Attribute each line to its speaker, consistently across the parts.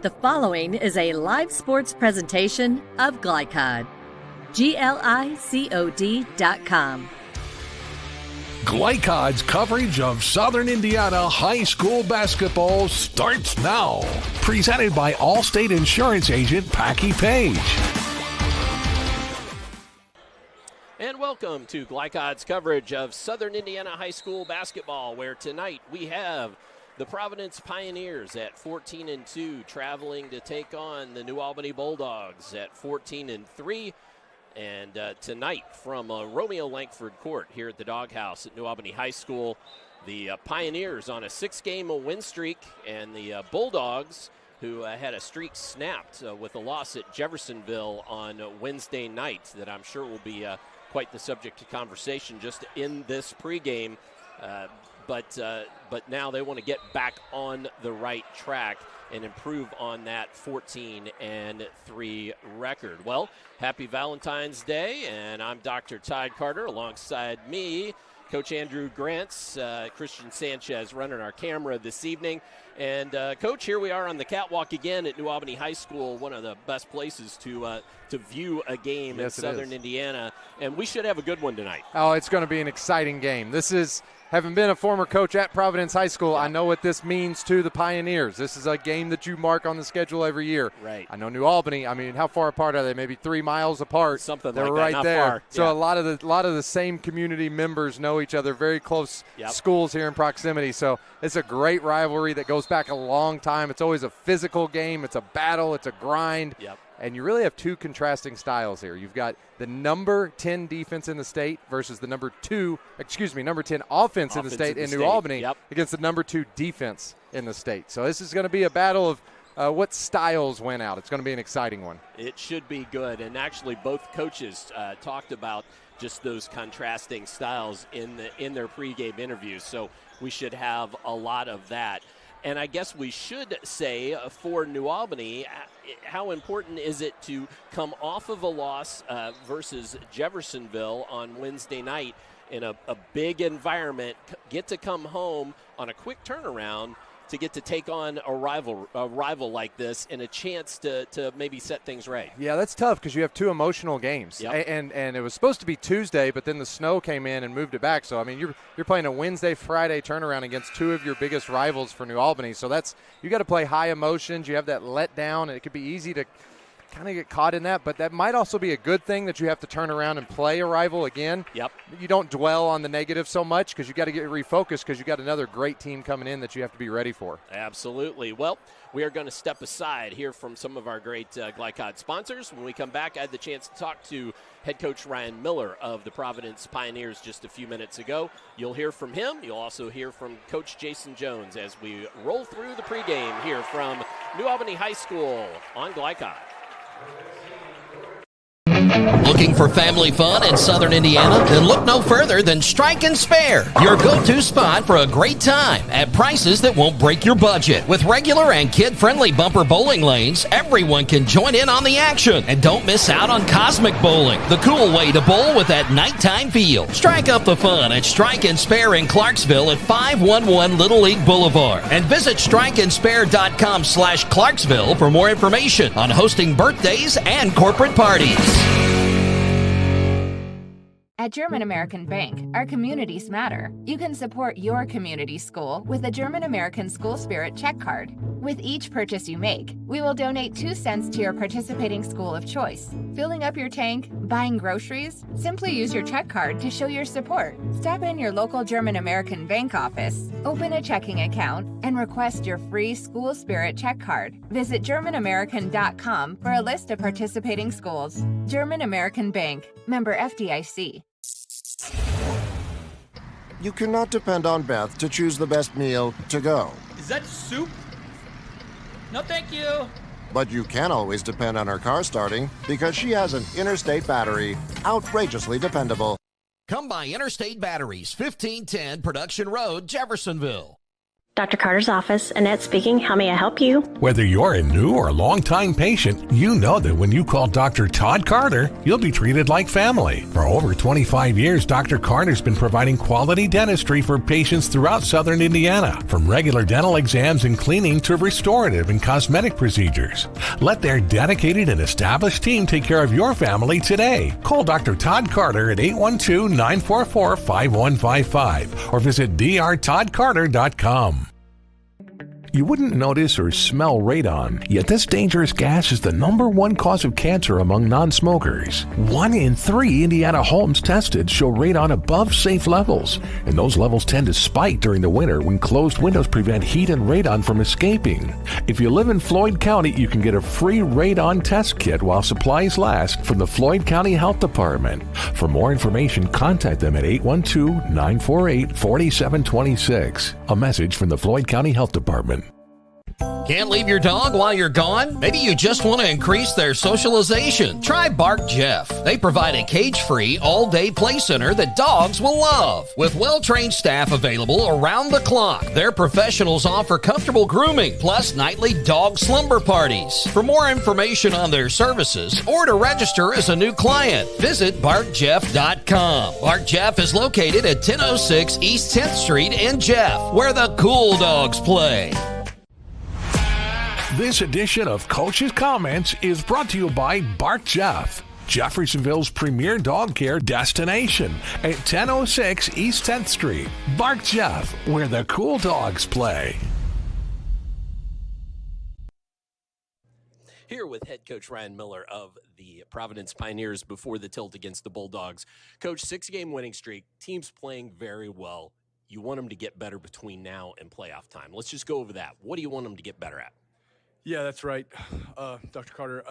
Speaker 1: The following is a live sports presentation of Glycod. GLICOD.com.
Speaker 2: Glycod's coverage of Southern Indiana high school basketball starts now. Presented by Allstate Insurance Agent Packy Page.
Speaker 3: And welcome to Glycod's coverage of Southern Indiana high school basketball, where tonight we have the Providence Pioneers at 14-2, traveling to take on the New Albany Bulldogs at 14-3. And tonight from Romeo Langford Court here at the Doghouse at New Albany High School, the Pioneers on a 6-game win streak, and the Bulldogs, who had a streak snapped with a loss at Jeffersonville on Wednesday night that I'm sure will be quite the subject of conversation just in this pregame. But now they want to get back on the right track and improve on that 14-3 record. Well, happy Valentine's Day, and I'm Dr. Todd Carter. Alongside me, Coach Andrew Grants, Christian Sanchez running our camera this evening. And, Coach, here we are on the catwalk again at New Albany High School, one of the best places to view a game in Southern Indiana. And we should have a good one tonight.
Speaker 4: Oh, it's going to be an exciting game. This is, having been a former coach at Providence High School, I know what this means to the Pioneers. This is a game that you mark on the schedule every year.
Speaker 3: Right.
Speaker 4: I know New Albany, I mean, how far apart are they? Maybe 3 miles apart.
Speaker 3: Something
Speaker 4: They're
Speaker 3: like
Speaker 4: right
Speaker 3: that, not
Speaker 4: there.
Speaker 3: far.
Speaker 4: So
Speaker 3: yeah.
Speaker 4: a lot of the same community members know each other, very close schools here in proximity. So it's a great rivalry that goes back a long time. It's always a physical game. It's a battle. It's a grind.
Speaker 3: Yep.
Speaker 4: And you really have two contrasting styles here. You've got the number 10 defense in the state versus the number 10 offense in the state in New Albany against the number 2 defense in the state. So this is going to be a battle of what styles win out. It's going to be an exciting one.
Speaker 3: It should be good. And actually both coaches talked about just those contrasting styles in their pregame interviews. So we should have a lot of that. And I guess we should say for New Albany, how important is it to come off of a loss versus Jeffersonville on Wednesday night in a big environment, get to come home on a quick turnaround to get to take on a rival like this and a chance to maybe set things right.
Speaker 4: Yeah, that's tough because you have 2 emotional games.
Speaker 3: Yep.
Speaker 4: And it was supposed to be Tuesday, but then the snow came in and moved it back. So, I mean, you're playing a Wednesday, Friday turnaround against 2 of your biggest rivals for New Albany. So you got to play high emotions. You have that letdown, and it could be easy to kind of get caught in that, but that might also be a good thing that you have to turn around and play a rival again.
Speaker 3: Yep.
Speaker 4: You don't dwell on the negative so much because you got to get refocused because you got another great team coming in that you have to be ready for.
Speaker 3: Absolutely. Well, we are going to step aside, hear from some of our great Glycod sponsors. When we come back, I had the chance to talk to head coach Ryan Miller of the Providence Pioneers just a few minutes ago. You'll hear from him. You'll also hear from Coach Jason Jones as we roll through the pregame here from New Albany High School on Glycod.
Speaker 5: Looking for family fun in Southern Indiana? Then look no further than Strike and Spare, your go-to spot for a great time at prices that won't break your budget. With regular and kid-friendly bumper bowling lanes, everyone can join in on the action. And don't miss out on Cosmic Bowling, the cool way to bowl with that nighttime feel. Strike up the fun at Strike and Spare in Clarksville at 511 Little League Boulevard. And visit strikeandspare.com/Clarksville for more information on hosting birthdays and corporate parties.
Speaker 6: At German American Bank, our communities matter. You can support your community school with a German American School Spirit check card. With each purchase you make, we will donate 2 cents to your participating school of choice. Filling up your tank, buying groceries? Simply use your check card to show your support. Stop in your local German American Bank office, open a checking account, and request your free School Spirit check card. Visit GermanAmerican.com for a list of participating schools. German American Bank, member FDIC.
Speaker 7: You cannot depend on Beth to choose the best meal to go.
Speaker 8: Is that soup? No, thank you.
Speaker 7: But you can always depend on her car starting because she has an Interstate battery, outrageously dependable.
Speaker 5: Come by Interstate Batteries, 1510 Production Road, Jeffersonville.
Speaker 9: Dr. Carter's office, Annette speaking. How may I help you?
Speaker 2: Whether you're a new or long-time patient, you know that when you call Dr. Todd Carter, you'll be treated like family. For over 25 years, Dr. Carter's been providing quality dentistry for patients throughout Southern Indiana, from regular dental exams and cleaning to restorative and cosmetic procedures. Let their dedicated and established team take care of your family today. Call Dr. Todd Carter at 812-944-5155 or visit drtoddcarter.com. You wouldn't notice or smell radon, yet this dangerous gas is the #1 cause of cancer among non-smokers. 1 in 3 Indiana homes tested show radon above safe levels, and those levels tend to spike during the winter when closed windows prevent heat and radon from escaping. If you live in Floyd County, you can get a free radon test kit while supplies last from the Floyd County Health Department. For more information, contact them at 812-948-4726. A message from the Floyd County Health Department.
Speaker 5: Can't leave your dog while you're gone? Maybe you just want to increase their socialization. Try Bark Jeff. They provide a cage-free, all-day play center that dogs will love. With well-trained staff available around the clock, their professionals offer comfortable grooming, plus nightly dog slumber parties. For more information on their services or to register as a new client, visit BarkJeff.com. Bark Jeff is located at 1006 East 10th Street in Jeff, where the cool dogs play.
Speaker 2: This edition of Coach's Comments is brought to you by Bark Jeff, Jeffersonville's premier dog care destination at 1006 East 10th Street. Bark Jeff, where the cool dogs play.
Speaker 3: Here with head coach Ryan Miller of the Providence Pioneers before the tilt against the Bulldogs. Coach, 6-game winning streak, team's playing very well. You want them to get better between now and playoff time. Let's just go over that. What do you want them to get better at?
Speaker 10: Yeah, that's right, Dr. Carter.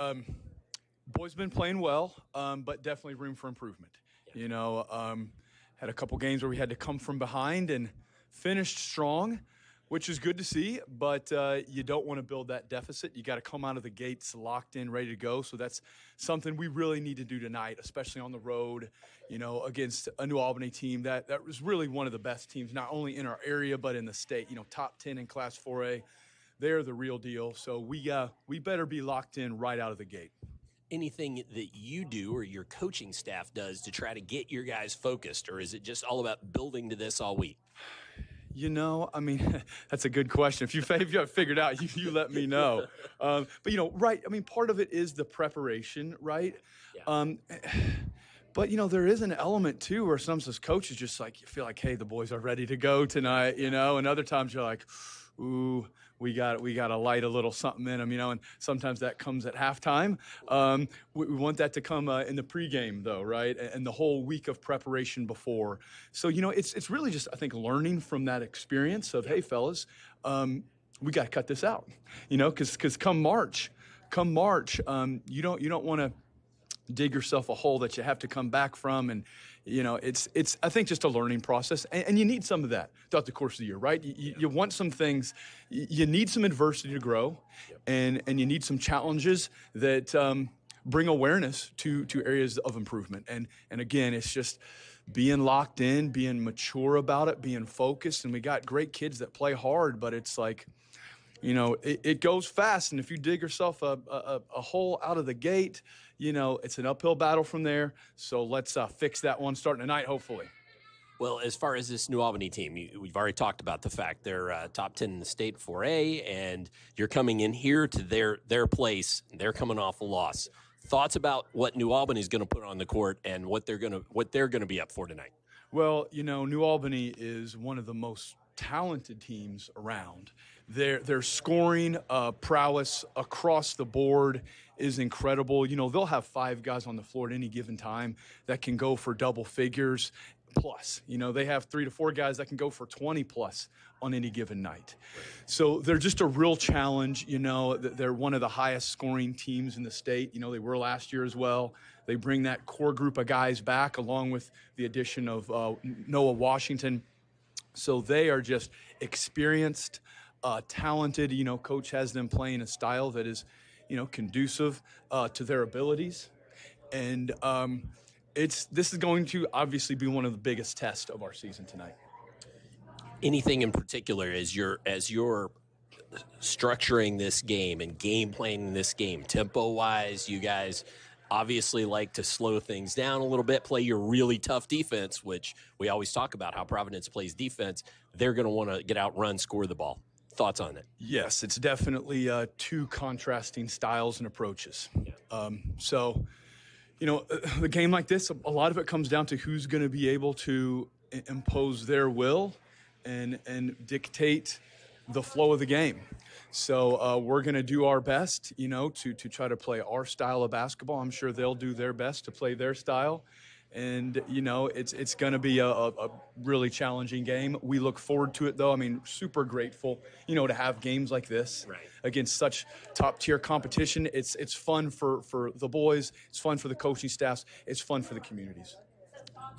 Speaker 10: Boys been playing well, but definitely room for improvement. Yeah. You know, had a couple games where we had to come from behind and finished strong, which is good to see, but you don't want to build that deficit. You got to come out of the gates locked in, ready to go. So that's something we really need to do tonight, especially on the road, you know, against a New Albany team that was really one of the best teams, not only in our area, but in the state, you know, top 10 in Class 4A. They're the real deal, so we better be locked in right out of the gate.
Speaker 3: Anything that you do or your coaching staff does to try to get your guys focused, or is it just all about building to this all week?
Speaker 10: You know, I mean, that's a good question. If you have figured out, you let me know. But, you know, right, I mean, part of it is the preparation, right? Yeah. But, you know, there is an element, too, where sometimes coaches just, like, you feel like, hey, the boys are ready to go tonight, you know, and other times you're like, ooh, we got to light a little something in them, you know, and sometimes that comes at halftime. We want that to come in the pregame, though, right, and the whole week of preparation before. So, you know, it's really just, I think, learning from that experience of, hey, fellas, we got to cut this out, you know, because come March, you don't want to dig yourself a hole that you have to come back from. And, you know, it's I think just a learning process. And you need some of that throughout the course of the year, right? You want some things, you need some adversity to grow, and you need some challenges that bring awareness to areas of improvement. And again, it's just being locked in, being mature about it, being focused. And we got great kids that play hard, but it's like, you know, it goes fast. And if you dig yourself a hole out of the gate, you know, it's an uphill battle from there. So let's fix that one starting tonight, hopefully.
Speaker 3: Well, as far as this New Albany team, we've already talked about the fact they're top 10 in the state 4A, and you're coming in here to their place. They're coming off a loss. Thoughts about what New Albany is going to put on the court and what they're going to be up for tonight?
Speaker 10: Well, you know, New Albany is one of the most talented teams around. Their scoring prowess across the board is incredible. You know, they'll have 5 guys on the floor at any given time that can go for double figures plus. You know, they have 3 to 4 guys that can go for 20 plus on any given night. So they're just a real challenge. You know, they're one of the highest scoring teams in the state. You know, they were last year as well. They bring that core group of guys back along with the addition of Noah Washington. So they are just experienced, talented. You know, coach has them playing a style that is, you know, conducive to their abilities. And this is going to obviously be one of the biggest tests of our season tonight.
Speaker 3: anything in particular as you're structuring this game and game planning this game, tempo-wise? You guys obviously like to slow things down a little bit, play your really tough defense, which we always talk about how Providence plays defense. They're going to want to get out, run, score the ball. Thoughts on it?
Speaker 10: Yes, it's definitely two contrasting styles and approaches. So, a game like this, a lot of it comes down to who's going to be able to impose their will and dictate the flow of the game. So we're going to do our best, to try to play our style of basketball. I'm sure they'll do their best to play their style. And, it's going to be a really challenging game. We look forward to it, though. I mean, super grateful, to have games like this against such top-tier competition. It's fun for the boys. It's fun for the coaching staffs. It's fun for the communities.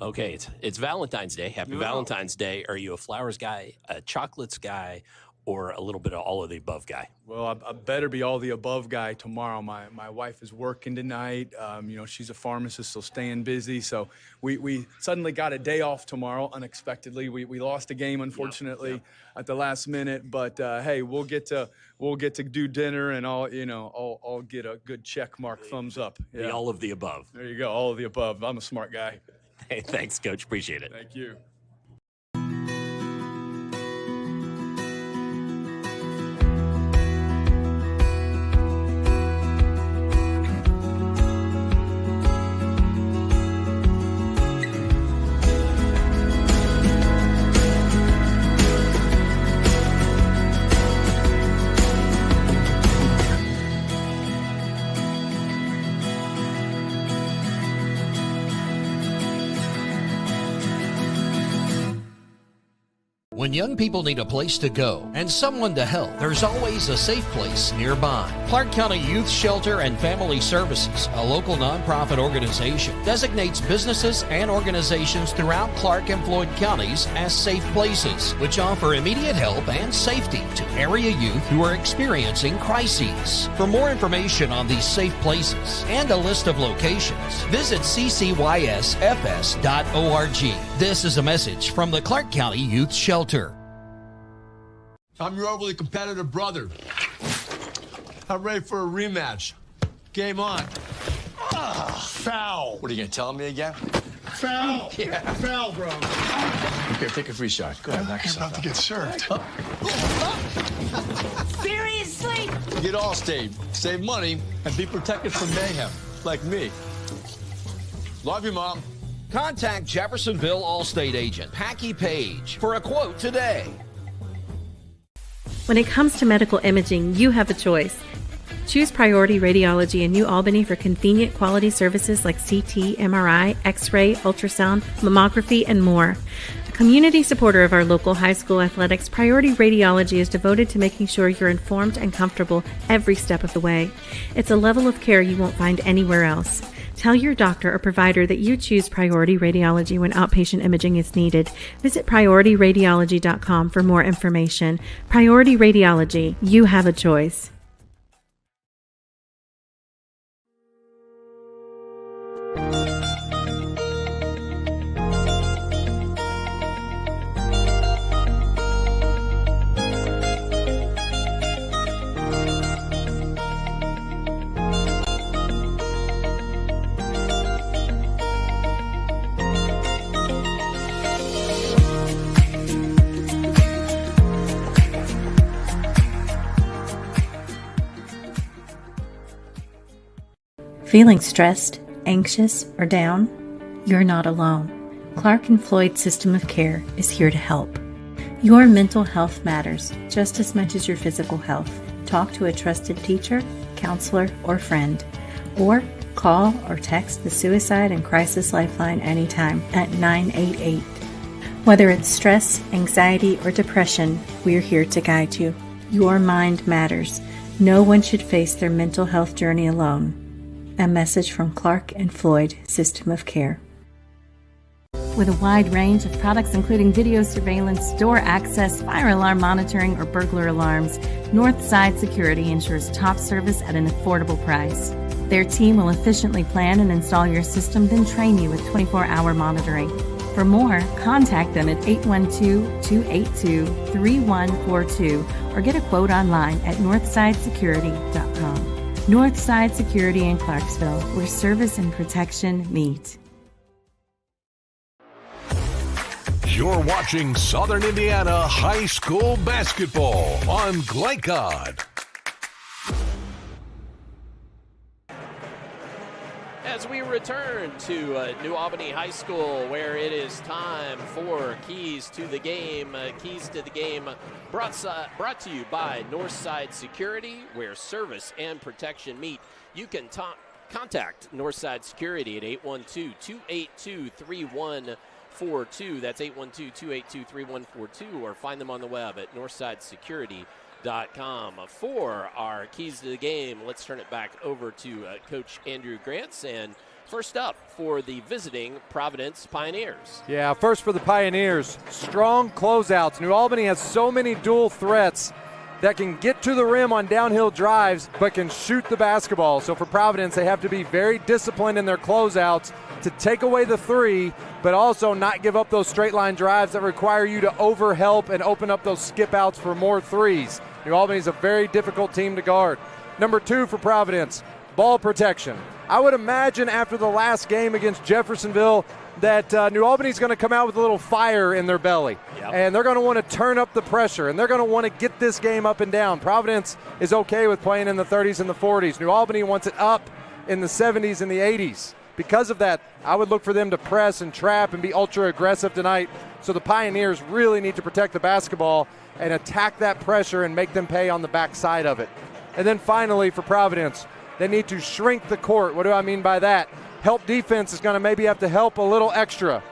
Speaker 3: Okay, it's Valentine's Day. Happy Valentine's Day. Are you a flowers guy, a chocolates guy, or a little bit of all of the above guy?
Speaker 10: Well, I better be all the above guy tomorrow. My wife is working tonight. She's a pharmacist, so staying busy. So we suddenly got a day off tomorrow unexpectedly. We lost a game, unfortunately, at the last minute. But hey, we'll get to do dinner, and I'll get a good check mark, thumbs up.
Speaker 3: Yeah. All of the above.
Speaker 10: There you go, all of the above. I'm a smart guy.
Speaker 3: Hey, thanks, Coach. Appreciate it.
Speaker 10: Thank you.
Speaker 5: When young people need a place to go and someone to help, there's always a safe place nearby. Clark County Youth Shelter and Family Services, a local nonprofit organization, designates businesses and organizations throughout Clark and Floyd counties as safe places, which offer immediate help and safety to area youth who are experiencing crises. For more information on these safe places and a list of locations, visit ccysfs.org. This is a message from the Clark County Youth Shelter.
Speaker 11: I'm your overly competitive brother. I'm ready for a rematch. Game on. Foul.
Speaker 12: What are you going to tell me again?
Speaker 11: Foul.
Speaker 12: Yeah.
Speaker 11: Foul, bro.
Speaker 12: Here, take a free shot. Go ahead, knock yourself out.
Speaker 11: About to get served.
Speaker 13: Seriously?
Speaker 12: Get Allstate. Save money and be protected from mayhem. Like me. Love you, Mom.
Speaker 5: Contact Jeffersonville Allstate agent Packy Page for a quote today.
Speaker 9: When it comes to medical imaging, you have a choice. Choose Priority Radiology in New Albany for convenient quality services like CT, MRI, X-ray, ultrasound, mammography, and more. A community supporter of our local high school athletics, Priority Radiology is devoted to making sure you're informed and comfortable every step of the way. It's a level of care you won't find anywhere else. Tell your doctor or provider that you choose Priority Radiology when outpatient imaging is needed. Visit PriorityRadiology.com for more information. Priority Radiology, you have a choice. Feeling stressed, anxious, or down? You're not alone. Clark and Floyd System of Care is here to help. Your mental health matters just as much as your physical health. Talk to a trusted teacher, counselor, or friend. Or call or text the Suicide and Crisis Lifeline anytime at 988. Whether it's stress, anxiety, or depression, we're here to guide you. Your mind matters. No one should face their mental health journey alone. A message from Clark and Floyd System of Care. With a wide range of products including video surveillance, door access, fire alarm monitoring, or burglar alarms, Northside Security ensures top service at an affordable price. Their team will efficiently plan and install your system, then train you with 24-hour monitoring. For more, contact them at 812-282-3142 or get a quote online at northsidesecurity.com. Northside Security in Clarksville, where service and protection meet.
Speaker 2: You're watching Southern Indiana High School basketball on Glycod.
Speaker 3: As we return to New Albany High School, where it is time for Keys to the Game. Keys to the Game brought to you by Northside Security, where service and protection meet. You can contact Northside Security at 812-282-3142. That's 812-282-3142, or find them on the web at northsidesecurity.com. For our Keys to the Game, let's turn it back over to Coach Andrew Grants. And first up for the visiting Providence Pioneers.
Speaker 4: Yeah, first for the Pioneers, strong closeouts. New Albany has so many dual threats that can get to the rim on downhill drives but can shoot the basketball. So for Providence, they have to be very disciplined in their closeouts to take away the three, but also not give up those straight line drives that require you to overhelp and open up those skip outs for more threes. New Albany is a very difficult team to guard. Number 2 for Providence, ball protection. I would imagine after the last game against Jeffersonville that New Albany is going to come out with a little fire in their belly. Yep. And they're going to want to turn up the pressure, and they're going to want to get this game up and down. Providence is okay with playing in the 30s and the 40s. New Albany wants it up in the 70s and the 80s. Because of that, I would look for them to press and trap and be ultra aggressive tonight. So the Pioneers really need to protect the basketball and attack that pressure and make them pay on the backside of it. And then finally for Providence, they need to shrink the court. What do I mean by that? Help defense is going to maybe have to help a little extra.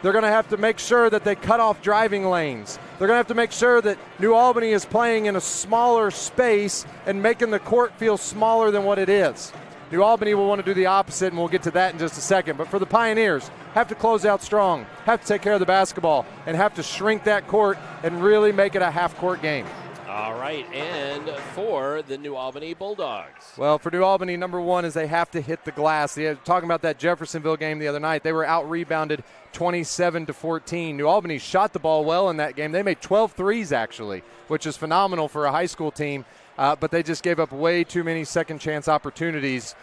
Speaker 4: They're going to have to make sure that they cut off driving lanes. They're going to have to make sure that New Albany is playing in a smaller space and making the court feel smaller than what it is. New Albany will want to do the opposite, and we'll get to that in just a second. But for the Pioneers, have to close out strong, have to take care of the basketball, and have to shrink that court and really make it a half-court game.
Speaker 3: All right, and for the New Albany Bulldogs.
Speaker 4: Well, for New Albany, number 1 is they have to hit the glass. Talking about that Jeffersonville game the other night, they were out-rebounded 27-14. New Albany shot the ball well in that game. They made 12 threes, actually, which is phenomenal for a high school team. But they just gave up way too many second-chance opportunities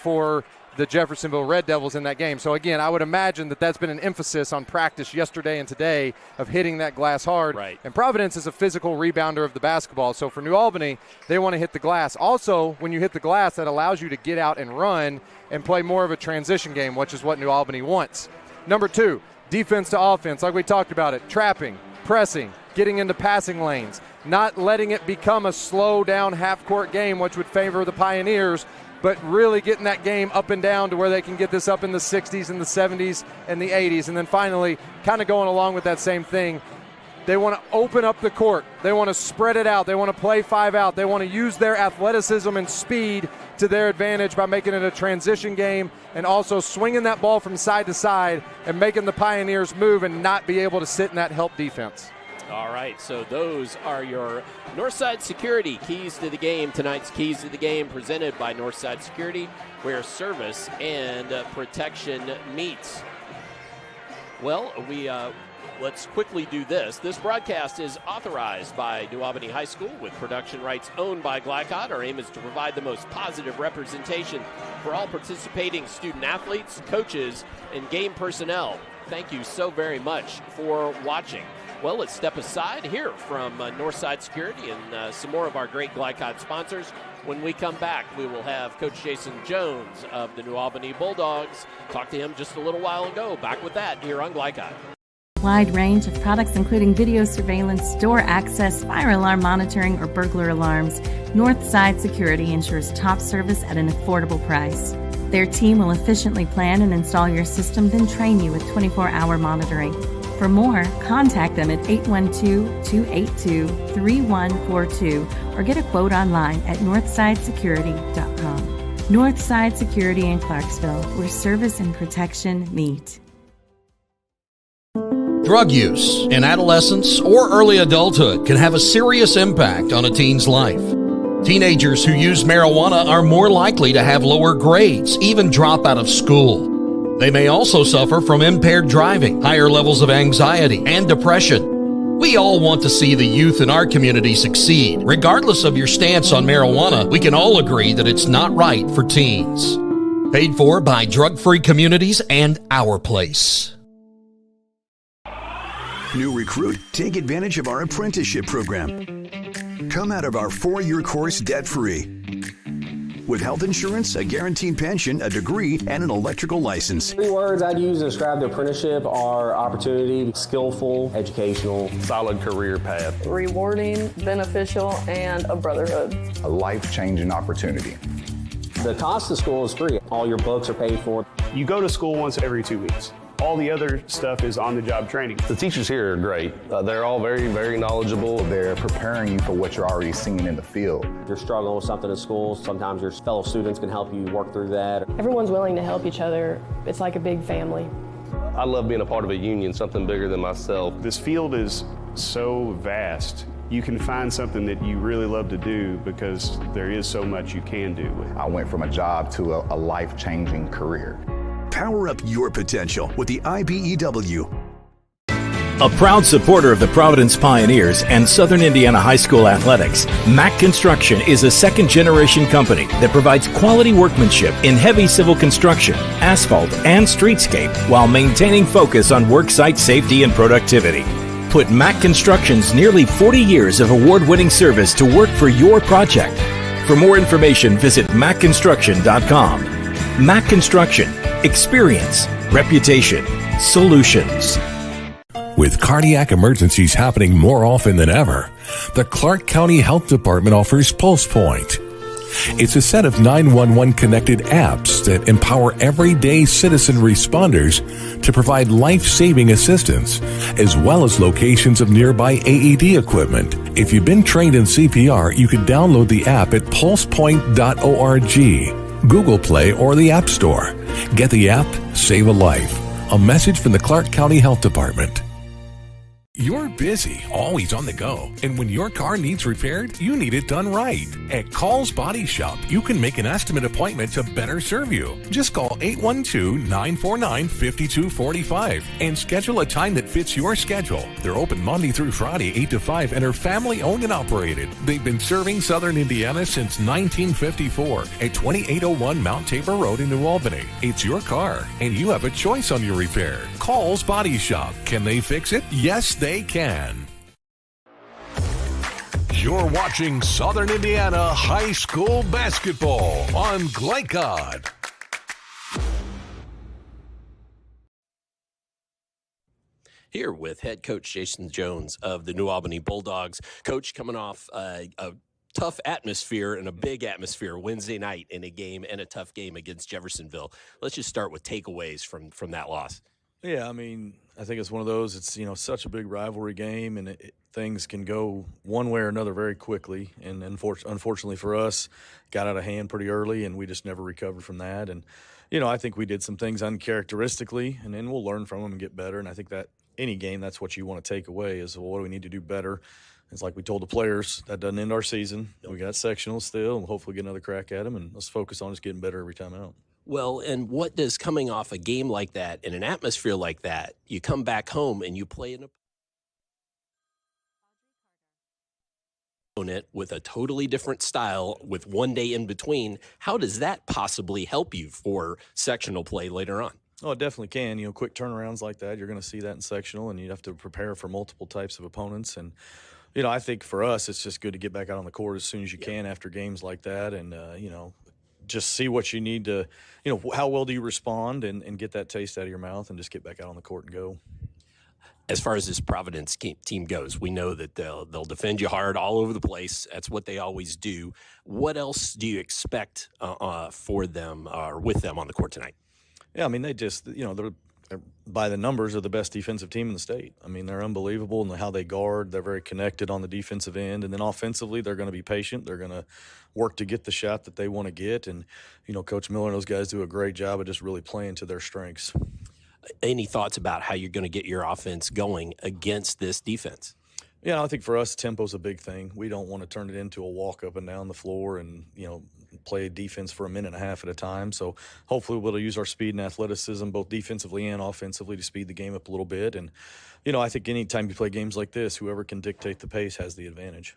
Speaker 4: for the Jeffersonville Red Devils in that game. So, again, I would imagine that that's been an emphasis on practice yesterday and today of hitting that glass hard.
Speaker 3: Right.
Speaker 4: And Providence is a physical rebounder of the basketball. So for New Albany, they want to hit the glass. Also, when you hit the glass, that allows you to get out and run and play more of a transition game, which is what New Albany wants. Number 2, defense to offense, like we talked about it, trapping, pressing, getting into passing lanes, not letting it become a slow-down half-court game, which would favor the Pioneers, but really getting that game up and down to where they can get this up in the 60s and the 70s and the 80s. And then finally, kind of going along with that same thing, they want to open up the court. They want to spread it out. They want to play 5 out. They want to use their athleticism and speed to their advantage by making it a transition game and also swinging that ball from side to side and making the Pioneers move and not be able to sit in that help defense.
Speaker 3: All right, so those are your Northside Security Keys to the Game. Tonight's Keys to the Game presented by Northside Security, where service and protection meets. Well, let's quickly do this. This broadcast is authorized by New Albany High School with production rights owned by Glycod. Our aim is to provide the most positive representation for all participating student athletes, coaches, and game personnel. Thank you so very much for watching. Well, let's step aside, hear from Northside Security and some more of our great Glycod sponsors. When we come back, we will have Coach Jason Jones of the New Albany Bulldogs. Talked to him just a little while ago. Back with that here on Glycod.
Speaker 9: Wide range of products including video surveillance, door access, fire alarm monitoring, or burglar alarms. Northside Security ensures top service at an affordable price. Their team will efficiently plan and install your system, then train you with 24-hour monitoring. For more, contact them at 812-282-3142 or get a quote online at northsidesecurity.com. Northside Security in Clarksville, where service and protection meet.
Speaker 5: Drug use in adolescence or early adulthood can have a serious impact on a teen's life. Teenagers who use marijuana are more likely to have lower grades, even drop out of school. They may also suffer from impaired driving, higher levels of anxiety, and depression. We all want to see the youth in our community succeed. Regardless of your stance on marijuana, we can all agree that it's not right for teens. Paid for by Drug Free Communities and Our Place.
Speaker 13: New recruit, take advantage of our apprenticeship program. Come out of our 4-year course debt-free. With health insurance, a guaranteed pension, a degree, and an electrical license.
Speaker 14: 3 words I'd use to describe the apprenticeship are opportunity, skillful, educational,
Speaker 15: solid career path,
Speaker 16: rewarding, beneficial, and a brotherhood.
Speaker 17: A life-changing opportunity.
Speaker 14: The cost of school is free. All your books are paid for.
Speaker 18: You go to school once every 2 weeks. All the other stuff is on-the-job training.
Speaker 15: The teachers here are great. They're all very, very knowledgeable.
Speaker 17: They're preparing you for what you're already seeing in the field.
Speaker 14: If you're struggling with something at school, sometimes your fellow students can help you work through that.
Speaker 16: Everyone's willing to help each other. It's like a big family.
Speaker 15: I love being a part of a union, something bigger than myself.
Speaker 18: This field is so vast. You can find something that you really love to do because there is so much you can do.
Speaker 17: I went from a job to a life-changing career.
Speaker 13: Power up your potential with the IBEW.
Speaker 19: A proud supporter of the Providence Pioneers and Southern Indiana High School athletics, Mack Construction is a second-generation company that provides quality workmanship in heavy civil construction, asphalt, and streetscape while maintaining focus on worksite safety and productivity. Put Mack Construction's nearly 40 years of award-winning service to work for your project. For more information, visit mackconstruction.com. Mack Construction. Experience, reputation, solutions.
Speaker 2: With cardiac emergencies happening more often than ever, the Clark County Health Department offers Pulse Point. It's a set of 911 connected apps that empower everyday citizen responders to provide life-saving assistance, as well as locations of nearby AED equipment. If you've been trained in CPR, you can download the app at pulsepoint.org. Google Play, or the App Store. Get the app, save a life. A message from the Clark County Health Department. You're busy, always on the go, and when your car needs repaired, you need it done right. At Call's Body Shop, you can make an estimate appointment to better serve you. Just call 812-949-5245 and schedule a time that fits your schedule. They're open Monday through Friday, 8 to 5, and are family-owned and operated. They've been serving Southern Indiana since 1954 at 2801 Mount Tabor Road in New Albany. It's your car, and you have a choice on your repair. Call's Body Shop. Can they fix it? Yes, they can. You're watching Southern Indiana High School basketball on Glycod.
Speaker 3: Here with head coach Jason Jones of the New Albany Bulldogs. Coach, coming off a tough atmosphere and a big atmosphere Wednesday night in a game and a tough game against Jeffersonville. Let's just start with takeaways from that loss.
Speaker 10: Yeah, I mean, I think it's one of those, it's, such a big rivalry game, and things can go one way or another very quickly. And unfortunately for us, got out of hand pretty early, and we just never recovered from that. And, I think we did some things uncharacteristically, and then we'll learn from them and get better. And I think that any game, that's what you want to take away is, well, what do we need to do better? It's like we told the players, that doesn't end our season. We got sectionals still, and hopefully get another crack at them, and let's focus on just getting better every time out.
Speaker 3: Well, and what does coming off a game like that, in an atmosphere like that, you come back home and you play an opponent with a totally different style with one day in between, how does that possibly help you for sectional play later on?
Speaker 10: Oh, it definitely can. Quick turnarounds like that, you're going to see that in sectional, and you have to prepare for multiple types of opponents. And, I think for us, it's just good to get back out on the court as soon as you can after games like that, and, just see what you need to, how well do you respond and get that taste out of your mouth and just get back out on the court and go.
Speaker 3: As far as this Providence team goes, we know that they'll defend you hard all over the place. That's what they always do. What else do you expect for them or with them on the court tonight?
Speaker 10: Yeah, I mean, they just, they're by the numbers are the best defensive team in the state. I mean, they're unbelievable in how they guard. They're very connected on the defensive end. And then offensively, they're going to be patient. They're going to work to get the shot that they want to get. And, Coach Miller and those guys do a great job of just really playing to their strengths.
Speaker 3: Any thoughts about how you're going to get your offense going against this defense?
Speaker 10: Yeah, I think for us, tempo's a big thing. We don't want to turn it into a walk up and down the floor and,
Speaker 20: play defense for a minute and a half at a time. So hopefully we'll be able to use our speed and athleticism both defensively and offensively to speed the game up a little bit. And, I think anytime you play games like this, whoever can dictate the pace has the advantage.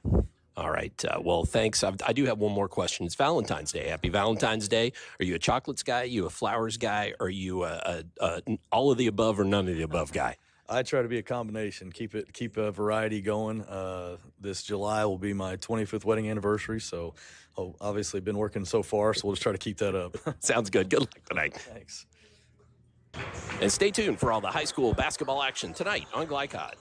Speaker 3: All right. Well, thanks. I do have one more question. It's Valentine's Day. Happy Valentine's Day. Are you a chocolates guy? Are you a flowers guy? Are you a all of the above or none of the above guy?
Speaker 20: I try to be a combination, keep a variety going. This July will be my 25th wedding anniversary, so obviously been working so far, so we'll just try to keep that up.
Speaker 3: Sounds good. Good luck tonight.
Speaker 20: Thanks.
Speaker 3: And stay tuned for all the high school basketball action tonight on Glycod.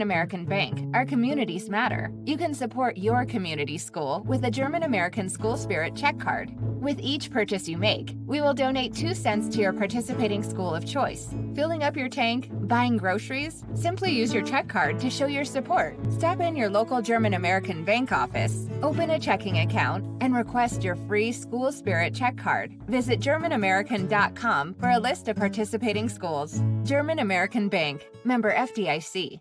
Speaker 6: American Bank. Our communities matter. You can support your community school with a German American School Spirit check card. With each purchase you make, we will donate 2 cents to your participating school of choice. Filling up your tank, buying groceries? Simply use your check card to show your support. Stop in your local German American Bank office, open a checking account, and request your free School Spirit check card. Visit GermanAmerican.com for a list of participating schools. German American Bank. Member FDIC.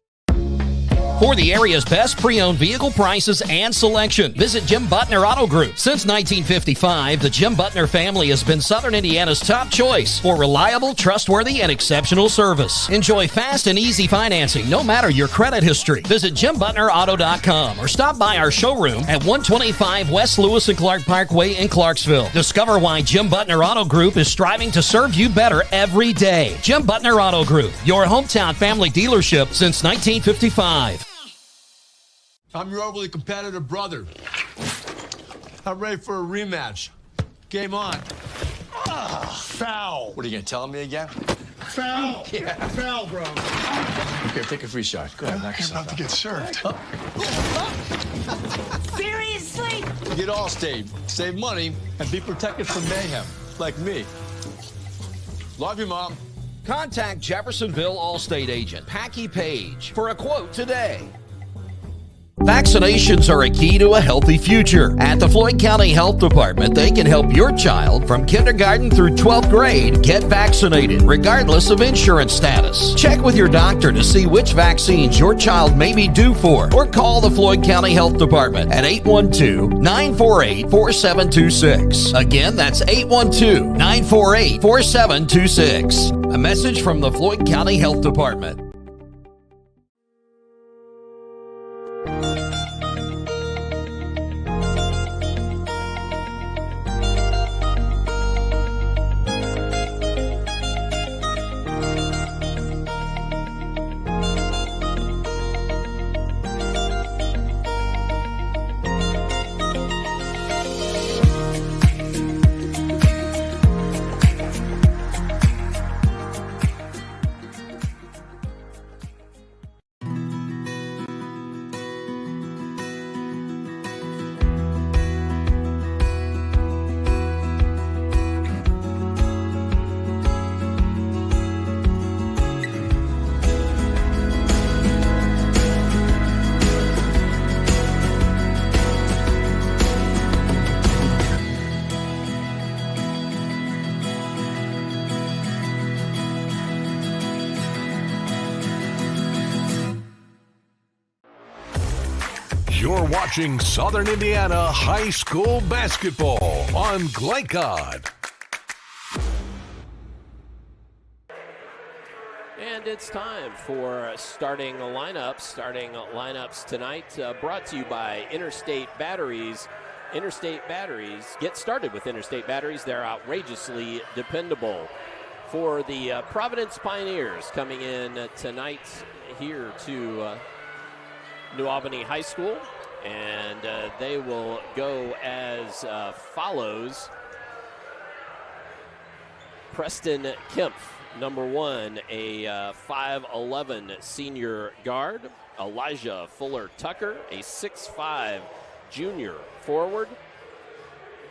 Speaker 5: For the area's best pre-owned vehicle prices and selection, visit Jim Butner Auto Group. Since 1955, the Jim Butner family has been Southern Indiana's top choice for reliable, trustworthy, and exceptional service. Enjoy fast and easy financing, no matter your credit history. Visit JimButnerAuto.com or stop by our showroom at 125 West Lewis and Clark Parkway in Clarksville. Discover why Jim Butner Auto Group is striving to serve you better every day. Jim Butner Auto Group, your hometown family dealership since 1955.
Speaker 11: I'm your overly competitive brother. I'm ready for a rematch. Game on.
Speaker 12: Foul. What are you going to tell me again?
Speaker 11: Foul.
Speaker 12: Yeah.
Speaker 11: Foul, bro.
Speaker 12: Here, take a free shot. Go ahead, knock yourself out.
Speaker 11: to get served.
Speaker 12: Seriously? Get Allstate. Save money and be protected from mayhem. Like me. Love you, Mom.
Speaker 5: Contact Jeffersonville Allstate agent Packy Page for a quote today. Vaccinations are a key to a healthy future. At the Floyd County Health Department, they can help your child from kindergarten through 12th grade get vaccinated, regardless of insurance status. Check with your doctor to see which vaccines your child may be due for, or call the Floyd County Health Department at 812-948-4726. Again, that's 812-948-4726. A message from the Floyd County Health Department.
Speaker 2: You're watching Southern Indiana High School Basketball on Glycod.
Speaker 3: And it's time for starting lineups tonight, brought to you by Interstate Batteries. Interstate Batteries, get started with Interstate Batteries. They're outrageously dependable. For the Providence Pioneers coming in tonight here to New Albany High School, and they will go as follows. Preston Kempf, number 1, a 5'11" senior guard. Elijah Fuller Tucker, a 6'5" junior forward.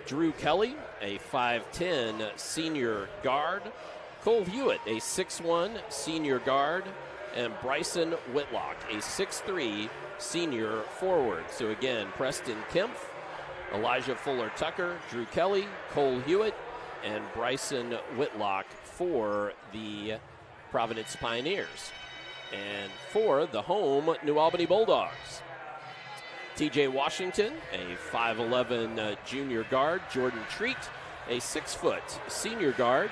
Speaker 3: Drew Kelly, a 5'10" senior guard. Cole Hewitt, a 6'1" senior guard. And Bryson Whitlock, a 6'3" senior forward. So again, Preston Kempf, Elijah Fuller Tucker, Drew Kelly, Cole Hewitt, and Bryson Whitlock for the Providence Pioneers. And for the home New Albany Bulldogs, TJ Washington, a 5'11 junior guard. Jordan Treat, a 6-foot senior guard.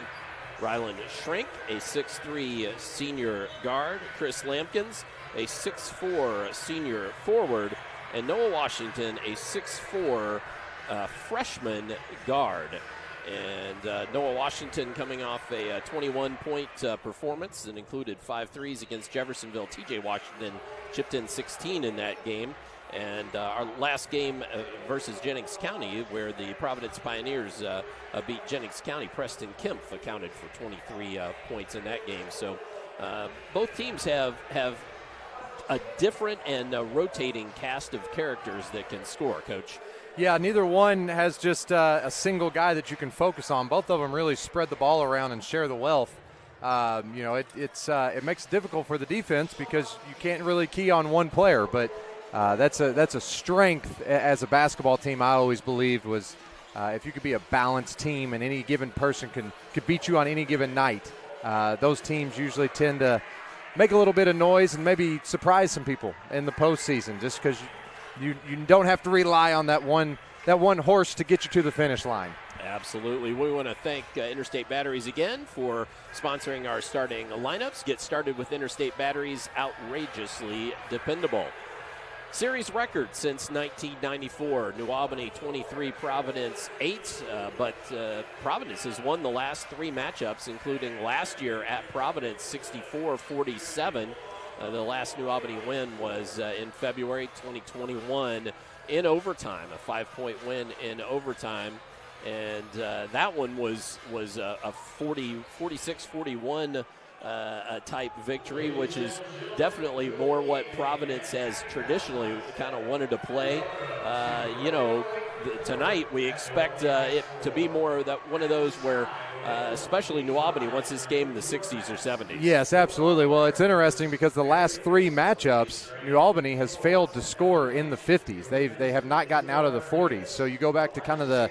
Speaker 3: Ryland Shrink, a 6'3 senior guard. Chris Lampkins, a 6'4 senior forward. And Noah Washington, a 6'4 freshman guard. And Noah Washington coming off a 21-point performance that included 5 threes against Jeffersonville. TJ Washington chipped in 16 in that game. And our last game versus Jennings County, where the Providence Pioneers beat Jennings County, Preston Kempf accounted for 23 points in that game. So both teams have a different and rotating cast of characters that can score, Coach.
Speaker 4: Yeah, neither one has just a single guy that you can focus on. Both of them really spread the ball around and share the wealth. It makes it difficult for the defense because you can't really key on one player. But that's a strength as a basketball team. I always believed was if you could be a balanced team and any given person could beat you on any given night. Those teams usually tend to make a little bit of noise and maybe surprise some people in the postseason, just because you don't have to rely on that one horse to get you to the finish line.
Speaker 3: Absolutely. We want to thank Interstate Batteries again for sponsoring our starting lineups. Get started with Interstate Batteries, outrageously dependable. Series record since 1994. New Albany 23, Providence 8. But Providence has won the last 3 matchups, including last year at Providence 64-47. The last New Albany win was in February 2021 in overtime, a 5-point win in overtime. And that one was a 46-41 type victory, which is definitely more what Providence has traditionally kind of wanted to play. Tonight we expect it to be more one of those where especially New Albany wants this game in the 60s or 70s.
Speaker 4: Yes, absolutely. Well, it's interesting because the last 3 matchups, New Albany has failed to score in the 50s. They have not gotten out of the 40s. So you go back to kind of the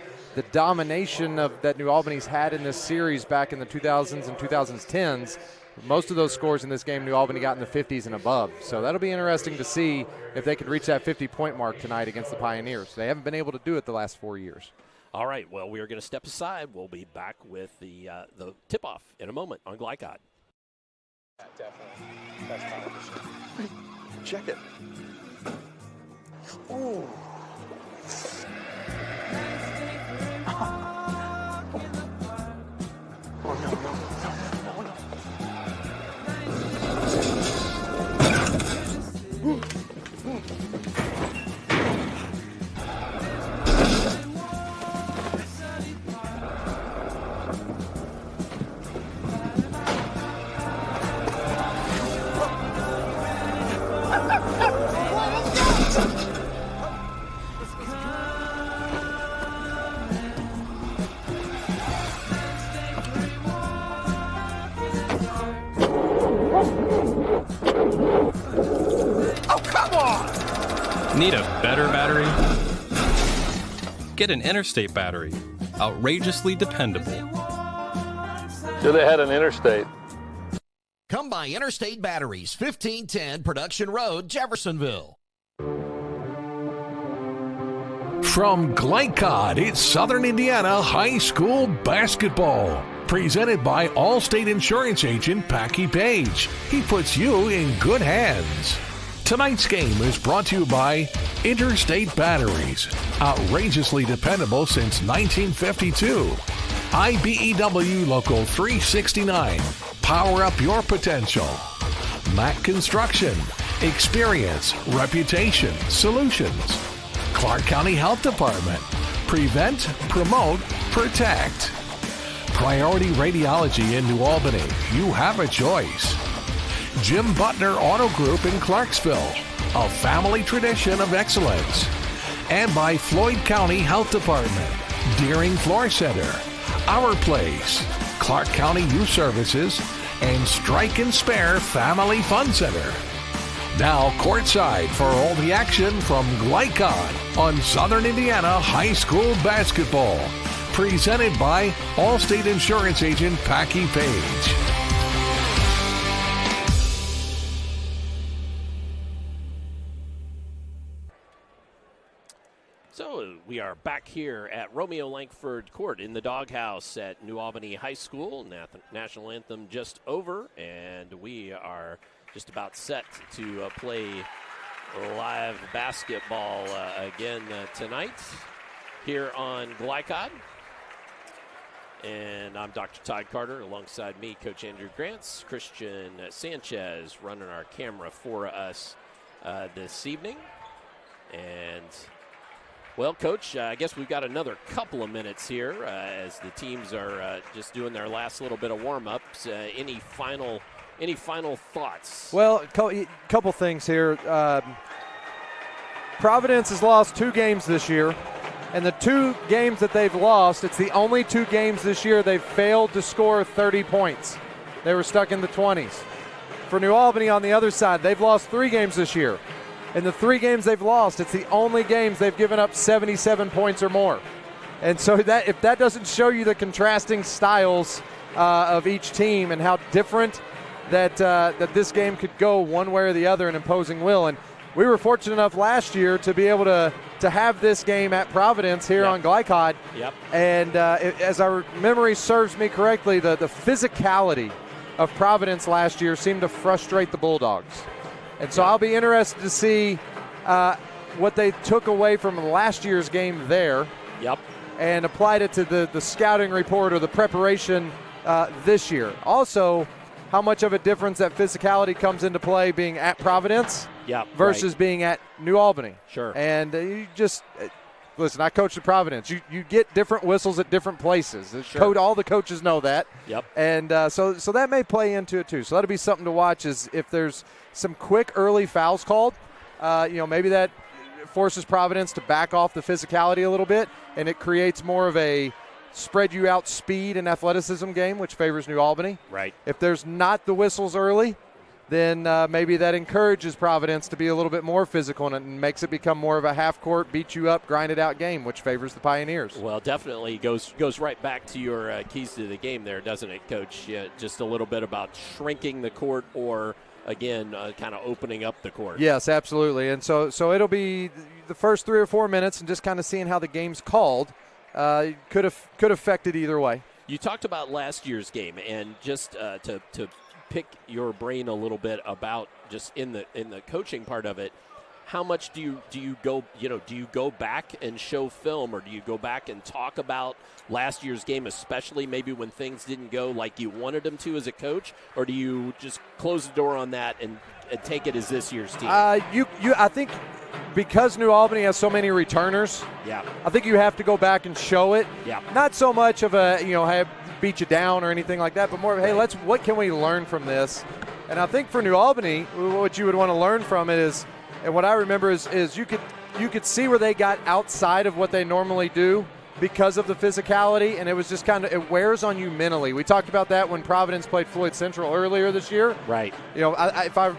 Speaker 4: domination that New Albany's had in this series back in the 2000s and 2010s. Most of those scores in this game, New Albany got in the 50s and above. So that'll be interesting to see if they can reach that 50-point mark tonight against the Pioneers. They haven't been able to do it the last 4 years.
Speaker 3: All right, well, we are going to step aside. We'll be back with the tip-off in a moment on Glycod.
Speaker 21: Yeah, definitely. Best competition.
Speaker 22: Check it.
Speaker 21: Ooh.
Speaker 22: Oh, no.
Speaker 23: Need a better battery? Get an Interstate battery. Outrageously dependable.
Speaker 15: Should have had an Interstate.
Speaker 5: Come by Interstate Batteries, 1510 Production Road, Jeffersonville.
Speaker 2: From Glycod, it's Southern Indiana High School basketball. Presented by Allstate Insurance Agent Packy Page. He puts you in good hands. Tonight's game is brought to you by Interstate Batteries. Outrageously dependable since 1952. IBEW Local 369. Power up your potential. Mac Construction. Experience, reputation, solutions. Clark County Health Department. Prevent, promote, protect. Priority Radiology in New Albany. You have a choice. Jim Butner Auto Group in Clarksville, a family tradition of excellence. And by Floyd County Health Department, Deering Floor Center, Our Place, Clark County Youth Services, and Strike and Spare Family Fun Center. Now courtside for all the action from Glycod on Southern Indiana High School basketball. Presented by Allstate Insurance Agent Packy Page.
Speaker 3: We are back here at Romeo Langford Court in the doghouse at New Albany High School. National anthem just over, and we are just about set to play live basketball again tonight here on Glycod. And I'm Dr. Todd Carter. Alongside me, Coach Andrew Grants, Christian Sanchez running our camera for us this evening. And well, Coach, I guess we've got another couple of minutes here as the teams are just doing their last little bit of warm-ups. Any final thoughts?
Speaker 4: Well, a couple things here. Providence has lost 2 games this year, and the 2 games that they've lost, it's the only 2 games this year they've failed to score 30 points. They were stuck in the 20s. For New Albany on the other side, they've lost 3 games this year. In the 3 games they've lost, it's the only games they've given up 77 points or more. And so that if that doesn't show you the contrasting styles of each team and how different that this game could go one way or the other in imposing will. And we were fortunate enough last year to be able to have this game at Providence here on Glycod.
Speaker 3: Yep.
Speaker 4: And as our memory serves me correctly, the physicality of Providence last year seemed to frustrate the Bulldogs. And so I'll be interested to see what they took away from last year's game there.
Speaker 3: Yep.
Speaker 4: And applied it to the scouting report or the preparation this year. Also, how much of a difference that physicality comes into play being at Providence versus being at New Albany.
Speaker 3: Sure.
Speaker 4: And you just listen, I coached at Providence. You get different whistles at different places.
Speaker 3: Sure.
Speaker 4: All the coaches know that.
Speaker 3: Yep.
Speaker 4: And so that may play into it too. So that'll be something to watch is if there's some quick early fouls called, maybe that forces Providence to back off the physicality a little bit, and it creates more of a spread you out speed and athleticism game, which favors New Albany.
Speaker 3: Right.
Speaker 4: If there's not the whistles early, then maybe that encourages Providence to be a little bit more physical and makes it become more of a half-court, beat-you-up, grind-it-out game, which favors the Pioneers.
Speaker 3: Well, definitely goes right back to your keys to the game there, doesn't it, Coach? Just a little bit about shrinking the court or, again, kind of opening up the court.
Speaker 4: Yes, absolutely. And so it'll be the first 3 or 4 minutes and just kind of seeing how the game's called could affect it either way.
Speaker 3: You talked about last year's game, and just to pick your brain a little bit about just in the coaching part of it. How much do you go back and show film, or do you go back and talk about last year's game, especially maybe when things didn't go like you wanted them to as a coach, or do you just close the door on that and take it as this year's team?
Speaker 4: I think because New Albany has so many returners, I think you have to go back and show it.
Speaker 3: Yeah.
Speaker 4: Not so much of a hey, beat you down or anything like that, but more of hey, what can we learn from this? And I think for New Albany, what you would want to learn from it is. And what I remember is you could see where they got outside of what they normally do because of the physicality, and it was just it wears on you mentally. We talked about that when Providence played Floyd Central earlier this year.
Speaker 3: Right.
Speaker 4: If I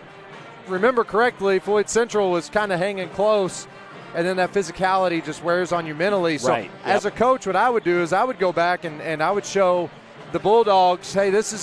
Speaker 4: remember correctly, Floyd Central was kind of hanging close, and then that physicality just wears on you mentally. So as a coach, what I would do is I would go back and I would show the Bulldogs, hey, this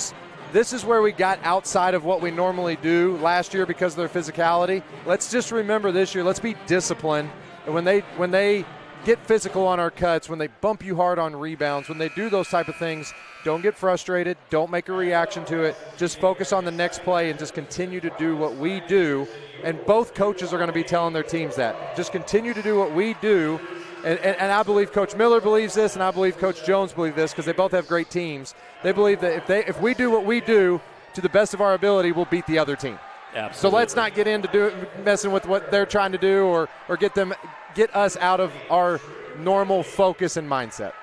Speaker 4: is where we got outside of what we normally do last year because of their physicality. Let's just remember this year, let's be disciplined. And when they get physical on our cuts, when they bump you hard on rebounds, when they do those type of things, don't get frustrated. Don't make a reaction to it. Just focus on the next play and just continue to do what we do. And both coaches are going to be telling their teams that. Just continue to do what we do. And I believe Coach Miller believes this, and I believe Coach Jones believes this because they both have great teams. They believe that if we do what we do to the best of our ability, we'll beat the other team.
Speaker 3: Absolutely.
Speaker 4: So let's not get into messing with what they're trying to do or get us out of our normal focus and mindset.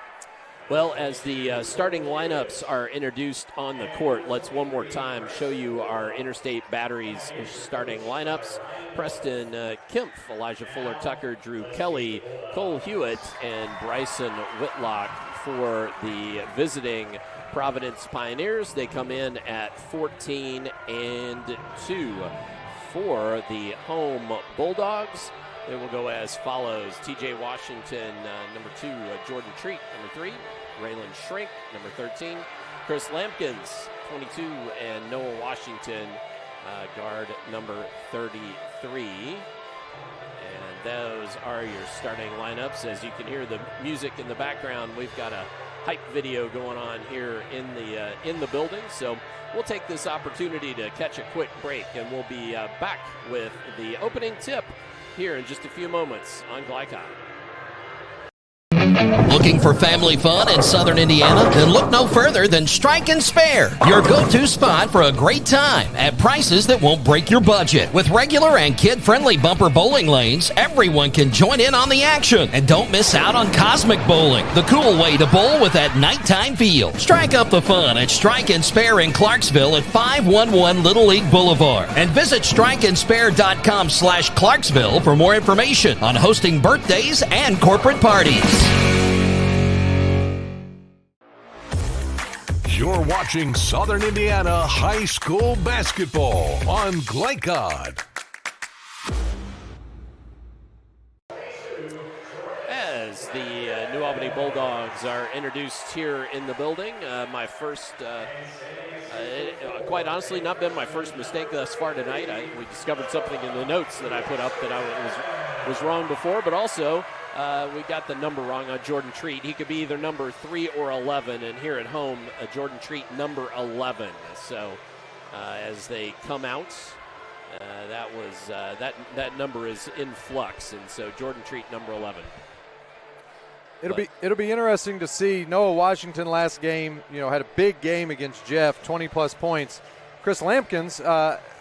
Speaker 3: Well, as the starting lineups are introduced on the court, let's one more time show you our Interstate Batteries starting lineups. Preston Kempf, Elijah Fuller-Tucker, Drew Kelly, Cole Hewitt, and Bryson Whitlock for the visiting Providence Pioneers. They come in at 14-2 for the home Bulldogs. They will go as follows. T.J. Washington, number 2. Jordan Treat, number 3. Raylan Shrink, number 13. Chris Lampkins, 22. And Noah Washington, guard number 33. And those are your starting lineups. As you can hear the music in the background, we've got a hype video going on here in the building. So we'll take this opportunity to catch a quick break, and we'll be back with the opening tip here in just a few moments on Glycon.
Speaker 5: Looking for family fun in Southern Indiana? Then look no further than Strike and Spare, your go-to spot for a great time at prices that won't break your budget. With regular and kid-friendly bumper bowling lanes, everyone can join in on the action. And don't miss out on Cosmic Bowling, the cool way to bowl with that nighttime feel. Strike up the fun at Strike and Spare in Clarksville at 511 Little League Boulevard. And visit strikeandspare.com/Clarksville for more information on hosting birthdays and corporate parties.
Speaker 2: You're watching Southern Indiana High School basketball on Glycod.
Speaker 3: As the New Albany Bulldogs are introduced here in the building, my first, quite honestly, not been my first mistake thus far tonight. We discovered something in the notes that I put up that I was wrong before, but also we got the number wrong on Jordan Treat. He could be either number 3 or 11, and here at home, Jordan Treat number 11. So as they come out, that number is in flux, and so Jordan Treat number 11.
Speaker 4: It'll be interesting to see. Noah Washington last game, had a big game against Jeff, 20-plus points. Chris Lampkins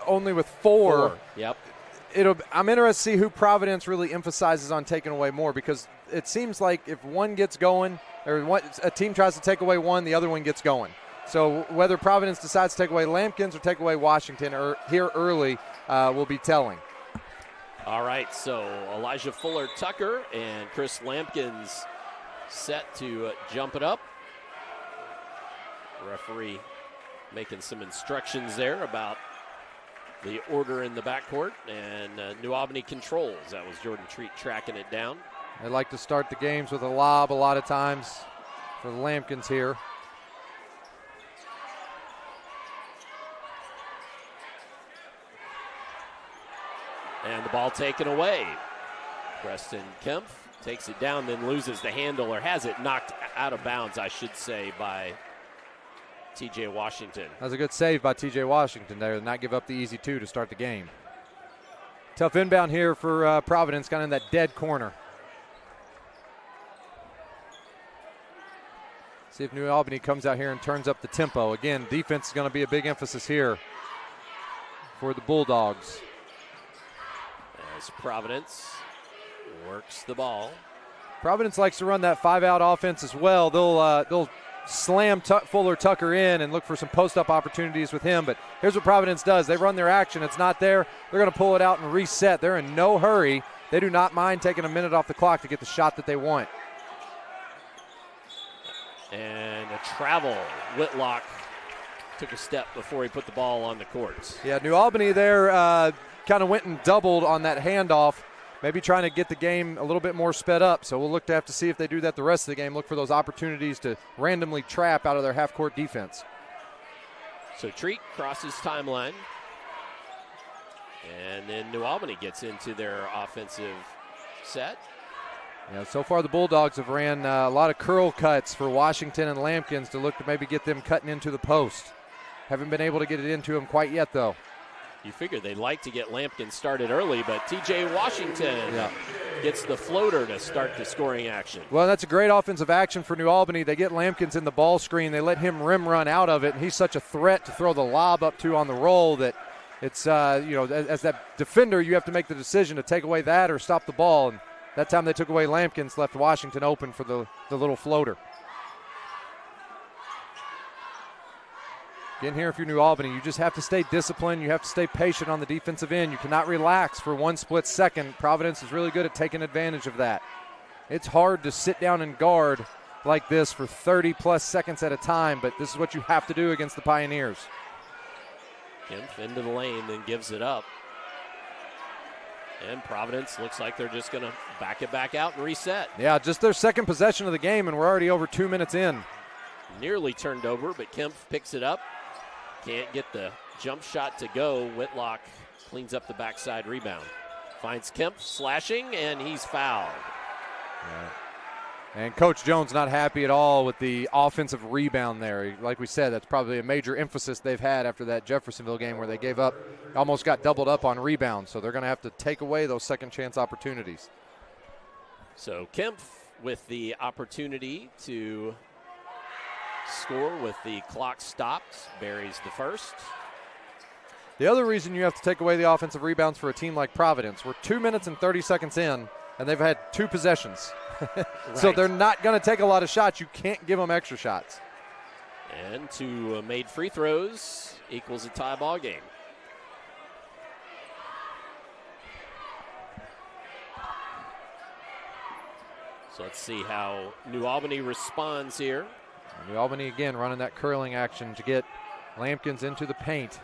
Speaker 4: only with 4.
Speaker 3: Yep.
Speaker 4: I'm interested to see who Providence really emphasizes on taking away more, because it seems like if one gets going, or a team tries to take away one, the other one gets going. So whether Providence decides to take away Lampkins or take away Washington here early will be telling.
Speaker 3: All right, so Elijah Fuller-Tucker and Chris Lampkins set to jump it up. Referee making some instructions there about the order in the backcourt, and New Albany controls. That was Jordan Treat tracking it down.
Speaker 4: They like to start the games with a lob a lot of times for the Lampkins here.
Speaker 3: And the ball taken away. Preston Kempf takes it down, then loses the handle, or has it knocked out of bounds, I should say, by T.J. Washington.
Speaker 4: That was a good save by T.J. Washington there, not give up the easy 2 to start the game. Tough inbound here for Providence, kind of in that dead corner. See if New Albany comes out here and turns up the tempo. Again, defense is going to be a big emphasis here for the Bulldogs.
Speaker 3: As Providence works the ball.
Speaker 4: Providence likes to run that 5-out offense as well. They'll slam Fuller-Tucker in and look for some post-up opportunities with him. But here's what Providence does. They run their action. It's not there. They're going to pull it out and reset. They're in no hurry. They do not mind taking a minute off the clock to get the shot that they want.
Speaker 3: And a travel. Whitlock took a step before he put the ball on the court.
Speaker 4: Yeah, New Albany there kind of went and doubled on that handoff, maybe trying to get the game a little bit more sped up. So we'll look to have to see if they do that the rest of the game, look for those opportunities to randomly trap out of their half-court defense.
Speaker 3: So Treat crosses timeline. And then New Albany gets into their offensive set.
Speaker 4: Yeah, so far the Bulldogs have ran a lot of curl cuts for Washington and Lampkins to look to maybe get them cutting into the post. Haven't been able to get it into them quite yet, though.
Speaker 3: You figure they'd like to get Lampkins started early, but T.J. Washington gets the floater to start the scoring action.
Speaker 4: Well, that's a great offensive action for New Albany. They get Lampkins in the ball screen. They let him rim run out of it, and he's such a threat to throw the lob up to on the roll that it's, as that defender, you have to make the decision to take away that or stop the ball. And that time they took away Lampkins, left Washington open for the little floater. Again, here if you're New Albany, you just have to stay disciplined. You have to stay patient on the defensive end. You cannot relax for one split second. Providence is really good at taking advantage of that. It's hard to sit down and guard like this for 30-plus seconds at a time, but this is what you have to do against the Pioneers.
Speaker 3: Kempf into the lane, then gives it up. And Providence looks like they're just going to back it back out and reset.
Speaker 4: Yeah, just their second possession of the game, and we're already over 2 minutes in.
Speaker 3: Nearly turned over, but Kempf picks it up. Can't get the jump shot to go. Whitlock cleans up the backside rebound. Finds Kemp slashing, and he's fouled.
Speaker 4: Yeah. And Coach Jones not happy at all with the offensive rebound there. Like we said, that's probably a major emphasis they've had after that Jeffersonville game where they gave up, almost got doubled up on rebounds. So they're going to have to take away those second chance opportunities.
Speaker 3: So Kemp with the opportunity to score with the clock stopped, buries the first.
Speaker 4: The other reason you have to take away the offensive rebounds for a team like Providence, we're 2 minutes and 30 seconds in, and they've had 2 possessions. So they're not going to take a lot of shots. You can't give them extra shots.
Speaker 3: And 2 made free throws equals a tie ball game. So let's see how New Albany responds here.
Speaker 4: New Albany again running that curling action to get Lampkins into the paint.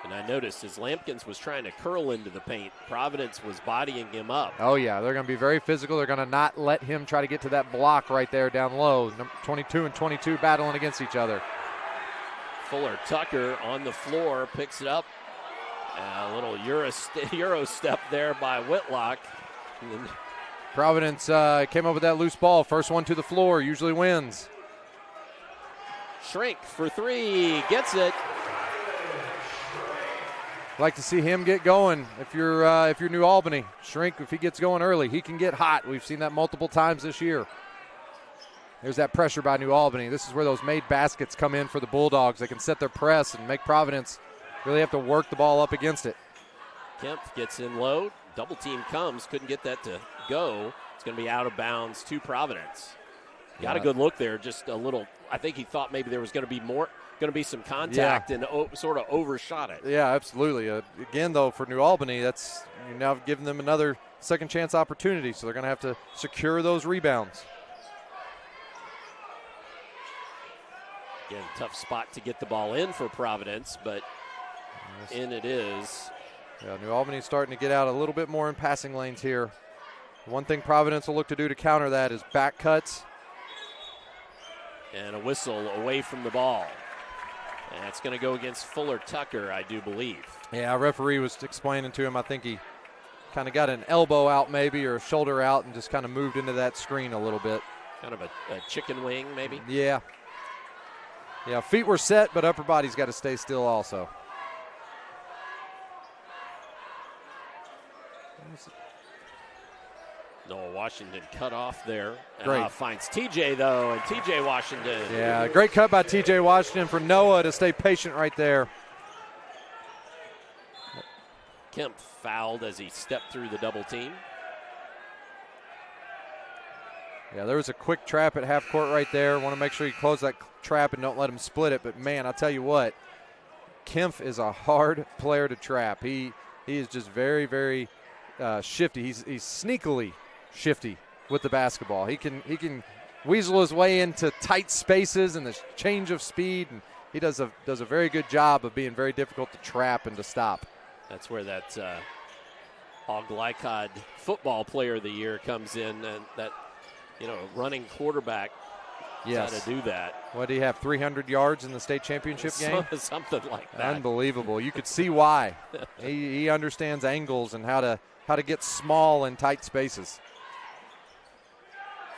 Speaker 3: And I noticed as Lampkins was trying to curl into the paint, Providence was bodying him up.
Speaker 4: Oh, yeah, they're going to be very physical. They're going to not let him try to get to that block right there down low. 22 and 22 battling against each other.
Speaker 3: Fuller Tucker on the floor, picks it up. A little Euro step there by Whitlock.
Speaker 4: Providence came up with that loose ball. First one to the floor usually wins.
Speaker 3: Shrink for 3, gets it.
Speaker 4: Like to see him get going. If you're New Albany, Shrink, if he gets going early, he can get hot. We've seen that multiple times this year. There's that pressure by New Albany. This is where those made baskets come in for the Bulldogs. They can set their press and make Providence really have to work the ball up against it.
Speaker 3: Kemp gets in low. Double team comes. Couldn't get that to go. It's going to be out of bounds to Providence. Got a good look there. Just a little. I think he thought maybe there was going to be some contact and sort of overshot it.
Speaker 4: Yeah, absolutely. Again, though, for New Albany, that's you're now giving them another second chance opportunity, so they're going to have to secure those rebounds.
Speaker 3: Again, tough spot to get the ball in for Providence, but in it is.
Speaker 4: Yeah, New Albany's starting to get out a little bit more in passing lanes here. One thing Providence will look to do to counter that is back cuts.
Speaker 3: And a whistle away from the ball. And it's going to go against Fuller Tucker, I do believe.
Speaker 4: Yeah, referee was explaining to him, I think he kind of got an elbow out maybe or a shoulder out and just kind of moved into that screen a little bit.
Speaker 3: Kind of a chicken wing maybe?
Speaker 4: Yeah. Yeah, feet were set, but upper body's got to stay still also.
Speaker 3: Noah Washington cut off there.
Speaker 4: Great.
Speaker 3: Finds TJ, though, and TJ Washington.
Speaker 4: Yeah, great cut by TJ Washington for Noah to stay patient right there.
Speaker 3: Kemp fouled as he stepped through the double team.
Speaker 4: Yeah, there was a quick trap at half court right there. Want to make sure you close that trap and don't let him split it. But, man, I'll tell you what, Kemp is a hard player to trap. He is just very, very shifty. He's sneakily shifty with the basketball. He can weasel his way into tight spaces and the change of speed, and he does a very good job of being very difficult to trap and to stop.
Speaker 3: That's where that All-Glycod football player of the year comes in, and that running quarterback.
Speaker 4: Yes.
Speaker 3: How to do that.
Speaker 4: What, do you have 300 yards in the state championship game?
Speaker 3: Something like that.
Speaker 4: Unbelievable. You could see why. He understands angles and how to get small in tight spaces.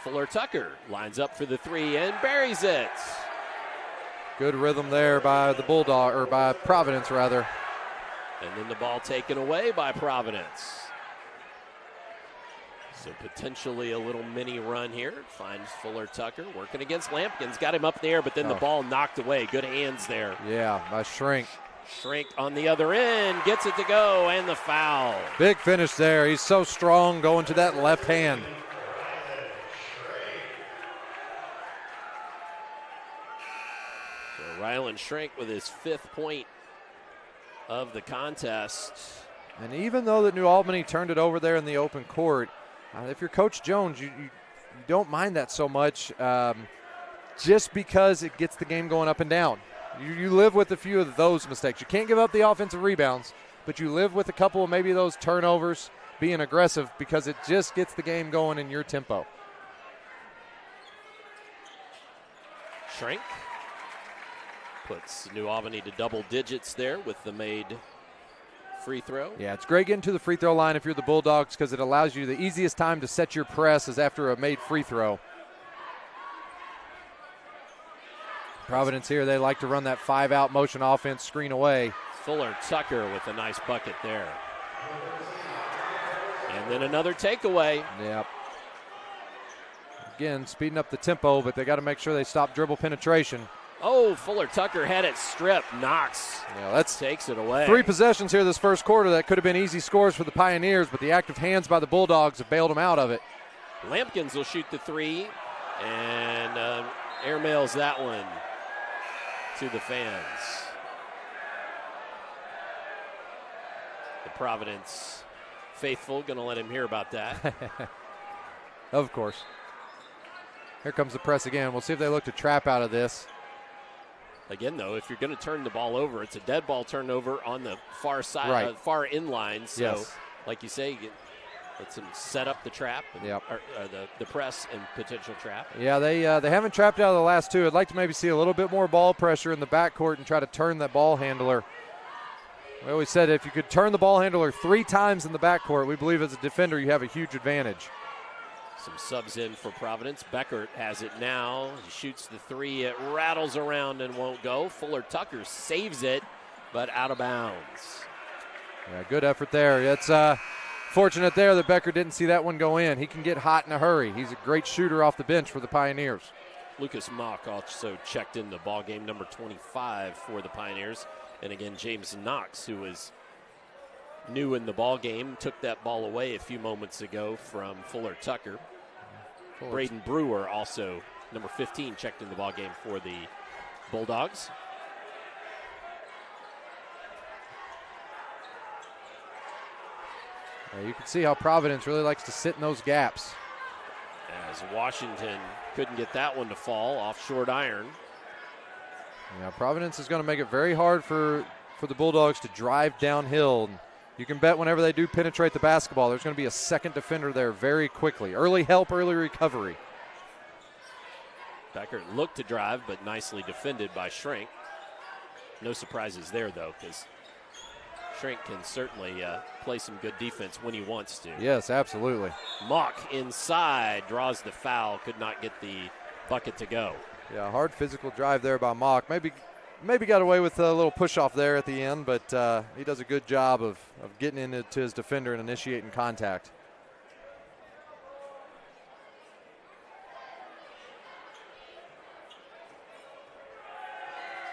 Speaker 3: Fuller Tucker lines up for the 3 and buries it.
Speaker 4: Good rhythm there by the Bulldog, or by Providence rather.
Speaker 3: And then the ball taken away by Providence. So potentially a little mini run here. Finds Fuller Tucker working against Lampkins. Got him up there, but then the ball knocked away. Good hands there.
Speaker 4: Yeah, by Shrink.
Speaker 3: Shrink on the other end. Gets it to go, and the foul.
Speaker 4: Big finish there. He's so strong going to that left hand.
Speaker 3: So Rylan Shrink with his 5th point of the contest.
Speaker 4: And even though that New Albany turned it over there in the open court, if you're Coach Jones, you don't mind that so much just because it gets the game going up and down. You live with a few of those mistakes. You can't give up the offensive rebounds, but you live with a couple of maybe those turnovers, being aggressive, because it just gets the game going in your tempo.
Speaker 3: Shrink puts New Albany to double digits there with the made free throw.
Speaker 4: Yeah, it's great getting to the free throw line if you're the Bulldogs because it allows you the easiest time to set your press is after a made free throw. Providence here, they like to run that 5-out motion offense, screen away.
Speaker 3: Fuller Tucker with a nice bucket there. And then another takeaway.
Speaker 4: Yep. Again, speeding up the tempo, but they got to make sure they stop dribble penetration.
Speaker 3: Oh, Fuller Tucker had it stripped. Knox takes it away.
Speaker 4: 3 possessions here this first quarter that could have been easy scores for the Pioneers, but the active hands by the Bulldogs have bailed them out of it.
Speaker 3: Lampkins will shoot the 3 and airmails that one to the fans. The Providence faithful going to let him hear about that.
Speaker 4: Of course. Here comes the press again. We'll see if they look to trap out of this.
Speaker 3: Again, though, if you're going to turn the ball over, it's a dead ball turnover on the far side, far in line. So, like you say, let's them set up the trap, and, or the press and potential trap.
Speaker 4: Yeah, they haven't trapped out of the last 2. I'd like to maybe see a little bit more ball pressure in the backcourt and try to turn that ball handler. We always said if you could turn the ball handler 3 times in the backcourt, we believe as a defender you have a huge advantage.
Speaker 3: Some subs in for Providence. Beckert has it now. He shoots the 3. It rattles around and won't go. Fuller Tucker saves it, but out of bounds.
Speaker 4: Yeah, good effort there. It's fortunate there that Beckert didn't see that one go in. He can get hot in a hurry. He's a great shooter off the bench for the Pioneers.
Speaker 3: Lucas Mock also checked in the ball game, number 25 for the Pioneers. And again, James Knox, who was new in the ball game, took that ball away a few moments ago from Fuller Tucker. Braden Brewer, also number 15, checked in the ball game for the Bulldogs.
Speaker 4: You can see how Providence really likes to sit in those gaps.
Speaker 3: As Washington couldn't get that one to fall off short iron.
Speaker 4: Yeah, Providence is going to make it very hard for the Bulldogs to drive downhill. You can bet whenever they do penetrate the basketball, there's going to be a second defender there very quickly. Early help, early recovery.
Speaker 3: Beckert looked to drive, but nicely defended by Shrink. No surprises there, though, because Shrink can certainly play some good defense when he wants to.
Speaker 4: Yes, absolutely.
Speaker 3: Mock inside, draws the foul, could not get the bucket to go.
Speaker 4: Yeah, hard physical drive there by Mock. Maybe got away with a little push-off there at the end, but he does a good job of getting into his defender and initiating contact.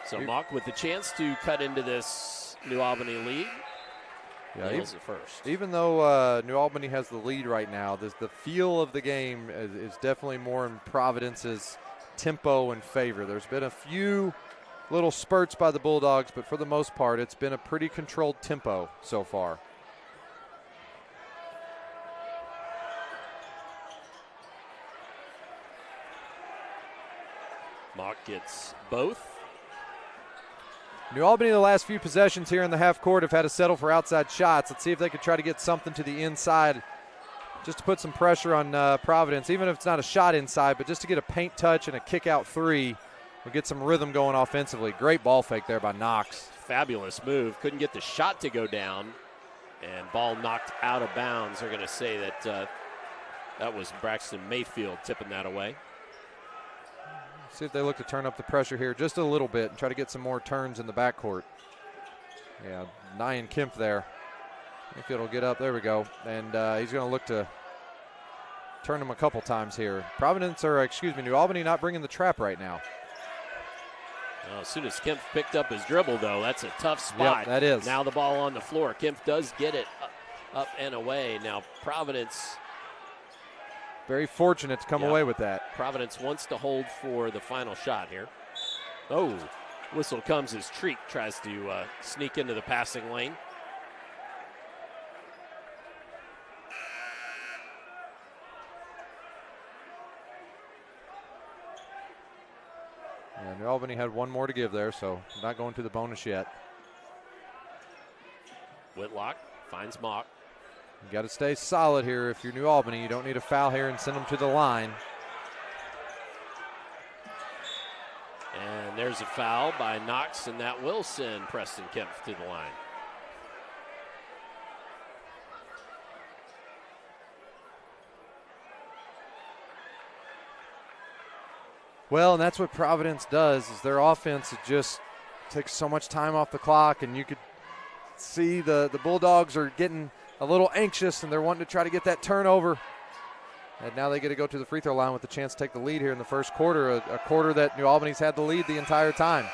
Speaker 3: So Mock with the chance to cut into this New Albany lead.
Speaker 4: Yeah,
Speaker 3: nails it first.
Speaker 4: Even though New Albany has the lead right now, the feel of the game is definitely more in Providence's tempo and favor. There's been a few little spurts by the Bulldogs, but for the most part, it's been a pretty controlled tempo so far.
Speaker 3: Mock gets both.
Speaker 4: New Albany, the last few possessions here in the half court, have had to settle for outside shots. Let's see if they could try to get something to the inside just to put some pressure on Providence, even if it's not a shot inside, but just to get a paint touch and a kick-out 3. We'll get some rhythm going offensively. Great ball fake there by Knox.
Speaker 3: Fabulous move. Couldn't get the shot to go down, and ball knocked out of bounds. They're going to say that that was Braxton Mayfield tipping that away.
Speaker 4: See if they look to turn up the pressure here just a little bit and try to get some more turns in the backcourt. Yeah, Nyan Kemp there. Mayfield will get up. There we go. And he's going to look to turn him a couple times here. New Albany not bringing the trap right now.
Speaker 3: Well, as soon as Kemp picked up his dribble, though, that's a tough spot.
Speaker 4: Yep, that is.
Speaker 3: Now the ball on the floor. Kemp does get it up and away. Now Providence.
Speaker 4: Very fortunate to come away with that.
Speaker 3: Providence wants to hold for the final shot here. Oh, whistle comes as Treek tries to sneak into the passing lane.
Speaker 4: Yeah, New Albany had one more to give there, so not going to the bonus yet.
Speaker 3: Whitlock finds Mock.
Speaker 4: You got to stay solid here. If you're New Albany, you don't need a foul here and send them to the line.
Speaker 3: And there's a foul by Knox, and that will send Preston Kemp to the line.
Speaker 4: Well, and that's what Providence does, is their offense just takes so much time off the clock, and you could see the Bulldogs are getting a little anxious, and they're wanting to try to get that turnover. And now they get to go to the free throw line with the chance to take the lead here in the first quarter, a quarter that New Albany's had the lead the entire time.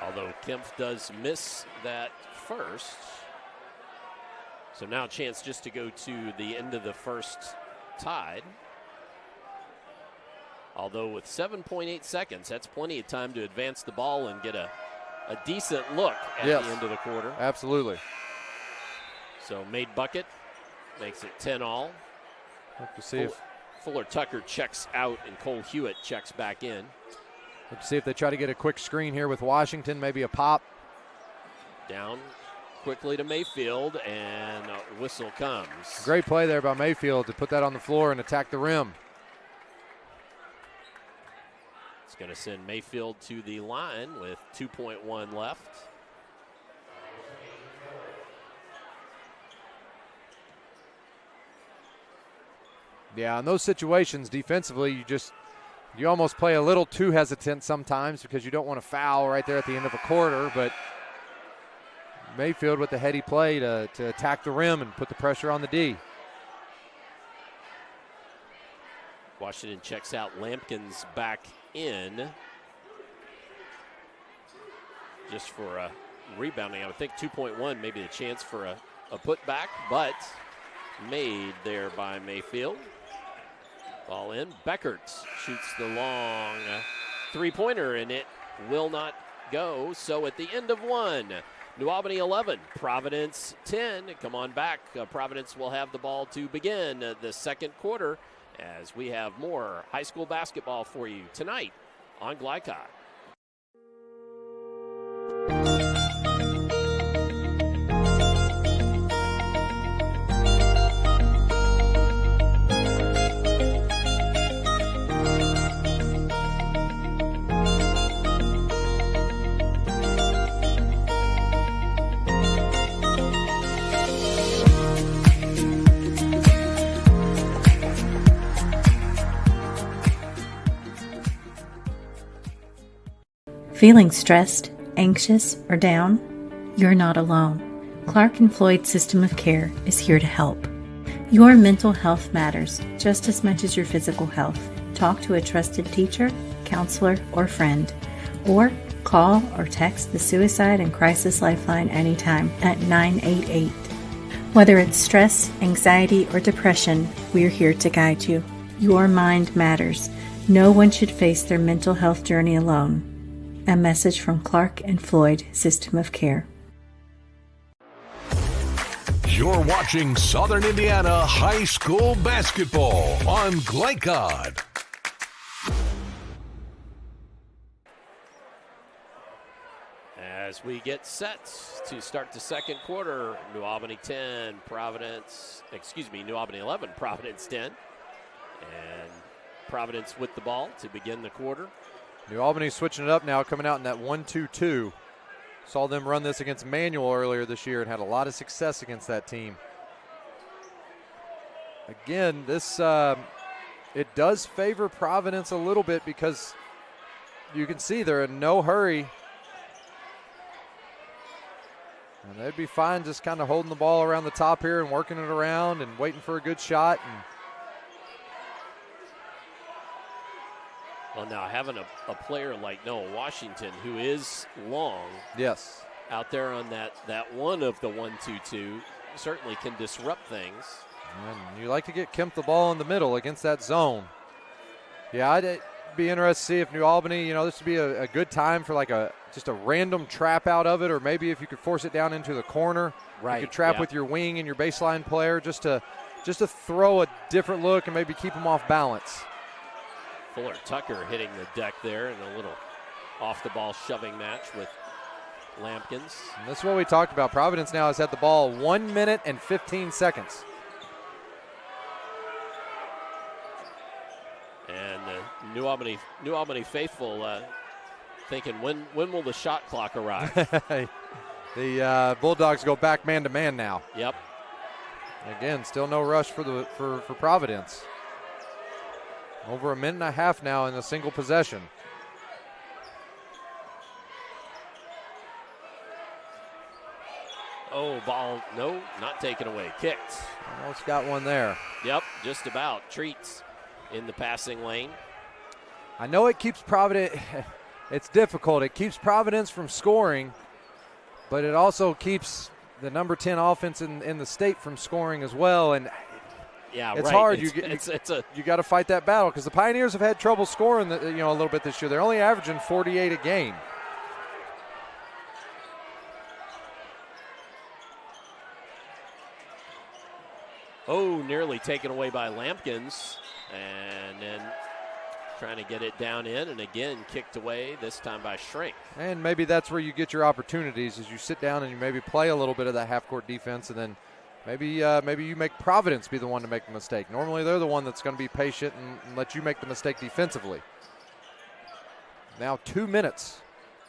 Speaker 3: Although Kempf does miss that first. So now a chance just to go to the end of the first tied. Although with 7.8 seconds, that's plenty of time to advance the ball and get a decent look at the end of the quarter.
Speaker 4: Absolutely.
Speaker 3: So made bucket, makes it 10 all.
Speaker 4: Look to see if
Speaker 3: Fuller Tucker checks out and Cole Hewitt checks back in.
Speaker 4: Let's see if they try to get a quick screen here with Washington, maybe a pop.
Speaker 3: Down quickly to Mayfield, and a whistle comes.
Speaker 4: Great play there by Mayfield to put that on the floor and attack the rim.
Speaker 3: It's going to send Mayfield to the line with 2.1 left.
Speaker 4: Yeah, in those situations, defensively, you almost play a little too hesitant sometimes because you don't want to foul right there at the end of a quarter, but Mayfield with the heady play to attack the rim and put the pressure on the D.
Speaker 3: Washington checks out. Lampkins back in just for a rebounding. I would think 2.1, maybe the chance for a putback, but made there by Mayfield. Ball in. Beckert shoots the long three-pointer, and it will not go. So at the end of one, New Albany 11, Providence 10. Come on back. Providence will have the ball to begin the second quarter as we have more high school basketball for you tonight on Glycod.
Speaker 9: Feeling stressed, anxious, or down? You're not alone. Clark and Floyd System of Care is here to help. Your mental health matters just as much as your physical health. Talk to a trusted teacher, counselor, or friend. Or call or text the Suicide and Crisis Lifeline anytime at 988. Whether it's stress, anxiety, or depression, we're here to guide you. Your mind matters. No one should face their mental health journey alone. A message from Clark and Floyd System of Care.
Speaker 2: You're watching Southern Indiana High School Basketball on Glycod.
Speaker 3: As we get set to start the second quarter, New Albany 10, New Albany 11, Providence 10. And Providence with the ball to begin the quarter.
Speaker 4: New Albany switching it up now, coming out in that 1-2-2. Saw them run this against Manual earlier this year and had a lot of success against that team. Again, this it does favor Providence a little bit because you can see they're in no hurry. And they'd be fine just kind of holding the ball around the top here and working it around and waiting for a good shot. And
Speaker 3: well, now having a player like Noah Washington, who is long,
Speaker 4: yes,
Speaker 3: out there on that one of the 1-2-2, certainly can disrupt things.
Speaker 4: And you like to get Kemp the ball in the middle against that zone. Yeah, I'd be interested to see if New Albany, this would be a good time for like just a random trap out of it, or maybe if you could force it down into the corner,
Speaker 3: right?
Speaker 4: You could trap with your wing and your baseline player just to throw a different look and maybe keep them off balance.
Speaker 3: Fuller Tucker hitting the deck there in a little off-the-ball shoving match with Lampkins.
Speaker 4: And that's what we talked about. Providence now has had the ball 1 minute and 15 seconds.
Speaker 3: And the New Albany faithful thinking, when will the shot clock arrive?
Speaker 4: The Bulldogs go back man-to-man now.
Speaker 3: Yep.
Speaker 4: Again, still no rush for Providence. Over a minute and a half now in a single possession.
Speaker 3: Oh, ball, no, not taken away, kicked.
Speaker 4: Almost got one there.
Speaker 3: Yep, just about. Treats in the passing lane.
Speaker 4: I know it keeps Providence, it's difficult. It keeps Providence from scoring, but it also keeps the number 10 offense in the state from scoring as well. And
Speaker 3: yeah,
Speaker 4: it's
Speaker 3: right.
Speaker 4: hard.
Speaker 3: You
Speaker 4: got to fight that battle because the Pioneers have had trouble scoring a little bit this year. They're only averaging 48 a game.
Speaker 3: Oh, nearly taken away by Lampkins. And then trying to get it down in, and again kicked away, this time by Shrink.
Speaker 4: And maybe that's where you get your opportunities, is you sit down and you maybe play a little bit of that half-court defense, and then maybe you make Providence be the one to make the mistake. Normally they're the one that's going to be patient and let you make the mistake defensively. Now 2 minutes,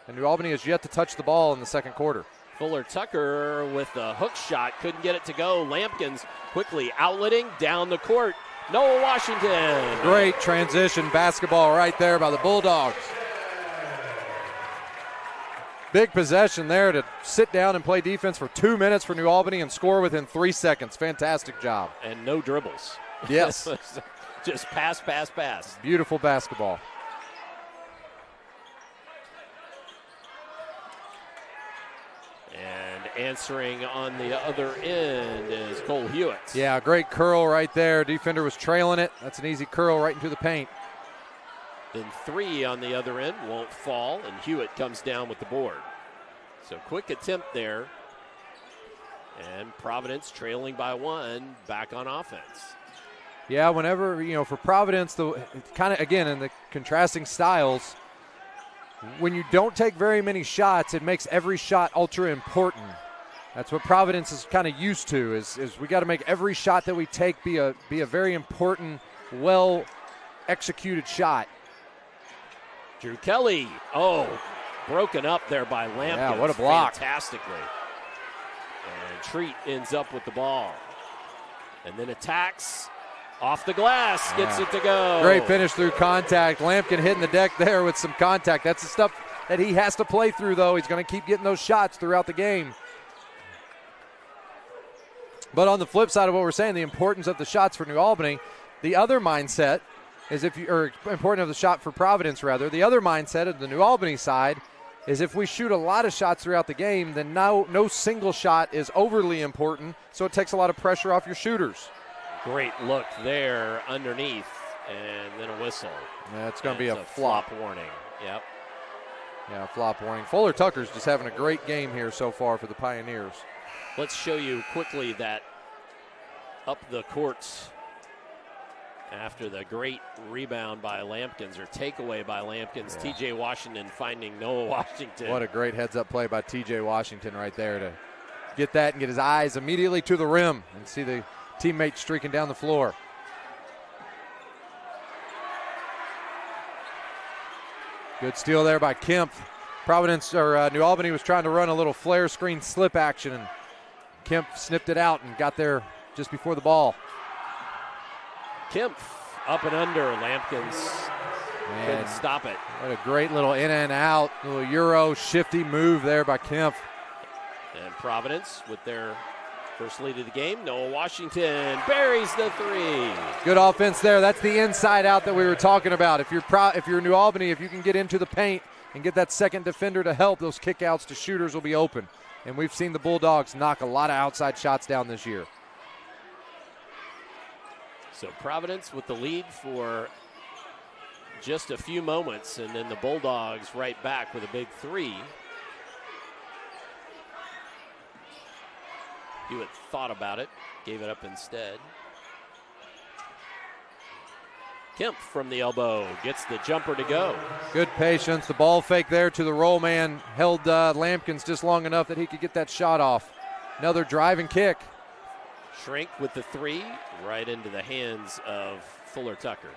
Speaker 4: and New Albany has yet to touch the ball in the second quarter.
Speaker 3: Fuller Tucker with the hook shot, couldn't get it to go. Lampkins quickly outletting down the court. Noah Washington.
Speaker 4: Great transition basketball right there by the Bulldogs. Big possession there to sit down and play defense for 2 minutes for New Albany and score within 3 seconds. Fantastic job.
Speaker 3: And no dribbles.
Speaker 4: Yes.
Speaker 3: Just pass, pass, pass.
Speaker 4: Beautiful basketball.
Speaker 3: And answering on the other end is Cole Hewitt.
Speaker 4: Yeah, great curl right there. Defender was trailing it. That's an easy curl right into the paint.
Speaker 3: Then 3 on the other end won't fall, and Hewitt comes down with the board. So quick attempt there. And Providence trailing by 1, back on offense.
Speaker 4: Yeah, whenever, for Providence, kind of, again, in the contrasting styles, when you don't take very many shots, it makes every shot ultra important. That's what Providence is kind of used to, is we got to make every shot that we take be a very important, well-executed shot.
Speaker 3: Drew Kelly, broken up there by Lampkins.
Speaker 4: Yeah, what a block.
Speaker 3: Fantastically. And Treat ends up with the ball. And then attacks off the glass, gets it to go.
Speaker 4: Great finish through contact. Lampkin hitting the deck there with some contact. That's the stuff that he has to play through, though. He's going to keep getting those shots throughout the game. But on the flip side of what we're saying, the importance of the shots for New Albany, the other mindset is important of the shot for Providence, rather. The other mindset of the New Albany side is if we shoot a lot of shots throughout the game, then no single shot is overly important, so it takes a lot of pressure off your shooters.
Speaker 3: Great look there underneath, and then a whistle.
Speaker 4: Yeah, it's going to be a flop
Speaker 3: warning. Yep.
Speaker 4: Yeah, flop warning. Fuller Tucker's just having a great game here so far for the Pioneers.
Speaker 3: Let's show you quickly that up the courts after the great rebound by Lampkins, or takeaway by Lampkins. Yeah. T.J. Washington finding Noah Washington.
Speaker 4: What a great heads-up play by T.J. Washington right there to get that and get his eyes immediately to the rim and see the teammate streaking down the floor. Good steal there by Kemp. New Albany was trying to run a little flare screen slip action, and Kemp snipped it out and got there just before the ball.
Speaker 3: Kemp up and under. Lampkins couldn't stop it.
Speaker 4: What a great little in and out, little Euro shifty move there by Kemp.
Speaker 3: And Providence with their first lead of the game. Noah Washington buries the 3.
Speaker 4: Good offense there. That's the inside out that we were talking about. If you're New Albany, if you can get into the paint and get that second defender to help, those kickouts to shooters will be open. And we've seen the Bulldogs knock a lot of outside shots down this year.
Speaker 3: So Providence with the lead for just a few moments, and then the Bulldogs right back with a big 3. Hewitt thought about it, gave it up instead. Kemp from the elbow gets the jumper to go.
Speaker 4: Good patience. The ball fake there to the roll man held Lampkins just long enough that he could get that shot off. Another drive and kick.
Speaker 3: Shrink with the 3 right into the hands of Fuller Tucker.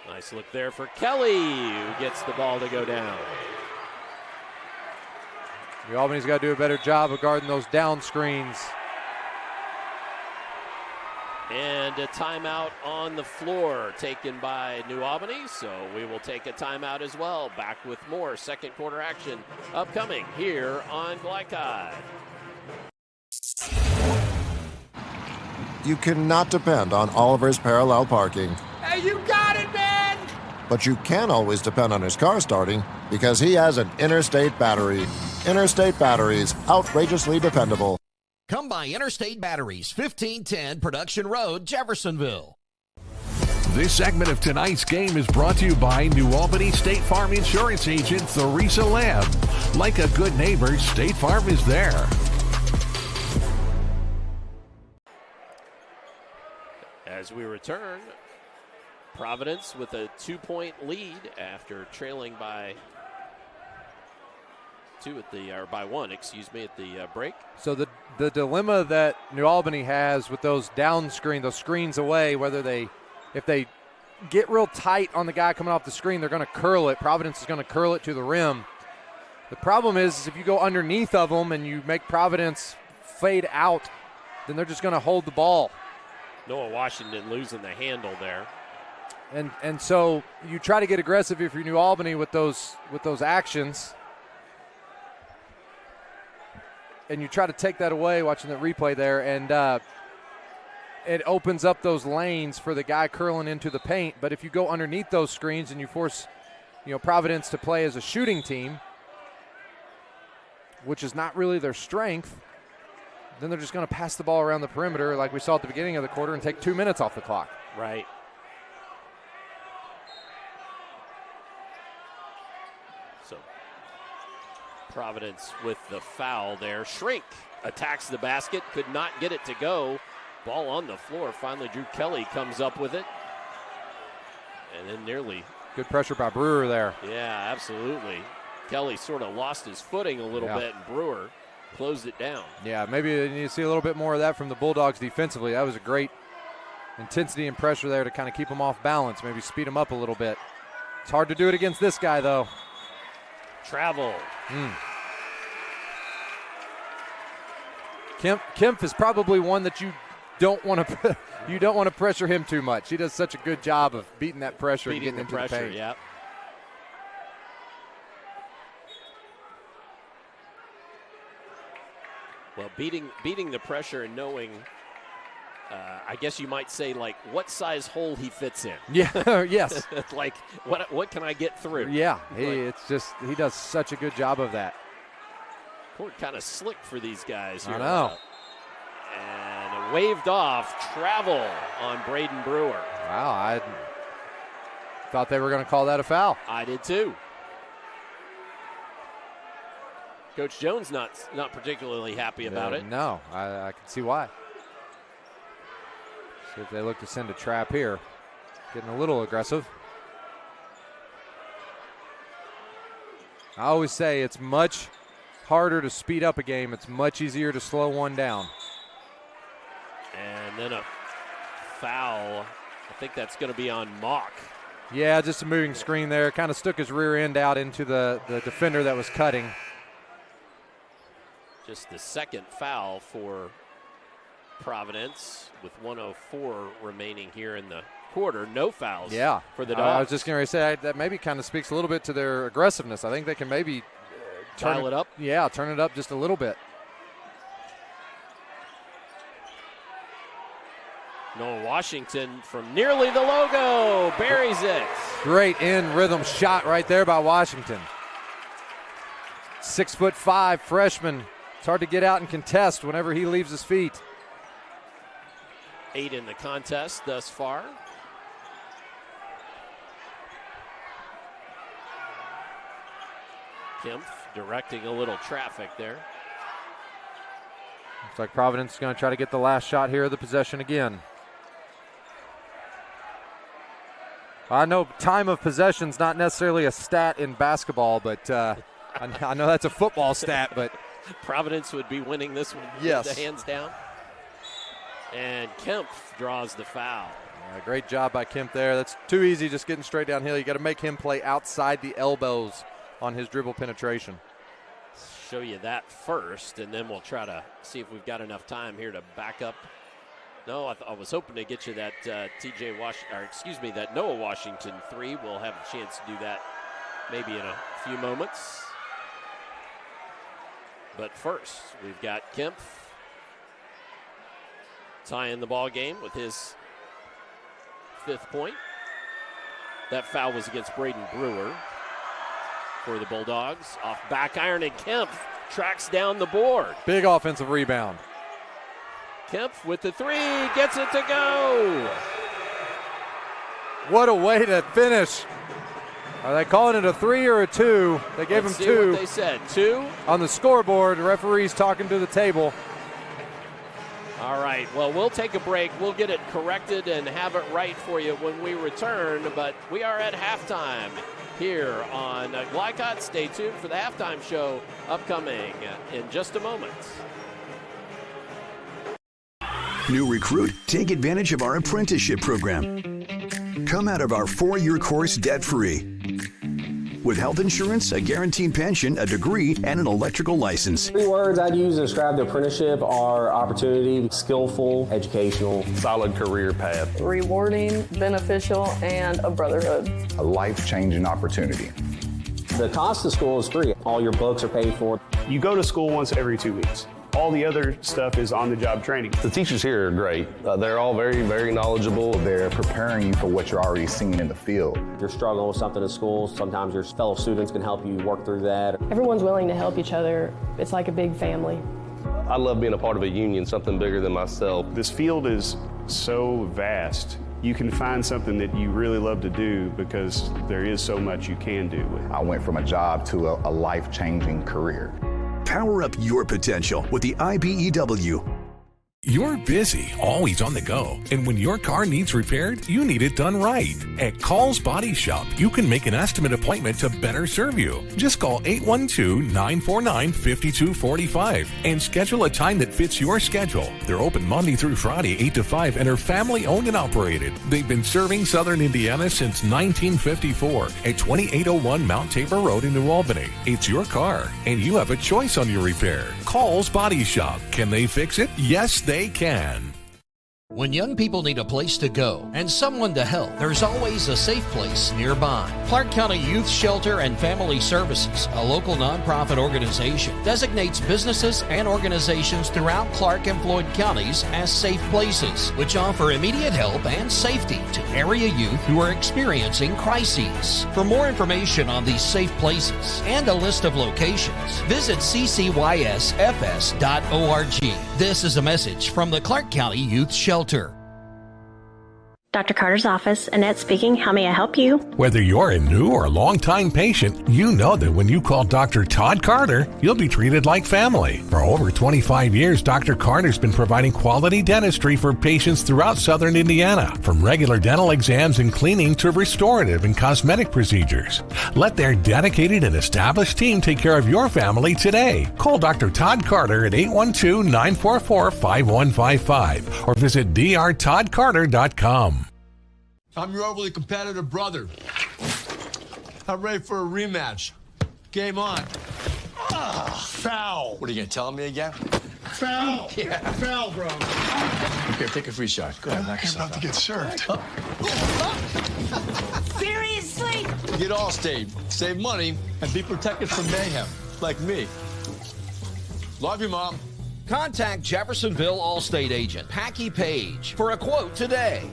Speaker 3: Nice look there for Kelly, who gets the ball to go down.
Speaker 4: New Albany's got to do a better job of guarding those down screens.
Speaker 3: And a timeout on the floor taken by New Albany, so we will take a timeout as well. Back with more second quarter action upcoming here on Glycod.
Speaker 7: You cannot depend on Oliver's parallel parking.
Speaker 1: Hey, you got it, man!
Speaker 7: But you can always depend on his car starting because he has an Interstate battery. Interstate batteries, outrageously dependable.
Speaker 5: Come by Interstate Batteries, 1510 Production Road, Jeffersonville.
Speaker 2: This segment of tonight's game is brought to you by New Albany State Farm Insurance Agent Theresa Lamb. Like a good neighbor, State Farm is there.
Speaker 3: As we return, Providence with a 2-point lead after trailing by by one at the break.
Speaker 4: So the dilemma that New Albany has with those those screens away, if they get real tight on the guy coming off the screen, they're going to curl it. Providence is going to curl it to the rim. The problem is if you go underneath of them and you make Providence fade out, then they're just going to hold the ball.
Speaker 3: Noah Washington losing the handle there.
Speaker 4: And so you try to get aggressive if you're New Albany with those actions. And you try to take that away, watching the replay there, and it opens up those lanes for the guy curling into the paint. But if you go underneath those screens and you force, Providence to play as a shooting team, which is not really their strength, then they're just going to pass the ball around the perimeter like we saw at the beginning of the quarter and take 2 minutes off the clock.
Speaker 3: Right. So Providence with the foul there. Shrink attacks the basket, could not get it to go. Ball on the floor. Finally, Drew Kelly comes up with it. And then nearly.
Speaker 4: Good pressure by Brewer there.
Speaker 3: Yeah, absolutely. Kelly sort of lost his footing a little bit, and Brewer closed it down.
Speaker 4: Yeah, maybe you need to see a little bit more of that from the Bulldogs defensively. That was a great intensity and pressure there to kind of keep them off balance, maybe speed them up a little bit. It's hard to do it against this guy, though.
Speaker 3: Travel.
Speaker 4: Kempf is probably one that you don't want to pressure him too much. He does such a good job of beating that pressure and getting into the paint.
Speaker 3: Yeah. Well, beating the pressure and knowing, I guess you might say, like, what size hole he fits in.
Speaker 4: Yeah, yes.
Speaker 3: Like, what can I get through?
Speaker 4: Yeah, he does such a good job of that.
Speaker 3: Court kind of slick for these guys here.
Speaker 4: I know.
Speaker 3: And waved off. Travel on Braden Brewer.
Speaker 4: Wow, I thought they were going to call that a foul.
Speaker 3: I did too. Coach Jones not particularly happy about it.
Speaker 4: No, I can see why. See if they look to send a trap here. Getting a little aggressive. I always say it's much harder to speed up a game. It's much easier to slow one down.
Speaker 3: And then a foul. I think that's going to be on Mock.
Speaker 4: Yeah, just a moving screen there. Kind of stuck his rear end out into the defender that was cutting.
Speaker 3: Just the second foul for Providence with 1:04 remaining here in the quarter. No fouls for the Dogs.
Speaker 4: I was just going to say that maybe kind of speaks a little bit to their aggressiveness. I think they can maybe
Speaker 3: dial it up.
Speaker 4: Yeah, turn it up just a little bit.
Speaker 3: Noah Washington from nearly the logo buries it.
Speaker 4: Great in rhythm shot right there by Washington. 6'5" freshman. It's hard to get out and contest whenever he leaves his feet.
Speaker 3: 8 in the contest thus far. Kempf directing a little traffic there.
Speaker 4: Looks like Providence is going to try to get the last shot here of the possession again. I know time of possession is not necessarily a stat in basketball, but I know that's a football stat, but
Speaker 3: Providence would be winning this one.
Speaker 4: Yes.
Speaker 3: The hands down. And Kempf draws the foul.
Speaker 4: Yeah, great job by Kemp there. That's too easy just getting straight downhill. You got to make him play outside the elbows on his dribble penetration.
Speaker 3: show you that first, and then we'll try to see if we've got enough time here to back up. No, I was hoping to get you that that Noah Washington 3. We'll have a chance to do that maybe in a few moments. But first, we've got Kempf tying the ball game with his 5th point. That foul was against Braden Brewer for the Bulldogs. Off back iron, and Kempf tracks down the board.
Speaker 4: Big offensive rebound.
Speaker 3: Kempf with the 3, gets it to go.
Speaker 4: What a way to finish. Are they calling it a 3 or a 2? They gave him 2.
Speaker 3: What they said, 2.
Speaker 4: On the scoreboard, the referee's talking to the table.
Speaker 3: All right, well, we'll take a break. We'll get it corrected and have it right for you when we return, but we are at halftime here on Glycott. Stay tuned for the halftime show upcoming in just a moment.
Speaker 13: New recruit, take advantage of our apprenticeship program. Come out of our 4-year course debt-free. With health insurance, a guaranteed pension, a degree, and an electrical license.
Speaker 21: 3 words I'd use to describe the apprenticeship are opportunity, skillful, educational,
Speaker 15: solid career path,
Speaker 16: rewarding, beneficial, and a brotherhood.
Speaker 17: A life-changing opportunity.
Speaker 21: The cost of school is free. All your books are paid for.
Speaker 18: You go to school once every 2 weeks. All the other stuff is on-the-job training.
Speaker 15: The teachers here are great. They're all very, very knowledgeable.
Speaker 17: They're preparing you for what you're already seeing in the field.
Speaker 21: If you're struggling with something in school, sometimes your fellow students can help you work through that.
Speaker 16: Everyone's willing to help each other. It's like a big family.
Speaker 15: I love being a part of a union, something bigger than myself.
Speaker 18: This field is so vast. You can find something that you really love to do because there is so much you can do.
Speaker 17: I went from a job to a life-changing career.
Speaker 13: Power up your potential with the IBEW.
Speaker 2: You're busy, always on the go, and when your car needs repaired, you need it done right. At Call's Body Shop, you can make an estimate appointment to better serve you. Just call 812-949-5245 and schedule a time that fits your schedule. They're open Monday through Friday, 8 to 5, and are family-owned and operated. They've been serving Southern Indiana since 1954 at 2801 Mount Tabor Road in New Albany. It's your car, and you have a choice on your repair. Call's Body Shop. Can they fix it? Yes, they can.
Speaker 5: When young people need a place to go and someone to help, there's always a safe place nearby. Clark County Youth Shelter and Family Services, a local nonprofit organization, designates businesses and organizations throughout Clark and Floyd counties as safe places, which offer immediate help and safety to area youth who are experiencing crises. For more information on these safe places and a list of locations, visit ccysfs.org. This is a message from the Clark County Youth Shelter.
Speaker 8: Dr. Carter's office, Annette speaking. How may I help you?
Speaker 2: Whether you're a new or long-time patient, you know that when you call Dr. Todd Carter, you'll be treated like family. For over 25 years, Dr. Carter's been providing quality dentistry for patients throughout Southern Indiana, from regular dental exams and cleaning to restorative and cosmetic procedures. Let their dedicated and established team take care of your family today. Call Dr. Todd Carter at 812-944-5155 or visit drtoddcarter.com.
Speaker 11: I'm your overly competitive brother. I'm ready for a rematch. Game on. Foul.
Speaker 12: What are you going to tell me again?
Speaker 11: Foul.
Speaker 12: Yeah.
Speaker 11: Foul, bro.
Speaker 12: Here, take a free shot. Go ahead, knock yourself out.
Speaker 11: Get served.
Speaker 1: Seriously?
Speaker 12: Get Allstate, save money, and be protected from mayhem, like me. Love you, Mom.
Speaker 5: Contact Jeffersonville Allstate agent Packy Page for a quote today.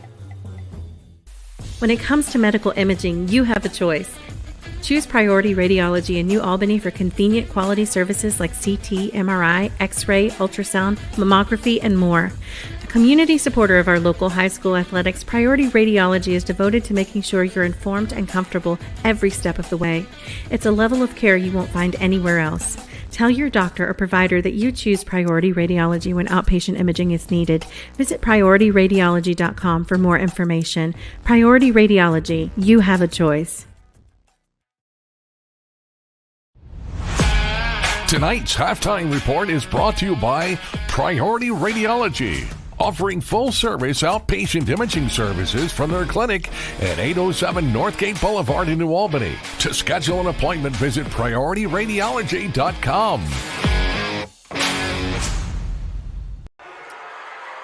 Speaker 9: When it comes to medical imaging, you have a choice. Choose Priority Radiology in New Albany for convenient quality services like CT, MRI, X-ray, ultrasound, mammography, and more. A community supporter of our local high school athletics, Priority Radiology is devoted to making sure you're informed and comfortable every step of the way. It's a level of care you won't find anywhere else. Tell your doctor or provider that you choose Priority Radiology when outpatient imaging is needed. Visit PriorityRadiology.com for more information. Priority Radiology, you have a choice.
Speaker 2: Tonight's halftime report is brought to you by Priority Radiology. offering full-service outpatient imaging services from their clinic at 807 Northgate Boulevard in New Albany. To schedule an appointment, visit PriorityRadiology.com.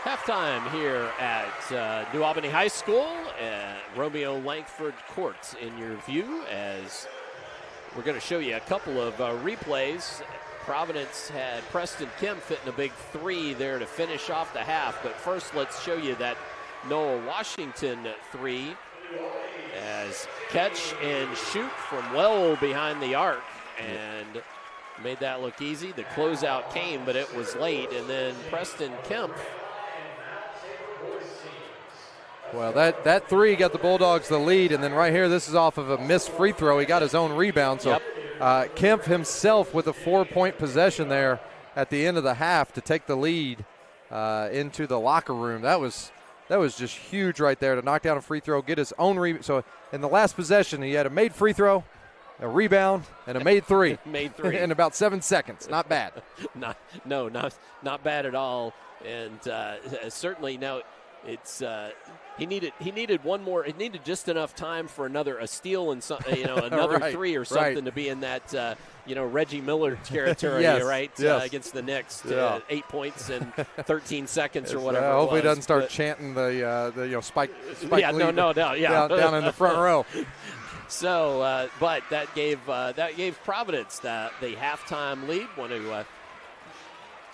Speaker 3: Halftime here at New Albany High School. Romeo Langford Court in your view, as we're going to show you a couple of replays. Providence had Preston Kemp hitting a big three there to finish off the half. But first, let's show you that Noah Washington three, as catch and shoot from well behind the arc, and made that look easy. The closeout came, but it was late. And then Preston Kemp.
Speaker 4: Well, that three got the Bulldogs the lead, and then right here, this is off of a missed free throw. He got his own rebound. So Kemp himself with a 4-point possession there at the end of the half to take the lead into the locker room. That was just huge right there to knock down a free throw, get his own rebound. So in the last possession, he had a made free throw, a rebound, and a made three.
Speaker 3: Made three.
Speaker 4: In about 7 seconds. Not bad.
Speaker 3: Not bad at all. And certainly now it's he needed one more. It needed just enough time for a steal and another
Speaker 4: right,
Speaker 3: three or something
Speaker 4: right.
Speaker 3: to be in that Reggie Miller territory,
Speaker 4: yes,
Speaker 3: right?
Speaker 4: Yes.
Speaker 3: Against the Knicks,
Speaker 4: yeah.
Speaker 3: 8 points in 13 seconds or whatever.
Speaker 4: Hopefully,
Speaker 3: it was.
Speaker 4: he doesn't start chanting the Spike.
Speaker 3: Yeah, no doubt. Yeah,
Speaker 4: down in the front row.
Speaker 3: So, but that gave Providence the halftime lead. Want to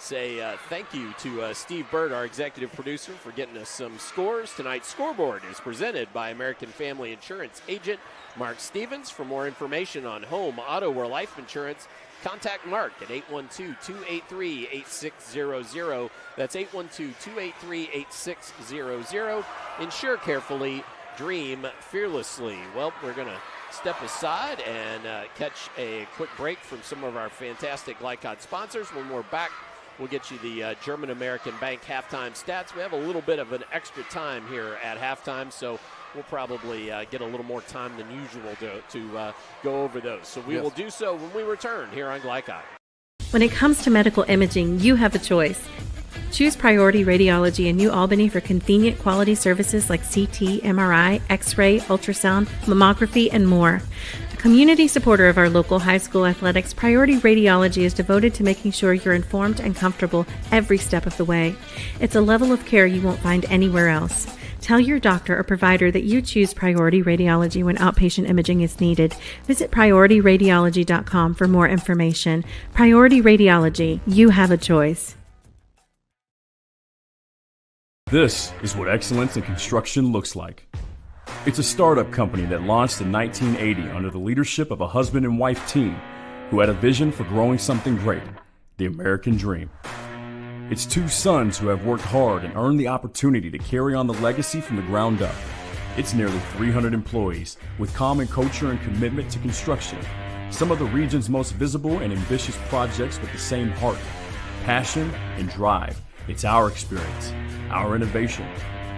Speaker 3: say thank you to Steve Bird, our executive producer, for getting us some scores. Tonight's scoreboard is presented by American Family Insurance agent Mark Stevens. For more information on home, auto, or life insurance, contact Mark at 812-283-8600. That's 812-283-8600. Insure carefully, dream fearlessly. Well, we're going to step aside and catch a quick break from some of our fantastic Glycod sponsors. When we're back, we'll get you the German American Bank halftime stats. We have a little bit of an extra time here at halftime, so we'll probably get a little more time than usual to go over those. So we will do so when we return here on Glycod.
Speaker 9: When it comes to medical imaging, you have a choice. Choose Priority Radiology in New Albany for convenient quality services like CT, MRI, X-ray, ultrasound, mammography, and more. A community supporter of our local high school athletics, Priority Radiology is devoted to making sure you're informed and comfortable every step of the way. It's a level of care you won't find anywhere else. Tell your doctor or provider that you choose Priority Radiology when outpatient imaging is needed. Visit PriorityRadiology.com for more information. Priority Radiology, you have a choice.
Speaker 14: This is what excellence in construction looks like. It's a startup company that launched in 1980 under the leadership of a husband and wife team who had a vision for growing something great, the American dream. It's two sons who have worked hard and earned the opportunity to carry on the legacy from the ground up. It's nearly 300 employees with common culture and commitment to construction. Some of the region's most visible and ambitious projects with the same heart, passion, and drive. It's our experience, our innovation,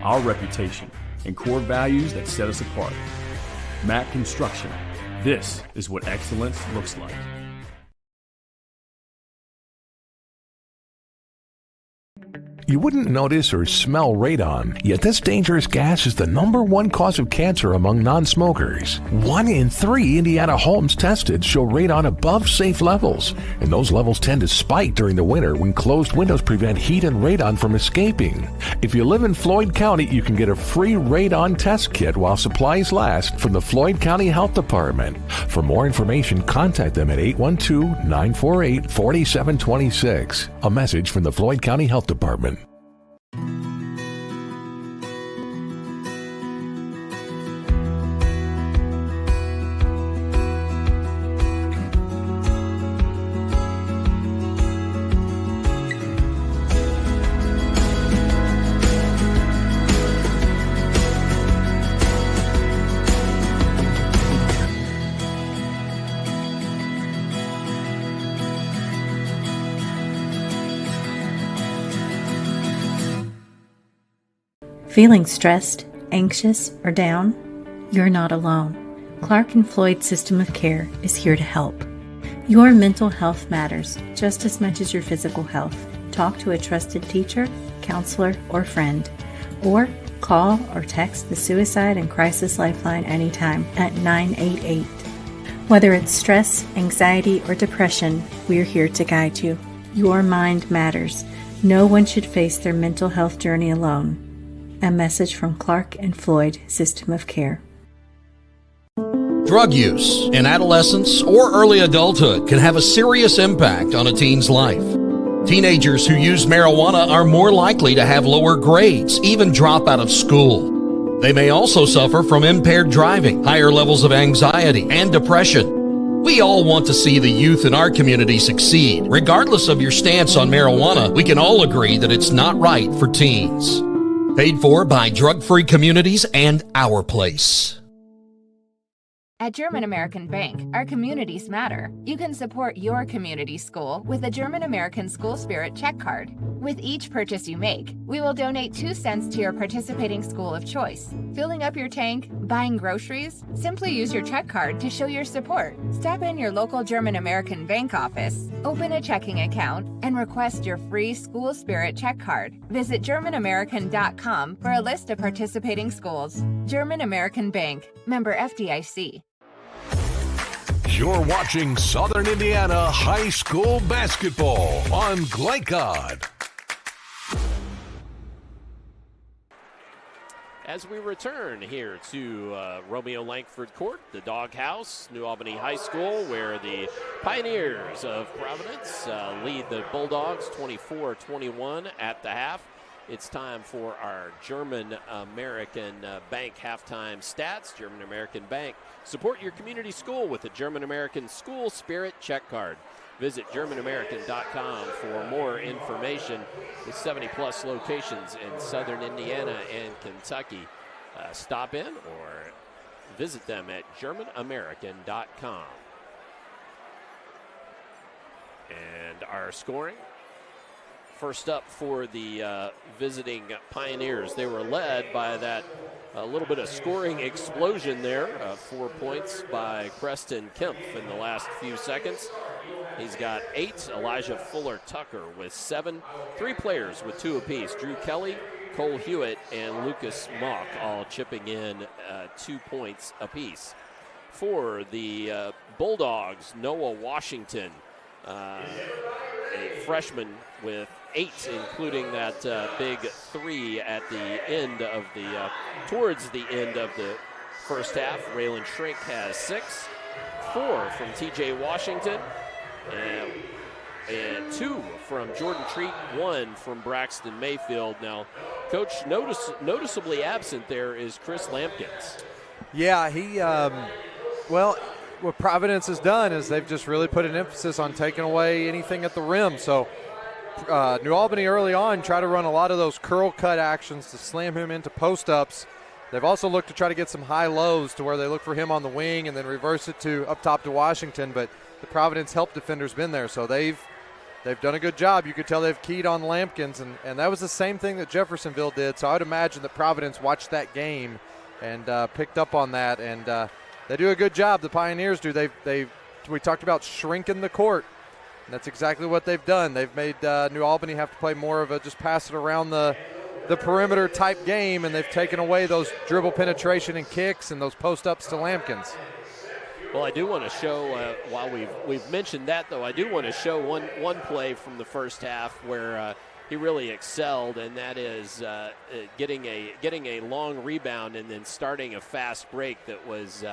Speaker 14: our reputation, and core values that set us apart. Mack Construction. This is what excellence looks like.
Speaker 2: You wouldn't notice or smell radon, yet this dangerous gas is the #1 cause of cancer among non-smokers. 1 in 3 Indiana homes tested show radon above safe levels, and those levels tend to spike during the winter when closed windows prevent heat and radon from escaping. If you live in Floyd County, you can get a free radon test kit while supplies last from the Floyd County Health Department. For more information, contact them at 812-948-4726. A message from the Floyd County Health Department.
Speaker 9: Feeling stressed, anxious, or down? You're not alone. Clark and Floyd System of Care is here to help. Your mental health matters just as much as your physical health. Talk to a trusted teacher, counselor, or friend. Or call or text the Suicide and Crisis Lifeline anytime at 988. Whether it's stress, anxiety, or depression, we're here to guide you. Your mind matters. No one should face their mental health journey alone. A message from Clark and Floyd System of Care.
Speaker 5: Drug use in adolescence or early adulthood can have a serious impact on a teen's life. Teenagers who use marijuana are more likely to have lower grades, even drop out of school. They may also suffer from impaired driving, higher levels of anxiety, and depression. We all want to see the youth in our community succeed. Regardless of your stance on marijuana, we can all agree that it's not right for teens. Paid for by Drug Free Communities and Our Place.
Speaker 6: At German American Bank, our communities matter. You can support your community school with a German American School Spirit check card. With each purchase you make, we will donate 2 cents to your participating school of choice. Filling up your tank, buying groceries? Simply use your check card to show your support. Stop in your local German American Bank office, open a checking account, and request your free School Spirit check card. Visit GermanAmerican.com for a list of participating schools. German American Bank, member FDIC.
Speaker 2: You're watching Southern Indiana High School basketball on Glycod.
Speaker 3: As we return here to Romeo Langford Court, the Doghouse, New Albany High School, where the Pioneers of Providence lead the Bulldogs 24-21 at the half. It's time for our German American Bank halftime stats. German American Bank. Support your community school with the German American School Spirit check card. Visit GermanAmerican.com for more information with 70-plus locations in Southern Indiana and Kentucky. Stop in or visit them at GermanAmerican.com. And our scoring. First up for the visiting Pioneers. They were led by that little bit of scoring explosion there. 4 points by Preston Kempf in the last few seconds. He's got 8. Elijah Fuller-Tucker with 7. 3 players with 2 apiece. Drew Kelly, Cole Hewitt, and Lucas Mock all chipping in 2 points apiece. For the Bulldogs, Noah Washington, a freshman with 8, including that big 3 at the end of the, towards the end of the first half. Raylan Shrink has 6, 4 from TJ Washington, and 2 from Jordan Treat, 1 from Braxton Mayfield. Now, Coach, noticeably absent there is Chris Lampkins.
Speaker 4: Yeah, he, well, what Providence has done is they've just really put an emphasis on taking away anything at the rim. So New Albany early on tried to run a lot of those curl cut actions to slam him into post-ups. They've also looked to try to get some high-lows to where they look for him on the wing and then reverse it to up top to Washington. But the Providence help defender's been there, so they've done a good job. You could tell they've keyed on Lampkins, and that was the same thing that Jeffersonville did. So I would imagine that Providence watched that game and picked up on that, and they do a good job. The Pioneers do. We talked about shrinking the court, and that's exactly what they've done. They've made New Albany have to play more of a just pass it around the perimeter type game, and they've taken away those dribble penetration and kicks and those post-ups to Lampkins.
Speaker 3: Well, I do want to show, while we've mentioned that, though, I do want to show one play from the first half where he really excelled, and that is getting a long rebound and then starting a fast break that was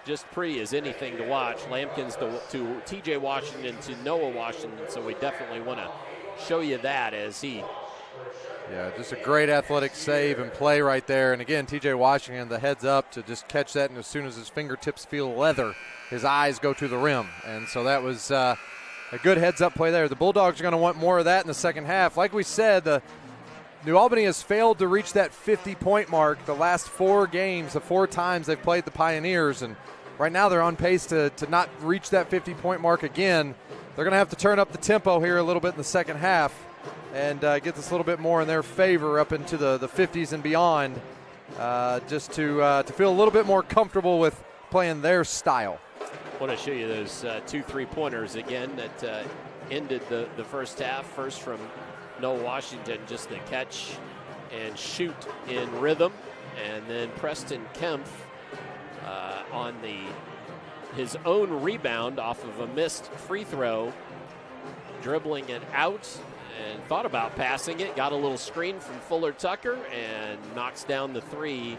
Speaker 3: just pretty as anything to watch. Lampkins to T.J. Washington to Noah Washington, so we definitely want to show you that as he.
Speaker 4: Yeah, just a great athletic save and play right there. And again, T.J. Washington, the heads up to just catch that, and as soon as his fingertips feel leather, his eyes go to the rim. And so that was a good heads-up play there. The Bulldogs are going to want more of that in the second half. Like we said, New Albany has failed to reach that 50-point mark the last 4 games, the 4 times they've played the Pioneers. And right now they're on pace to not reach that 50-point mark again. They're going to have to turn up the tempo here a little bit in the second half and get this a little bit more in their favor up into the 50s and beyond, just to feel a little bit more comfortable with playing their style.
Speaker 3: I want to show you those 2 3-pointers again that ended the first half. First from Noah Washington just the catch and shoot in rhythm. And then Preston Kempf on his own rebound off of a missed free throw, dribbling it out and thought about passing it, got a little screen from Fuller Tucker and knocks down the three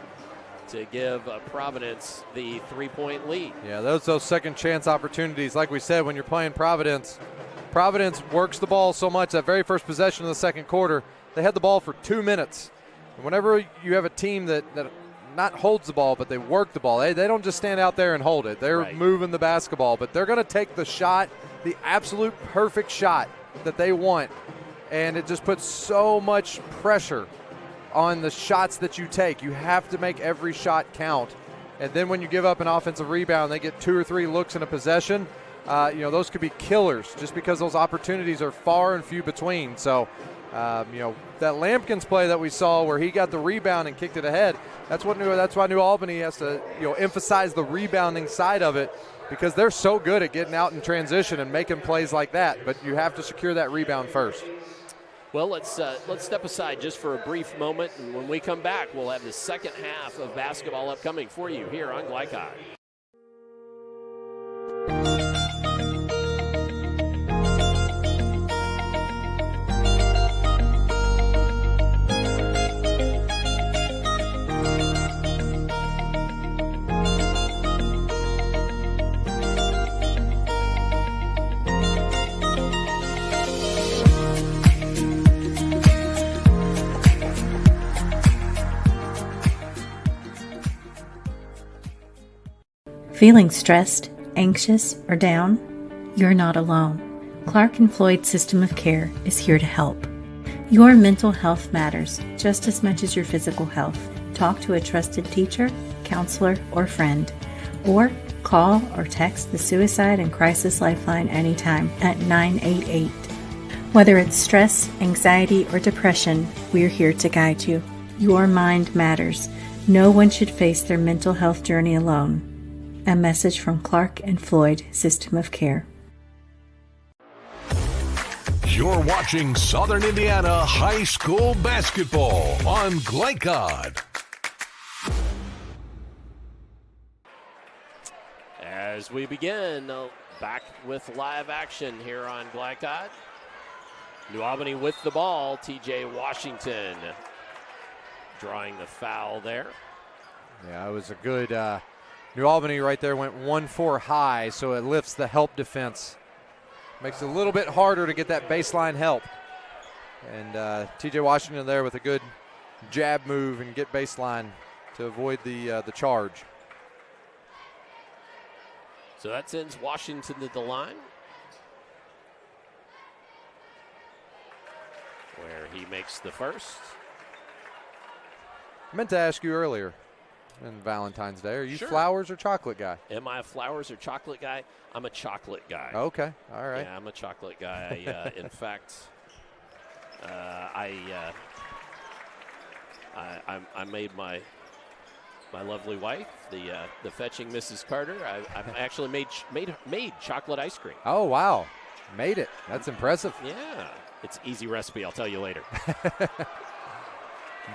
Speaker 3: to give Providence the 3-point lead.
Speaker 4: Yeah, those second chance opportunities. Like we said, when you're playing Providence works the ball so much. That very first possession of the second quarter, they had the ball for 2 minutes. And whenever you have a team that not holds the ball, but they work the ball, they don't just stand out there and hold it. They're moving the basketball, but they're going to take the shot, the absolute perfect shot that they want. And it just puts so much pressure on the shots that you take. You have to make every shot count. And then when you give up an offensive rebound, they get 2 or 3 looks in a possession. Those could be killers just because those opportunities are far and few between. So, that Lampkins play that we saw where he got the rebound and kicked it ahead, that's why New Albany has to emphasize the rebounding side of it, because they're so good at getting out in transition and making plays like that. But you have to secure that rebound first.
Speaker 3: Well, let's step aside just for a brief moment, and when we come back, we'll have the second half of basketball upcoming for you here on Glycod.
Speaker 9: Feeling stressed, anxious, or down? You're not alone. Clark and Floyd System of Care is here to help. Your mental health matters just as much as your physical health. Talk to a trusted teacher, counselor, or friend. Or call or text the Suicide and Crisis Lifeline anytime at 988. Whether it's stress, anxiety, or depression, we're here to guide you. Your mind matters. No one should face their mental health journey alone. A message from Clark and Floyd System of Care.
Speaker 2: You're watching Southern Indiana High School basketball on Glycod.
Speaker 3: As we begin, back with live action here on Glycod. New Albany with the ball. TJ Washington drawing the foul there.
Speaker 4: Yeah, it was a good New Albany right there went 1-4 high, so it lifts the help defense. Makes it a little bit harder to get that baseline help. And T.J. Washington there with a good jab move and get baseline to avoid the charge.
Speaker 3: So that sends Washington to the line, where he makes the first.
Speaker 4: I meant to ask you earlier. And Valentine's Day. Are you flowers or chocolate guy?
Speaker 3: Am I a flowers or chocolate guy? I'm a chocolate guy.
Speaker 4: Okay, all right.
Speaker 3: Yeah, I'm a chocolate guy. In fact, I made my lovely wife, the fetching Mrs. Carter. I actually made chocolate ice cream.
Speaker 4: Oh wow, made it. That's impressive.
Speaker 3: Yeah, it's easy recipe. I'll tell you later.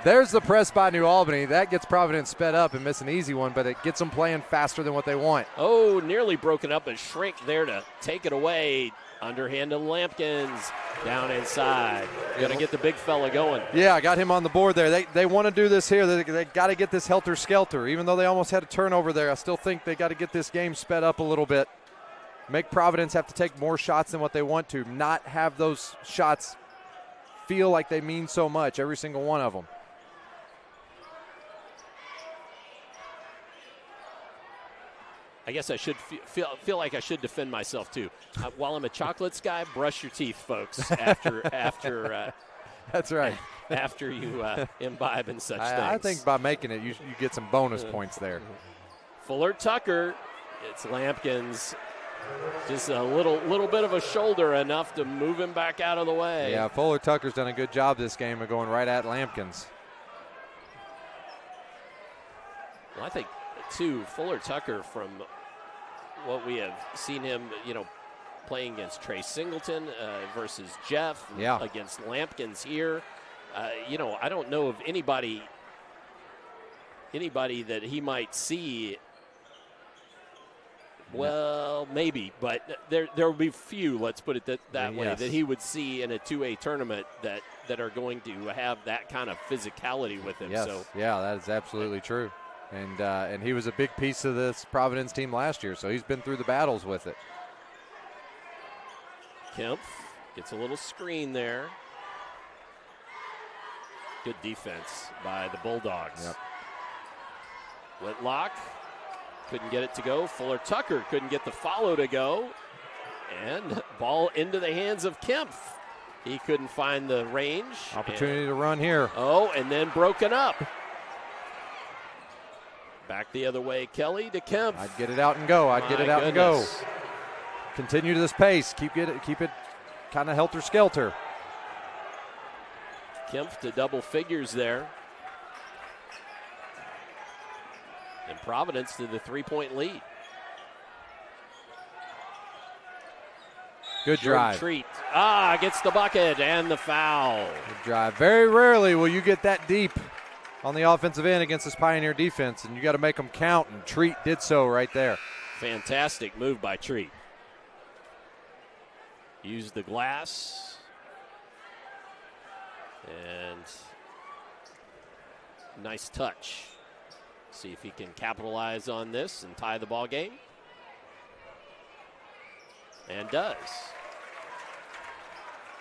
Speaker 4: There's the press by New Albany. That gets Providence sped up and miss an easy one, but it gets them playing faster than what they want.
Speaker 3: Oh, nearly broken up, but Shrink there to take it away. Underhand to Lampkins, down inside. Got to get the big fella going.
Speaker 4: Yeah, I got him on the board there. They want to do this here. They got to get this helter-skelter. Even though they almost had a turnover there, I still think they got to get this game sped up a little bit. Make Providence have to take more shots than what they want to. Not have those shots feel like they mean so much, every single one of them.
Speaker 3: I guess I should feel like I should defend myself too. While I'm a chocolates guy, brush your teeth, folks. After
Speaker 4: that's right.
Speaker 3: After you imbibe in such things.
Speaker 4: I think by making it, you get some bonus points there.
Speaker 3: Fuller Tucker, it's Lampkins. Just a little bit of a shoulder enough to move him back out of the way.
Speaker 4: Yeah, Fuller Tucker's done a good job this game of going right at Lampkins.
Speaker 3: Well, I think too, Fuller Tucker, from what we have seen him, playing against Trey Singleton versus Jeff, against Lampkins here. I don't know of anybody that he might see. Well, maybe, but there will be few, let's put it that way, that he would see in a 2A tournament that are going to have that kind of physicality with him.
Speaker 4: Yes,
Speaker 3: So,
Speaker 4: that is absolutely true. And he was a big piece of this Providence team last year, so he's been through the battles with it.
Speaker 3: Kempf gets a little screen there. Good defense by the Bulldogs.
Speaker 4: Yep.
Speaker 3: Whitlock couldn't get it to go. Fuller Tucker couldn't get the follow to go. And ball into the hands of Kempf. He couldn't find the range.
Speaker 4: Opportunity to run here.
Speaker 3: Oh, and then broken up. Back the other way, Kelly to Kempf.
Speaker 4: I'd get it out and go. And go. Continue to this pace. Keep it kind of helter-skelter.
Speaker 3: Kempf to double figures there. And Providence to the 3-point lead.
Speaker 4: Good drive.
Speaker 3: Treat. Gets the bucket and the foul.
Speaker 4: Good drive. Very rarely will you get that deep on the offensive end against this Pioneer defense, and you got to make them count, and Treat did so right there.
Speaker 3: Fantastic move by Treat. Used the glass. And nice touch. See if he can capitalize on this and tie the ball game. And does.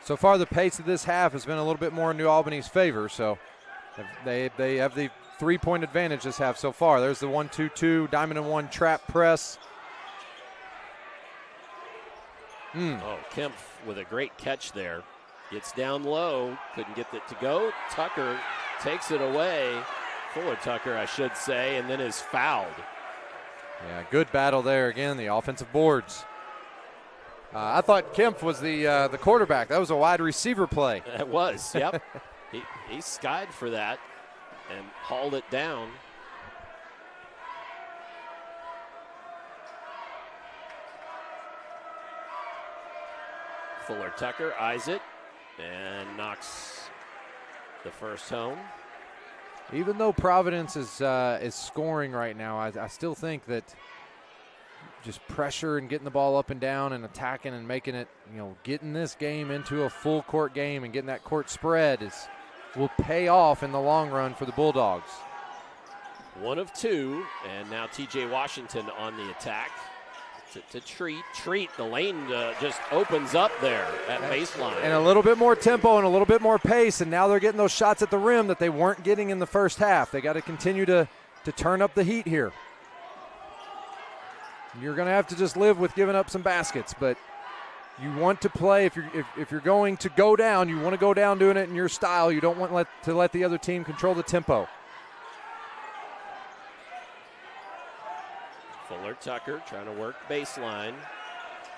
Speaker 4: So far, the pace of this half has been a little bit more in New Albany's favor, so they have the 3-point advantage this half so far. There's the 1-2-2, diamond and one trap press.
Speaker 3: Oh, Kempf with a great catch there. Gets down low, couldn't get it to go. Tucker takes it away. Fuller Tucker, I should say, and then is fouled.
Speaker 4: Yeah, good battle there again, the offensive boards. I thought Kempf was the quarterback. That was a wide receiver play.
Speaker 3: It was, yep. he skied for that and hauled it down. Fuller Tucker eyes it and knocks the first home.
Speaker 4: Even though Providence is scoring right now, I still think that just pressure and getting the ball up and down and attacking and making it, getting this game into a full court game and getting that court spread will pay off in the long run for the Bulldogs.
Speaker 3: 1 of 2, and now TJ Washington on the attack. To Treat. The lane just opens up there at baseline.
Speaker 4: And a little bit more tempo and a little bit more pace, and now they're getting those shots at the rim that they weren't getting in the first half. They got to continue to turn up the heat here. You're going to have to just live with giving up some baskets, but you want to play. If you're going to go down, you want to go down doing it in your style. You don't want to let the other team control the tempo.
Speaker 3: Fuller Tucker trying to work baseline.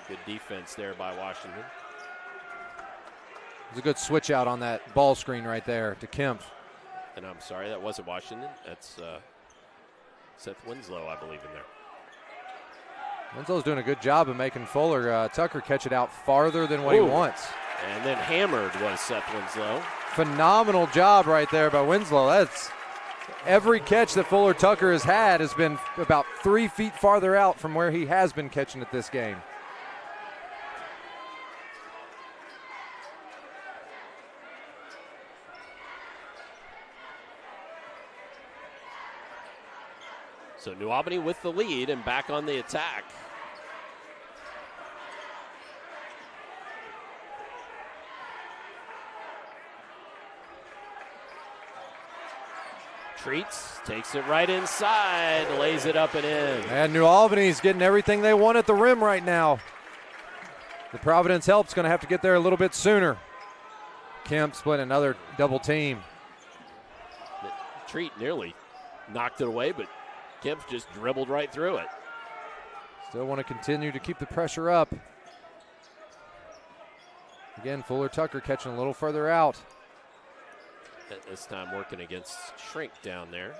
Speaker 3: Good defense there by Washington.
Speaker 4: It was a good switch out on that ball screen right there to Kempf.
Speaker 3: And I'm sorry, that wasn't Washington. That's Seth Winslow, I believe, in there.
Speaker 4: Winslow's doing a good job of making Fuller Tucker catch it out farther than what he wants.
Speaker 3: And then hammered was Seth Winslow.
Speaker 4: Phenomenal job right there by Winslow. That's every catch that Fuller Tucker has been about 3 feet farther out from where he has been catching it this game.
Speaker 3: So New Albany with the lead and back on the attack. Treats, takes it right inside, lays it up and in.
Speaker 4: And New Albany's getting everything they want at the rim right now. The Providence help's going to have to get there a little bit sooner. Kemp split another double team.
Speaker 3: Treat nearly knocked it away, but Kemp just dribbled right through it.
Speaker 4: Still want to continue to keep the pressure up. Again, Fuller Tucker catching a little further out.
Speaker 3: At this time working against Shrink down there.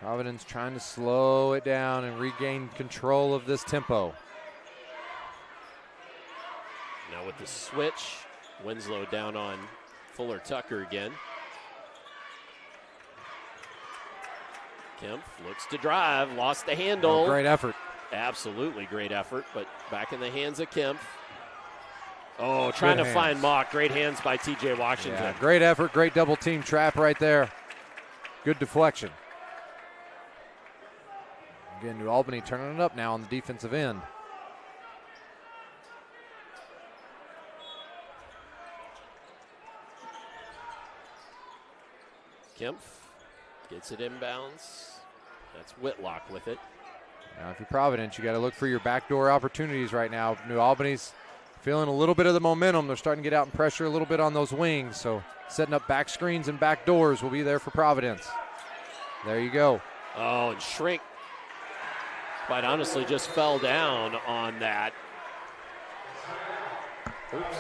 Speaker 4: Providence trying to slow it down and regain control of this tempo.
Speaker 3: Now with the switch, Winslow down on Fuller Tucker again. Kemp looks to drive, lost the handle.
Speaker 4: Oh, great effort.
Speaker 3: Absolutely great effort, but back in the hands of Kemp. Oh, trying to find Mock. Great hands by T.J. Washington.
Speaker 4: Yeah, great effort, great double team trap right there. Good deflection. Again, New Albany turning it up now on the defensive end.
Speaker 3: Kemp gets it inbounds. That's Whitlock with it.
Speaker 4: Now, if you're Providence, you got to look for your backdoor opportunities right now. New Albany's feeling a little bit of the momentum. They're starting to get out and pressure a little bit on those wings. So setting up back screens and back doors will be there for Providence. There you go.
Speaker 3: Oh, and Shrink, quite honestly, just fell down on that. Oops.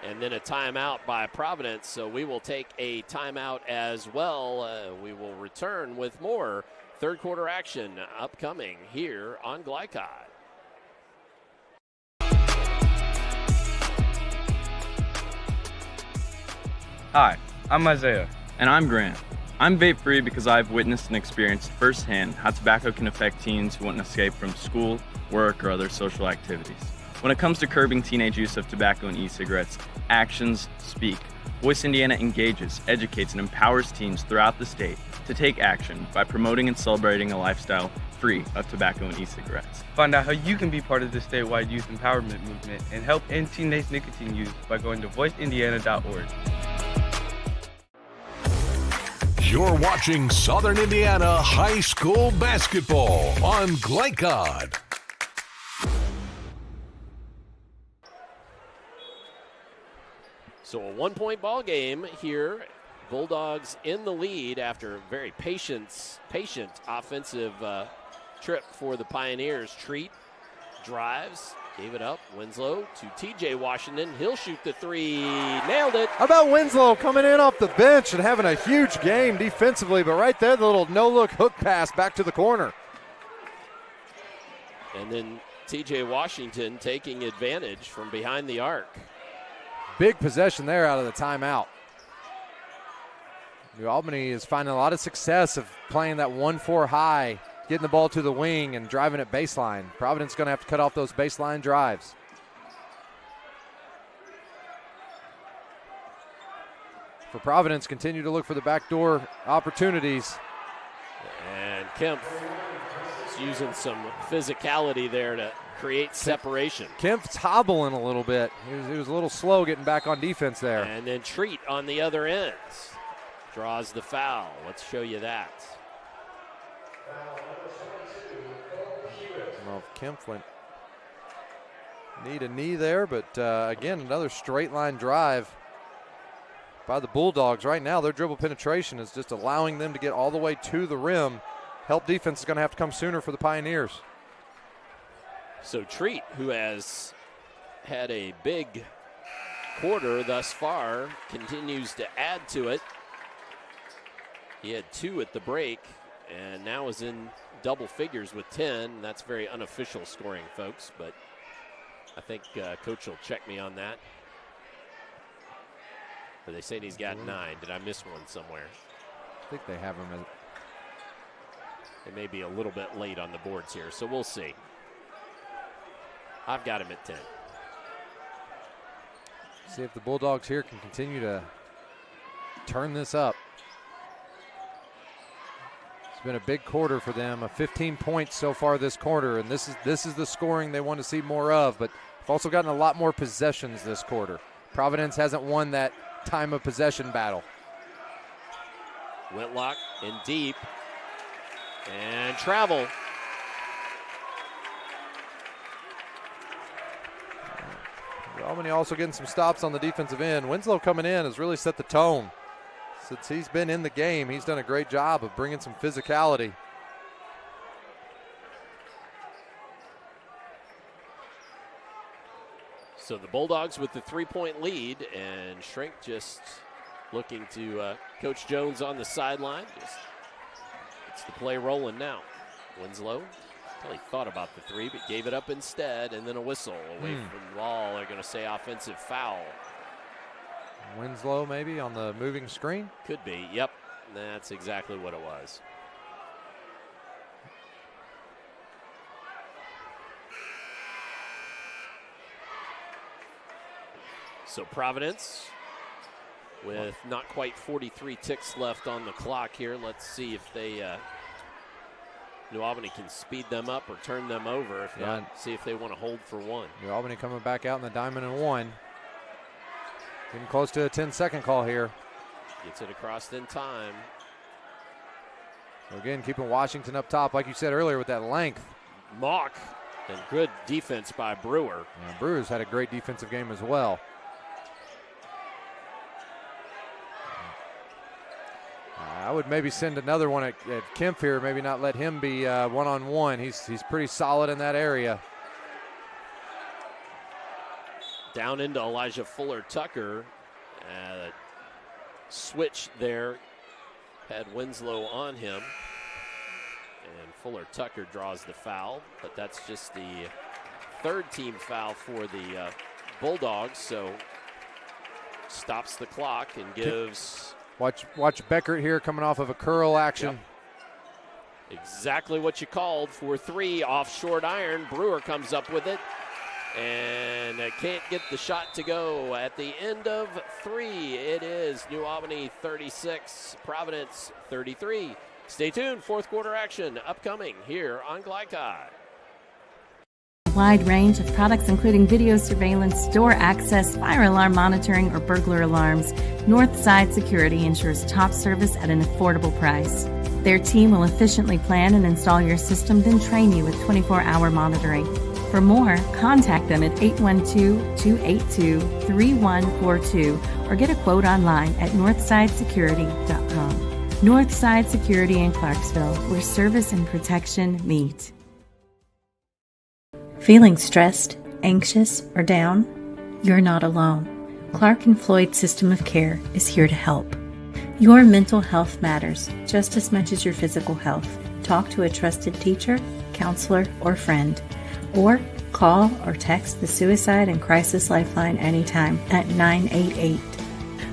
Speaker 3: And then a timeout by Providence, so we will take a timeout as well. We will return with more third quarter action upcoming here on Glycod.
Speaker 10: Hi, I'm Isaiah. And I'm Grant. I'm vape-free because I've witnessed and experienced firsthand how tobacco can affect teens who want to escape from school, work, or other social activities. When it comes to curbing teenage use of tobacco and e-cigarettes, actions speak. Voice Indiana engages, educates, and empowers teens throughout the state to take action by promoting and celebrating a lifestyle free of tobacco and e-cigarettes.
Speaker 19: Find out how you can be part of the statewide youth empowerment movement and help end teenage nicotine use by going to voiceindiana.org.
Speaker 2: You're watching Southern Indiana High School basketball on Glycod.
Speaker 3: So a one-point ball game here. Bulldogs in the lead after a very patient offensive trip for the Pioneers. Treat drives, gave it up. Winslow to T.J. Washington. He'll shoot the three. Nailed it.
Speaker 4: How about Winslow coming in off the bench and having a huge game defensively, but right there, the little no-look hook pass back to the corner.
Speaker 3: And then T.J. Washington taking advantage from behind the arc.
Speaker 4: Big possession there out of the timeout. New Albany is finding a lot of success of playing that 1-4 high, getting the ball to the wing and driving it baseline. Providence is going to have to cut off those baseline drives. For Providence, continue to look for the backdoor opportunities.
Speaker 3: And Kemp is using some physicality there to create separation.
Speaker 4: Kemp's hobbling a little bit. He was a little slow getting back on defense there.
Speaker 3: And then Treat on the other end draws the foul. Let's show you that.
Speaker 4: Well, Kemp went knee to knee there, but again, another straight line drive by the Bulldogs. Right now, their dribble penetration is just allowing them to get all the way to the rim. Help defense is going to have to come sooner for the Pioneers.
Speaker 3: So Treat, who has had a big quarter thus far, continues to add to it. He had 2 at the break and now is in double figures with 10. That's very unofficial scoring, folks, but I think Coach will check me on that. Or they say he's got 9. Did I miss one somewhere?
Speaker 4: I think they have him as...
Speaker 3: They may be a little bit late on the boards here, so we'll see. I've got him at 10.
Speaker 4: See if the Bulldogs here can continue to turn this up. It's been a big quarter for them, 15 points so far this quarter, and this is the scoring they want to see more of, but they've also gotten a lot more possessions this quarter. Providence hasn't won that time of possession battle.
Speaker 3: Whitlock in deep, and travel.
Speaker 4: Albany also getting some stops on the defensive end. Winslow coming in has really set the tone. Since he's been in the game, he's done a great job of bringing some physicality.
Speaker 3: So the Bulldogs with the 3-point lead, and Shrink just looking to Coach Jones on the sideline. Just Gets the play rolling now. Winslow really thought about the three, but gave it up instead, and then a whistle away from the ball. They're going to say offensive foul.
Speaker 4: Winslow maybe on the moving screen?
Speaker 3: Could be, yep. That's exactly what it was. So Providence with not quite 43 ticks left on the clock here. Let's see if they New Albany can speed them up or turn them over. If not, see if they want to hold for one.
Speaker 4: New Albany coming back out in the diamond and one. Getting close to a 10-second call here.
Speaker 3: Gets it across in time.
Speaker 4: So again, keeping Washington up top, like you said earlier, with that length.
Speaker 3: Mock, and good defense by Brewer.
Speaker 4: Yeah, Brewer's had a great defensive game as well. I would maybe send another one at Kemp here, maybe not let him be one-on-one. He's pretty solid in that area.
Speaker 3: Down into Elijah Fuller-Tucker. Switch there. Had Winslow on him. And Fuller-Tucker draws the foul, but that's just the third team foul for the Bulldogs, so stops the clock and gives...
Speaker 4: Watch Beckert here coming off of a curl action.
Speaker 3: Yep. Exactly what you called for three off short iron. Brewer comes up with it and can't get the shot to go. At the end of three, it is New Albany 36, Providence 33. Stay tuned, fourth quarter action upcoming here on Glycod.
Speaker 9: Wide range of products including video surveillance, door access, fire alarm monitoring, or burglar alarms, Northside Security ensures top service at an affordable price. Their team will efficiently plan and install your system, then train you with 24-hour monitoring. For more, contact them at 812-282-3142 or get a quote online at northsidesecurity.com. Northside Security in Clarksville, where service and protection meet. Feeling stressed, anxious, or down? You're not alone. Clark and Floyd System of Care is here to help. Your mental health matters just as much as your physical health. Talk to a trusted teacher, counselor, or friend. Or call or text the Suicide and Crisis Lifeline anytime at 988.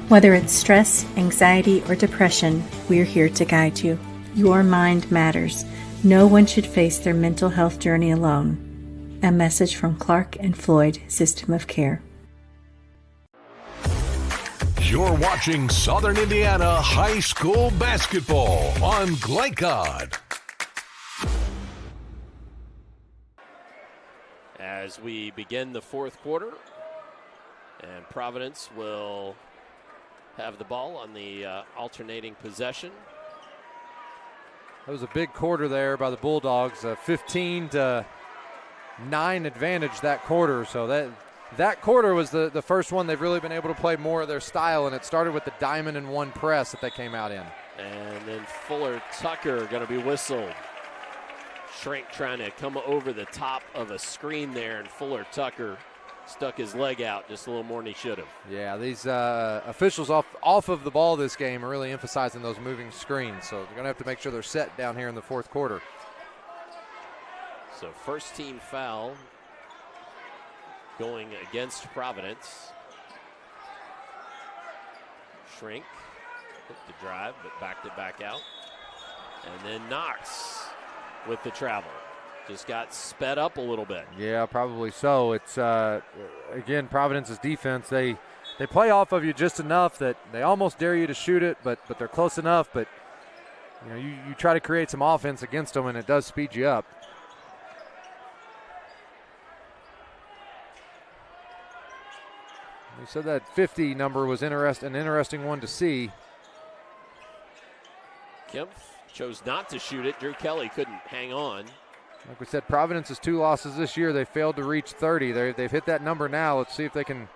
Speaker 9: Whether it's stress, anxiety, or depression, we're here to guide you. Your mind matters. No one should face their mental health journey alone. A message from Clark and Floyd System of Care.
Speaker 2: You're watching Southern Indiana High School basketball on Glycod.
Speaker 3: As we begin the fourth quarter, and Providence will have the ball on the alternating possession.
Speaker 4: That was a big quarter there by the Bulldogs, 15-9 advantage that quarter. So that quarter was the first one they've really been able to play more of their style, and it started with the diamond and one press that they came out in.
Speaker 3: And then Fuller-Tucker going to be whistled. Shrink trying to come over the top of a screen there, and Fuller-Tucker stuck his leg out just a little more than he should have.
Speaker 4: Yeah, these officials off of the ball this game are really emphasizing those moving screens, so they're going to have to make sure they're set down here in the fourth quarter.
Speaker 3: So first team foul going against Providence. Shrink took the drive, but backed it back out. And then Knox with the travel. Just got sped up a little bit.
Speaker 4: Yeah, probably so. It's, again, Providence's defense, they play off of you just enough that they almost dare you to shoot it, but they're close enough. But, you know, you try to create some offense against them, and it does speed you up. We said that 50 number was an interesting one to see.
Speaker 3: Kemp chose not to shoot it. Drew Kelly couldn't hang on.
Speaker 4: Like we said, Providence's 2 losses this year, they failed to reach 30. They've hit that number now. Let's see if they can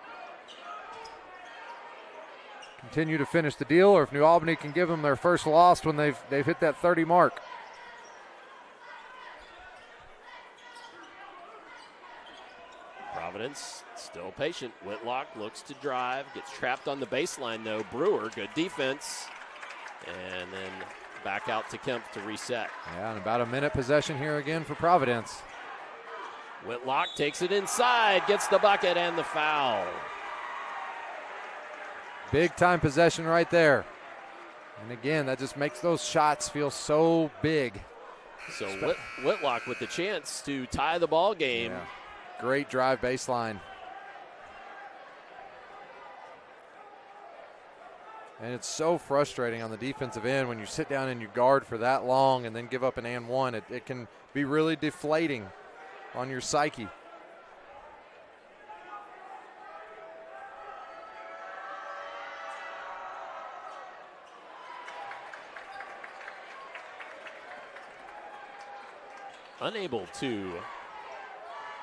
Speaker 4: continue to finish the deal, or if New Albany can give them their first loss when they've hit that 30 mark.
Speaker 3: Providence still patient. Whitlock looks to drive, gets trapped on the baseline though. Brewer, good defense. And then back out to Kemp to reset.
Speaker 4: Yeah, and about a minute possession here again for Providence.
Speaker 3: Whitlock takes it inside, gets the bucket and the foul.
Speaker 4: Big time possession right there. And again, that just makes those shots feel so big.
Speaker 3: So Whitlock with the chance to tie the ball game.
Speaker 4: Yeah. Great drive baseline. And it's so frustrating on the defensive end when you sit down and you guard for that long and then give up an and one. It can be really deflating on your psyche.
Speaker 3: Unable to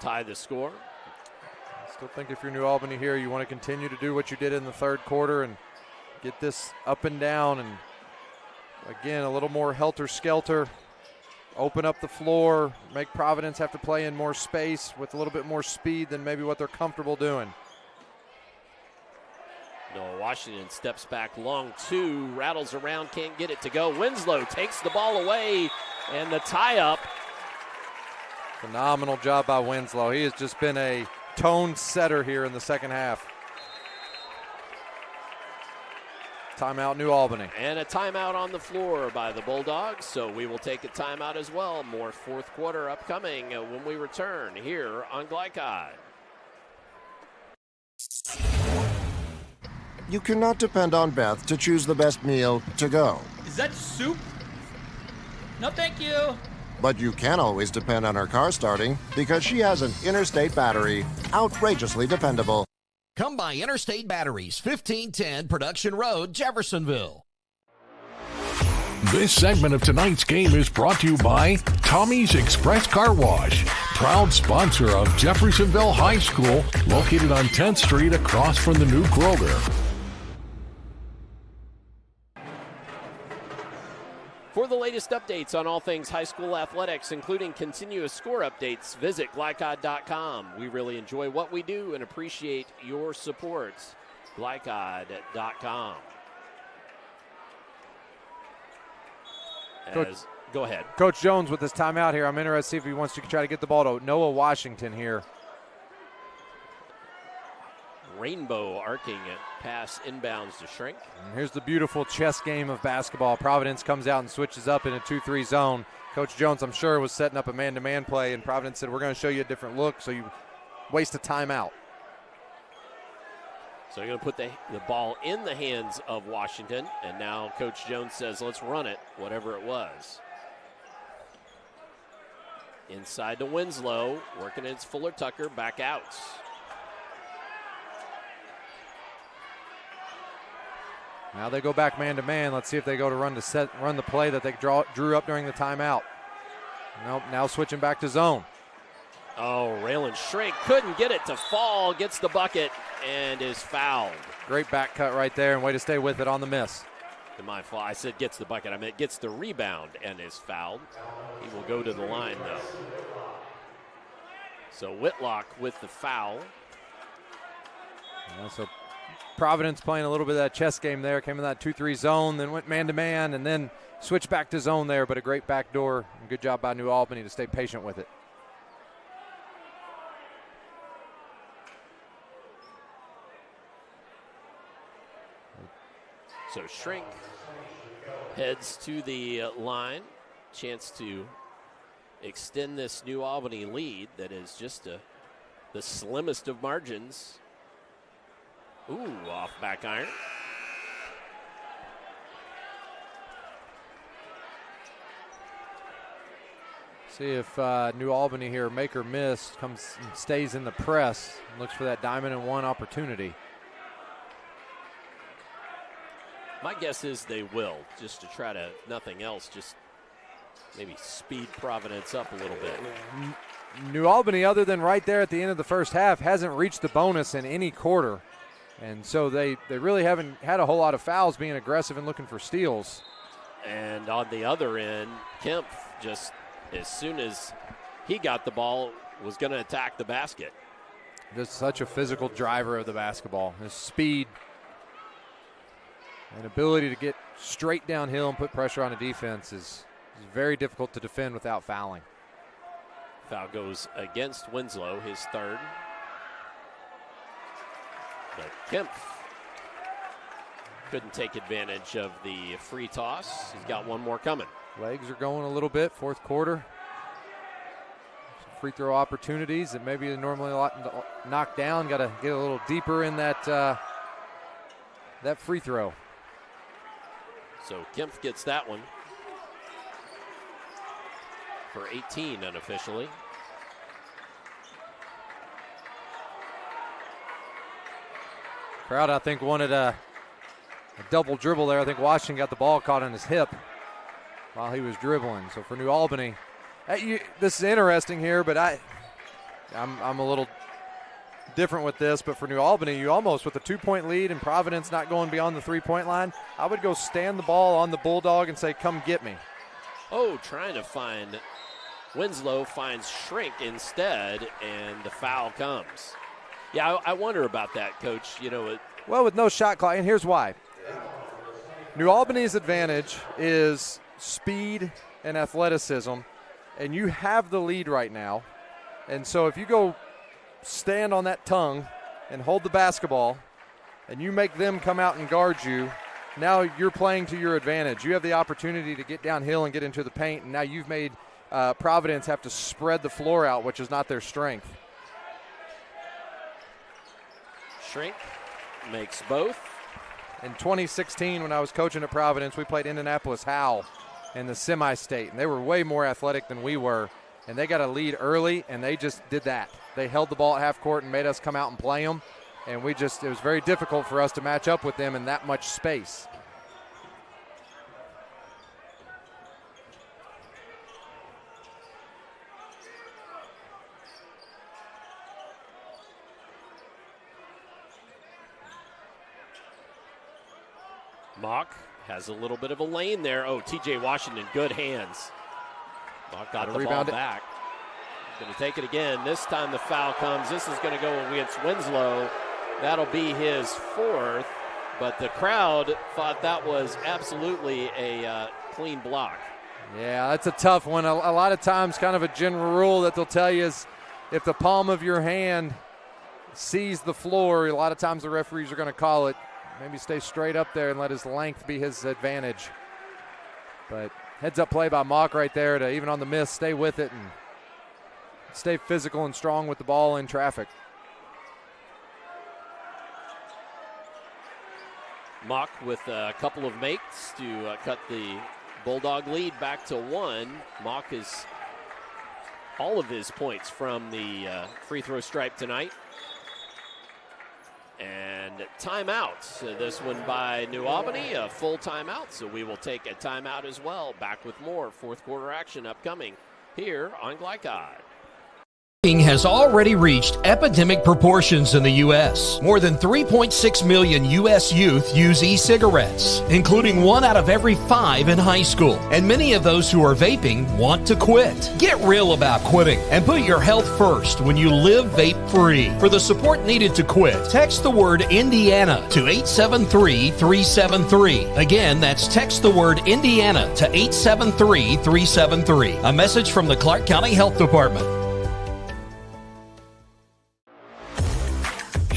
Speaker 3: tie the score.
Speaker 4: I still think if you're New Albany here, you want to continue to do what you did in the third quarter and get this up and down, and again, a little more helter-skelter. Open up the floor, make Providence have to play in more space with a little bit more speed than maybe what they're comfortable doing.
Speaker 3: Noah Washington steps back long two, rattles around, can't get it to go. Winslow takes the ball away, and the tie-up.
Speaker 4: Phenomenal job by Winslow. He has just been a tone setter here in the second half. Timeout, New Albany.
Speaker 3: And a timeout on the floor by the Bulldogs, so we will take a timeout as well. More fourth quarter upcoming when we return here on Glycod.
Speaker 7: You cannot depend on Beth to choose the best meal to go.
Speaker 1: Is that soup? No, thank you.
Speaker 7: But you can always depend on her car starting because she has an Interstate battery, outrageously dependable.
Speaker 5: Come by Interstate Batteries, 1510 Production Road, Jeffersonville.
Speaker 2: This segment of tonight's game is brought to you by Tommy's Express Car Wash, proud sponsor of Jeffersonville High School, located on 10th Street across from the new Kroger.
Speaker 3: For the latest updates on all things high school athletics, including continuous score updates, visit Glycod.com. We really enjoy what we do and appreciate your support. Glycod.com. Go ahead.
Speaker 4: Coach Jones with his timeout here. I'm interested to see if he wants to try to get the ball to Noah Washington here.
Speaker 3: Rainbow arcing pass inbounds to Shrink.
Speaker 4: And here's the beautiful chess game of basketball. Providence comes out and switches up in a 2-3 zone. Coach Jones, I'm sure, was setting up a man-to-man play, and Providence said, we're going to show you a different look, so you waste a timeout.
Speaker 3: So you're going to put the ball in the hands of Washington, and now Coach Jones says, let's run it, whatever it was. Inside to Winslow, working against Fuller-Tucker, back out.
Speaker 4: Now they go back man-to-man. Let's see if they go to run the play that they drew up during the timeout. Nope, now switching back to zone.
Speaker 3: Oh, Raylan Shrink couldn't get it to fall, gets the bucket, and is fouled.
Speaker 4: Great back cut right there, and way to stay with it on the miss.
Speaker 3: My fault. I said gets the bucket. I meant gets the rebound and is fouled. He will go to the line, though. So Whitlock with the foul.
Speaker 4: So Providence playing a little bit of that chess game there. Came in that 2-3 zone, then went man-to-man, and then switched back to zone there. But a great backdoor. Good job by New Albany to stay patient with it.
Speaker 3: So Shrink heads to the line. Chance to extend this New Albany lead that is just the slimmest of margins. Ooh, off back iron.
Speaker 4: See if New Albany here, make or miss, comes and stays in the press. Looks for that diamond and one opportunity.
Speaker 3: My guess is they will, just to try to, nothing else, just maybe speed Providence up a little bit.
Speaker 4: New Albany, other than right there at the end of the first half, hasn't reached the bonus in any quarter. And so they really haven't had a whole lot of fouls, being aggressive and looking for steals.
Speaker 3: And on the other end, Kemp just, as soon as he got the ball, was going to attack the basket.
Speaker 4: Just such a physical driver of the basketball. His speed. And ability to get straight downhill and put pressure on a defense is very difficult to defend without fouling.
Speaker 3: Foul goes against Winslow, his third. But Kempf couldn't take advantage of the free toss. He's got one more coming.
Speaker 4: Legs are going a little bit, fourth quarter. Some free throw opportunities that maybe normally knock down. Got to get a little deeper in that free throw.
Speaker 3: So Kempf gets that one for 18 unofficially.
Speaker 4: Crowd, I think, wanted a double dribble there. I think Washington got the ball caught on his hip while he was dribbling. So for New Albany, this is interesting here, but I'm a little different with this. But for New Albany, you almost, with a 2-point lead and Providence not going beyond the 3-point line, I would go stand the ball on the Bulldog and say, come get me.
Speaker 3: Oh, trying to find Winslow, finds Shrink instead, and the foul comes. Yeah, I wonder about that, Coach.
Speaker 4: Well, with no shot clock, and here's why. New Albany's advantage is speed and athleticism, and you have the lead right now. And so if you go stand on that tongue and hold the basketball, and you make them come out and guard you, now you're playing to your advantage. You have the opportunity to get downhill and get into the paint, and now you've made Providence have to spread the floor out, which is not their strength.
Speaker 3: Shrink makes both.
Speaker 4: In 2016, when I was coaching at Providence, we played Indianapolis Howell in the semi-state, and they were way more athletic than we were, and they got a lead early, and they just did that. They held the ball at half court and made us come out and play them, and it was very difficult for us to match up with them in that much space.
Speaker 3: Mock has a little bit of a lane there. Oh, T.J. Washington, good hands. Mock got the ball back. Going to take it again. This time the foul comes. This is going to go against Winslow. That'll be his fourth, but the crowd thought that was absolutely a clean block.
Speaker 4: Yeah, that's a tough one. A lot of times kind of a general rule that they'll tell you is if the palm of your hand sees the floor, a lot of times the referees are going to call it. Maybe stay straight up there and let his length be his advantage. But heads-up play by Mock right there to, even on the miss, stay with it and stay physical and strong with the ball in traffic.
Speaker 3: Mock with a couple of makes to cut the Bulldog lead back to 1. Mock is all of his points from the free throw stripe tonight. And timeout. So this one by New Albany, a full timeout. So we will take a timeout as well. Back with more fourth quarter action upcoming here on Glycod.
Speaker 5: Smoking has already reached epidemic proportions in the U.S. More than 3.6 million U.S. youth use e-cigarettes, including 1 out of every 5 in high school. And many of those who are vaping want to quit. Get real about quitting and put your health first when you live vape-free. For the support needed to quit, text the word Indiana to 873-373. Again, that's text the word Indiana to 873-373. A message from the Clark County Health Department.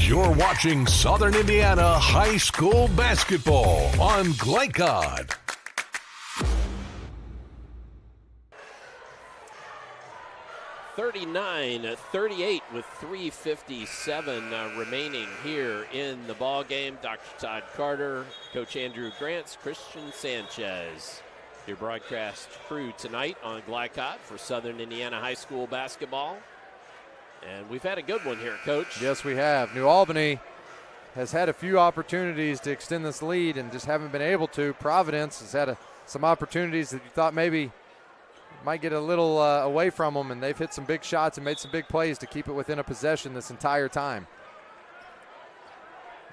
Speaker 2: You're watching Southern Indiana High School basketball on Glycod.
Speaker 3: (39-38) with 3:57 remaining here in the ball game. Dr. Todd Carter, Coach Andrew Grants, Christian Sanchez. Your broadcast crew tonight on Glycod for Southern Indiana High School basketball. And we've had a good one here, Coach.
Speaker 4: Yes, we have. New Albany has had a few opportunities to extend this lead and just haven't been able to. Providence has had some opportunities that you thought maybe might get a little away from them, and they've hit some big shots and made some big plays to keep it within a possession this entire time.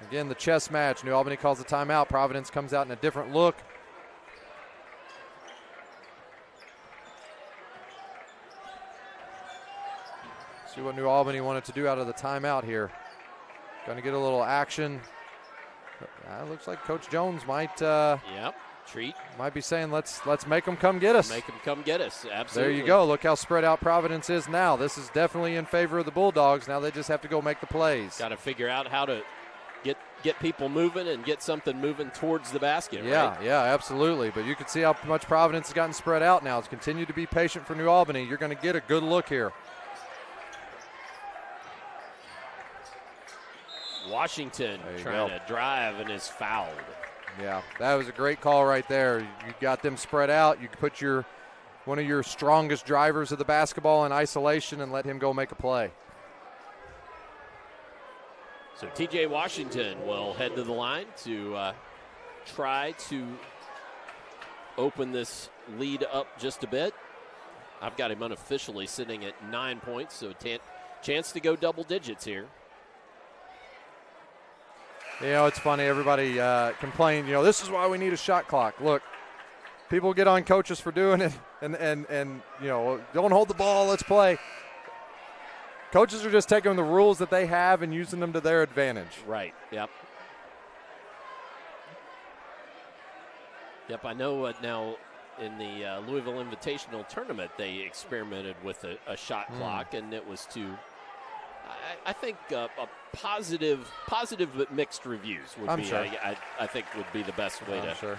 Speaker 4: Again, the chess match. New Albany calls a timeout. Providence comes out in a different look. See what New Albany wanted to do out of the timeout here. Going to get a little action Looks like Coach Jones might.
Speaker 3: Treat
Speaker 4: might be saying let's make them come get us.
Speaker 3: Make them come get us. Absolutely.
Speaker 4: There you go. Look how spread out Providence is now. This is definitely in favor of the Bulldogs. Now they just have to go make the plays.
Speaker 3: Got to figure out how to get people moving and get something moving towards the basket.
Speaker 4: Yeah,
Speaker 3: right?
Speaker 4: yeah, absolutely. But you can see how much Providence has gotten spread out now. It's continued to be patient for New Albany. You're going to get a good look here.
Speaker 3: Washington trying to drive and is fouled.
Speaker 4: Yeah, that was a great call right there. You got them spread out. You put one of your strongest drivers of the basketball in isolation and let him go make a play.
Speaker 3: So TJ Washington will head to the line to try to open this lead up just a bit. I've got him unofficially sitting at 9 points, so chance to go double digits here.
Speaker 4: It's funny. Everybody complained, this is why we need a shot clock. Look, people get on coaches for doing it and don't hold the ball, let's play. Coaches are just taking the rules that they have and using them to their advantage.
Speaker 3: Right, yep. Yep, I know now in the Louisville Invitational Tournament they experimented with a shot clock, and it was to I think a positive but mixed reviews would be.
Speaker 4: Sure.
Speaker 3: I think would be the best way to.
Speaker 4: Sure.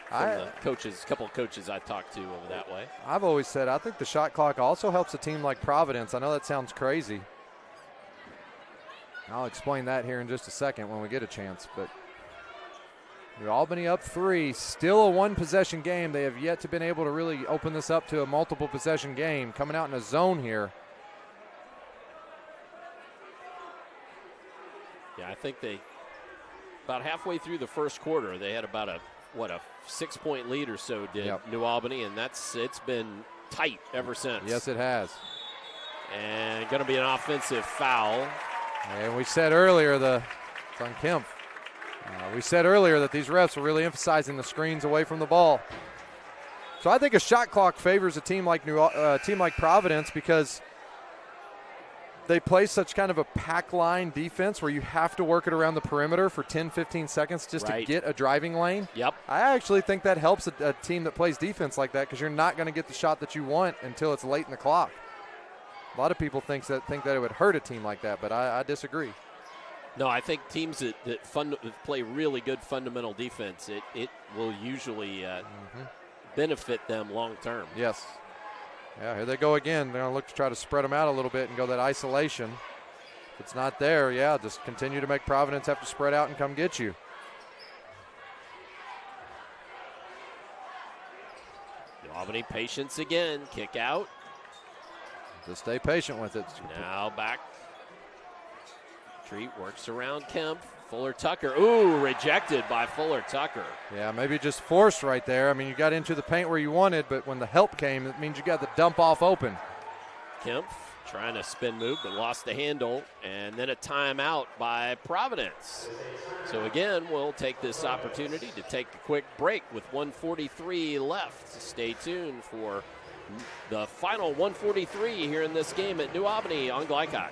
Speaker 3: From the coaches, a couple of coaches I talked to over that way.
Speaker 4: I've always said I think the shot clock also helps a team like Providence. I know that sounds crazy. I'll explain that here in just a second when we get a chance. But New Albany up 3, still a one-possession game. They have yet to been able to really open this up to a multiple possession game. Coming out in a zone here.
Speaker 3: Yeah, I think they, about halfway through the first quarter, they had about a 6-point lead or so did New Albany, and it's been tight ever since.
Speaker 4: Yes, it has.
Speaker 3: And going to be an offensive foul.
Speaker 4: And we said earlier, it's on Kemp. We said earlier that these refs were really emphasizing the screens away from the ball. So I think a shot clock favors a team like Providence because they play such kind of a pack line defense where you have to work it around the perimeter for 10, 15 seconds just to get a driving lane.
Speaker 3: Yep.
Speaker 4: I actually think that helps a team that plays defense like that because you're not going to get the shot that you want until it's late in the clock. A lot of people think that it would hurt a team like that, but I disagree.
Speaker 3: No, I think teams that play really good fundamental defense, it will usually benefit them long term.
Speaker 4: Yes. Yeah, here they go again. They're going to look to try to spread them out a little bit and go that isolation. If it's not there, just continue to make Providence have to spread out and come get you.
Speaker 3: Albany patience again. Kick out.
Speaker 4: Just stay patient with it.
Speaker 3: Now back. Treat works around Kemp. Fuller Tucker. Ooh, rejected by Fuller Tucker.
Speaker 4: Yeah, maybe just forced right there. I mean, you got into the paint where you wanted, but when the help came, it means you got the dump off open.
Speaker 3: Kemp trying to spin move, but lost the handle. And then a timeout by Providence. So again, we'll take this opportunity to take a quick break with 1:43 left. Stay tuned for the final 1:43 here in this game at New Albany on Glycott.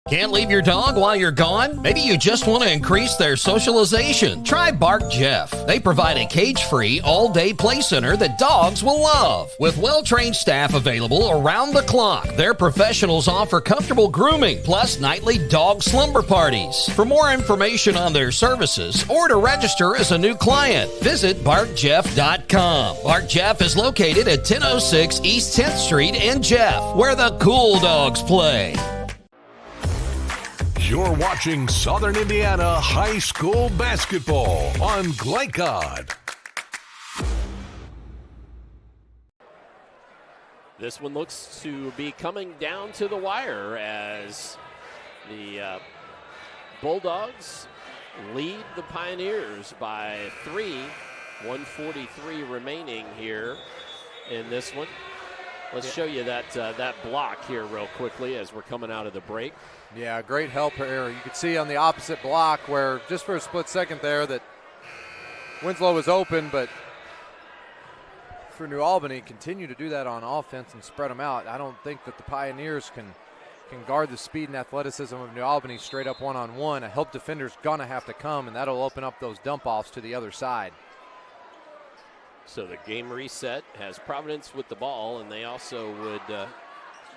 Speaker 5: Can't leave your dog while you're gone? Maybe you just want to increase their socialization. Try Bark Jeff. They provide a cage-free, all-day play center that dogs will love. With well-trained staff available around the clock, their professionals offer comfortable grooming, plus nightly dog slumber parties. For more information on their services or to register as a new client, visit BarkJeff.com. Bark Jeff is located at 1006 East 10th Street in Jeff, where the cool dogs play.
Speaker 2: You're watching Southern Indiana High School basketball on Glycod.
Speaker 3: This one looks to be coming down to the wire as the Bulldogs lead the Pioneers by 3. 1:43 remaining here in this one. Let's show you that block here real quickly as we're coming out of the break.
Speaker 4: Yeah, great help here. You can see on the opposite block where just for a split second there that Winslow was open, but for New Albany, continue to do that on offense and spread them out. I don't think that the Pioneers can can guard the speed and athleticism of New Albany straight up one-on-one, a help defender's going to have to come, and that'll open up those dump-offs to the other side.
Speaker 3: So the game reset has Providence with the ball, and they also would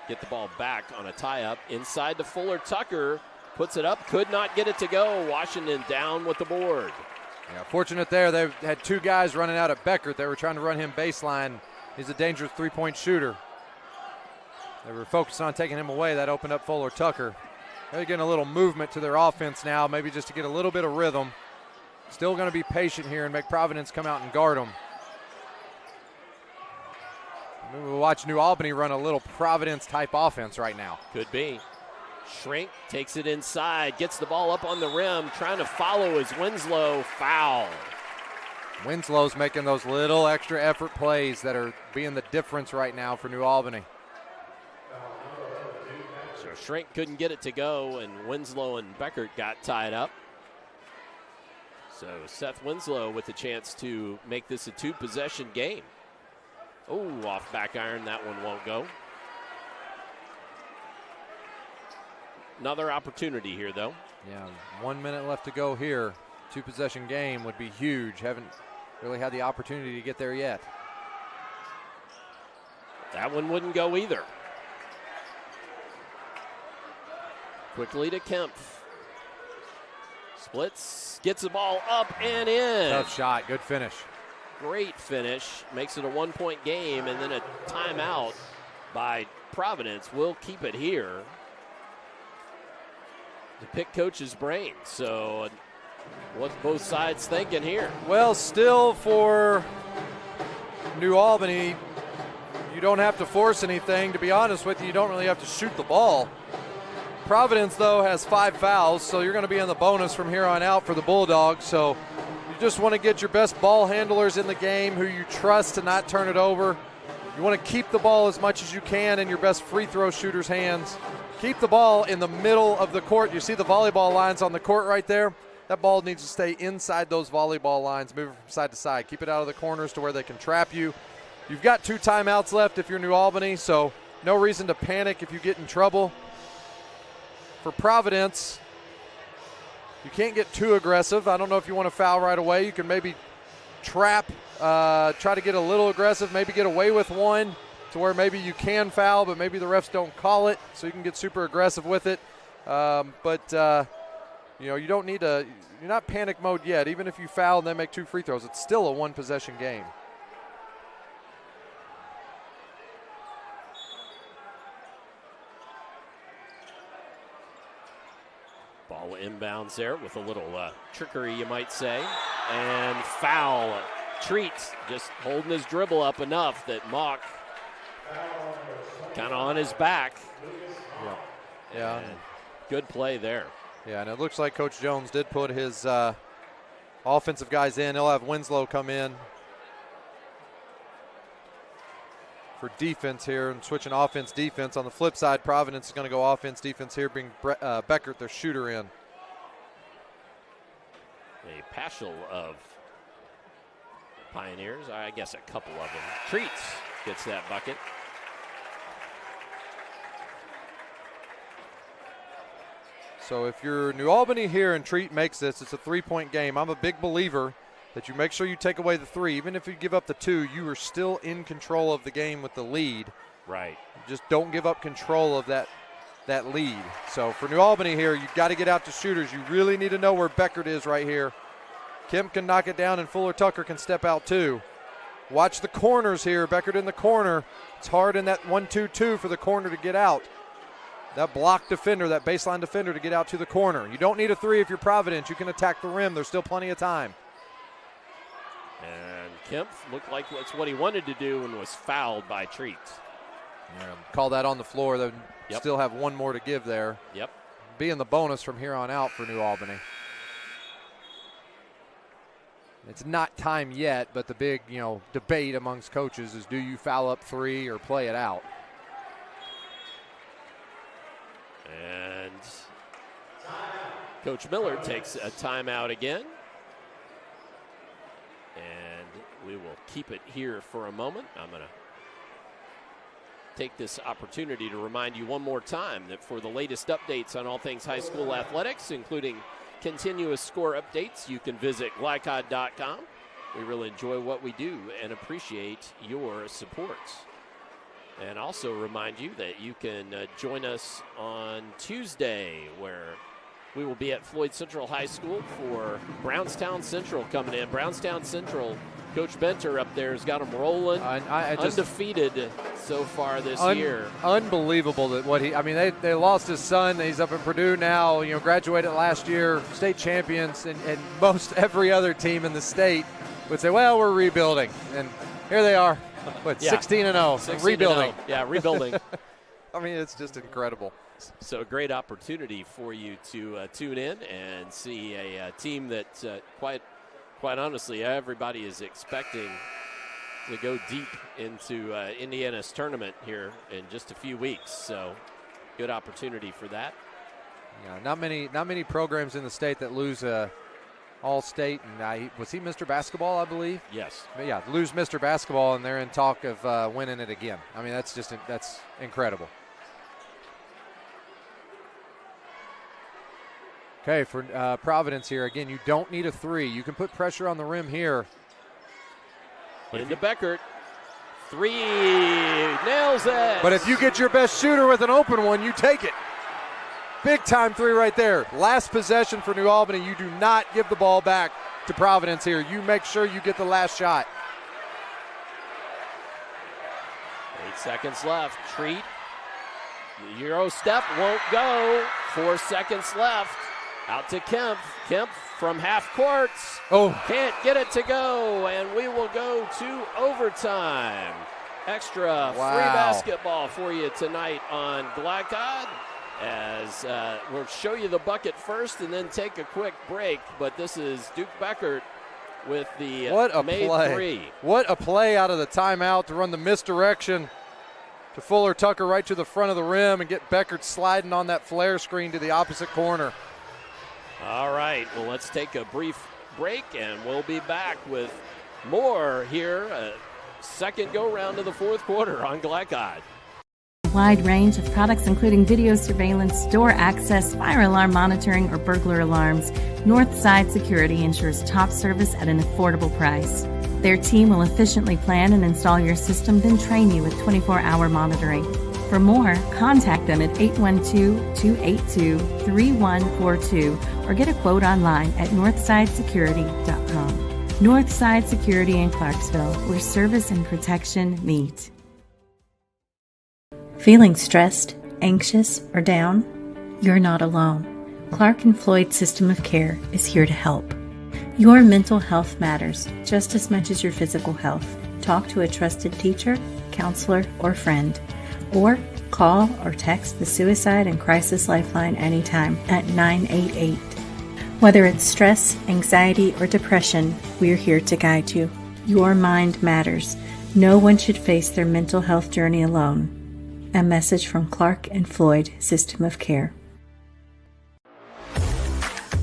Speaker 3: get the ball back on a tie-up. Inside to Fuller. Tucker puts it up, could not get it to go. Washington down with the board.
Speaker 4: Yeah, fortunate there. They had two guys running out at Beckert. They were trying to run him baseline. He's a dangerous three-point shooter. They were focused on taking him away. That opened up Fuller Tucker. They're getting a little movement to their offense now, maybe just to get a little bit of rhythm. Still going to be patient here and make Providence come out and guard them. We'll watch New Albany run a little Providence-type offense right now.
Speaker 3: Could be. Shrink takes it inside, gets the ball up on the rim, trying to follow as Winslow. Foul.
Speaker 4: Winslow's making those little extra effort plays that are being the difference right now for New Albany.
Speaker 3: So Shrink couldn't get it to go, and Winslow and Beckert got tied up. So Seth Winslow with the chance to make this a two-possession game. Oh, off back iron, that one won't go. Another opportunity here, though.
Speaker 4: Yeah, 1 minute left to go here. Two-possession game would be huge. Haven't really had the opportunity to get there yet.
Speaker 3: That one wouldn't go either. Quickly to Kemp. Splits, gets the ball up and in.
Speaker 4: Tough shot, good finish.
Speaker 3: Great finish, makes it a one-point game, and then a timeout by Providence. Will keep it here to pick coach's brain. So what's both sides thinking here?
Speaker 4: Well, still for New Albany, you don't have to force anything. To be honest with you, you don't really have to shoot the ball. Providence, though, has 5 fouls, so you're going to be in the bonus from here on out for the Bulldogs. So you just want to get your best ball handlers in the game who you trust to not turn it over. You want to keep the ball as much as you can in your best free throw shooters' hands. Keep the ball in the middle of the court. You see the volleyball lines on the court right there? That ball needs to stay inside those volleyball lines, moving from side to side. Keep it out of the corners to where they can trap you. You've got 2 timeouts left if you're New Albany, so no reason to panic if you get in trouble. For Providence, you can't get too aggressive. I don't know if you want to foul right away. You can maybe trap, try to get a little aggressive, maybe get away with one to where maybe you can foul, but maybe the refs don't call it, so you can get super aggressive with it. You know, you don't need to, you're not panic mode yet. Even if you foul and then make 2 free throws, it's still a one-possession game.
Speaker 3: Ball inbounds there with a little trickery, you might say. And foul. Treats just holding his dribble up enough that Mock kind of on his back.
Speaker 4: Yeah.
Speaker 3: And good play there.
Speaker 4: Yeah, and it looks like Coach Jones did put his offensive guys in. He'll have Winslow come in for defense here and switching offense defense. On the flip side, Providence is going to go offense defense here, bring Beckert, their shooter, in.
Speaker 3: A Paschal of Pioneers, I guess a couple of them. Treats gets that bucket.
Speaker 4: So if you're New Albany here and Treat makes this, it's a 3-point game. I'm a big believer that you make sure you take away the 3. Even if you give up the 2, you are still in control of the game with the lead.
Speaker 3: Right.
Speaker 4: Just don't give up control of that lead. So for New Albany here, you've got to get out to shooters. You really need to know where Beckert is right here. Kemp can knock it down, and Fuller Tucker can step out too. Watch the corners here. Beckert in the corner. It's hard in that 1-2-2 for the corner to get out. That block defender, that baseline defender to get out to the corner. You don't need a 3 if you're Providence. You can attack the rim. There's still plenty of time.
Speaker 3: And Kemp looked like that's what he wanted to do and was fouled by Treats.
Speaker 4: Yeah, call that on the floor. They still have 1 more to give there.
Speaker 3: Yep.
Speaker 4: Being the bonus from here on out for New Albany. It's not time yet, but the big, debate amongst coaches is, do you foul up 3 or play it out?
Speaker 3: And Coach Miller takes a timeout again. And we will keep it here for a moment. I'm going to take this opportunity to remind you one more time that for the latest updates on all things high school athletics, including continuous score updates, you can visit glycod.com. We really enjoy what we do and appreciate your support. And also remind you that you can join us on Tuesday, where we will be at Floyd Central High School for Brownstown Central coming in. Brownstown Central, Coach Benter up there has got them rolling, undefeated so far this year.
Speaker 4: Unbelievable that they lost his son. He's up in Purdue now, graduated last year, state champions, and most every other team in the state would say, well, we're rebuilding. And here they are, 16-0, rebuilding.
Speaker 3: Yeah, rebuilding.
Speaker 4: I mean, it's just incredible.
Speaker 3: So a great opportunity for you to tune in and see a team that quite honestly everybody is expecting to go deep into Indiana's tournament here in just a few weeks. So good opportunity for that.
Speaker 4: Yeah, not many programs in the state that lose All-State, and was he Mr. Basketball, I believe?
Speaker 3: Yes.
Speaker 4: But yeah, lose Mr. Basketball, and they're in talk of winning it again. I mean, that's incredible. Okay, for Providence here, again, you don't need a three. You can put pressure on the rim here.
Speaker 3: Into Beckert. Three, nails it.
Speaker 4: But if you get your best shooter with an open one, you take it. Big time three right there. Last possession for New Albany. You do not give the ball back to Providence here. You make sure you get the last shot.
Speaker 3: 8 seconds left. Treat. The Euro step won't go. 4 seconds left. Out to Kemp. Kemp from half court. Can't get it to go, and we will go to overtime. Extra free basketball for you tonight on Glycod, as we'll show you the bucket first and then take a quick break. But this is Duke Beckert with the made three.
Speaker 4: What a play out of the timeout to run the misdirection to Fuller Tucker right to the front of the rim and get Beckert sliding on that flare screen to the opposite corner.
Speaker 3: All right, well, let's take a brief break, and we'll be back with more here. Second go-round of the fourth quarter on Glycod.
Speaker 9: Wide range of products including video surveillance, door access, fire alarm monitoring, or burglar alarms. Northside Security ensures top service at an affordable price. Their team will efficiently plan and install your system, then train you with 24-hour monitoring. For more, contact them at 812-282-3142 or get a quote online at northsidesecurity.com. Northside Security in Clarksville, where service and protection meet.
Speaker 20: Feeling stressed, anxious, or down? You're not alone. Clark and Floyd System of Care is here to help. Your mental health matters just as much as your physical health. Talk to a trusted teacher, counselor, or friend. Or call or text the Suicide and Crisis Lifeline anytime at 988. Whether it's stress, anxiety, or depression, we're here to guide you. Your mind matters. No one should face their mental health journey alone. A message from Clark and Floyd System of Care.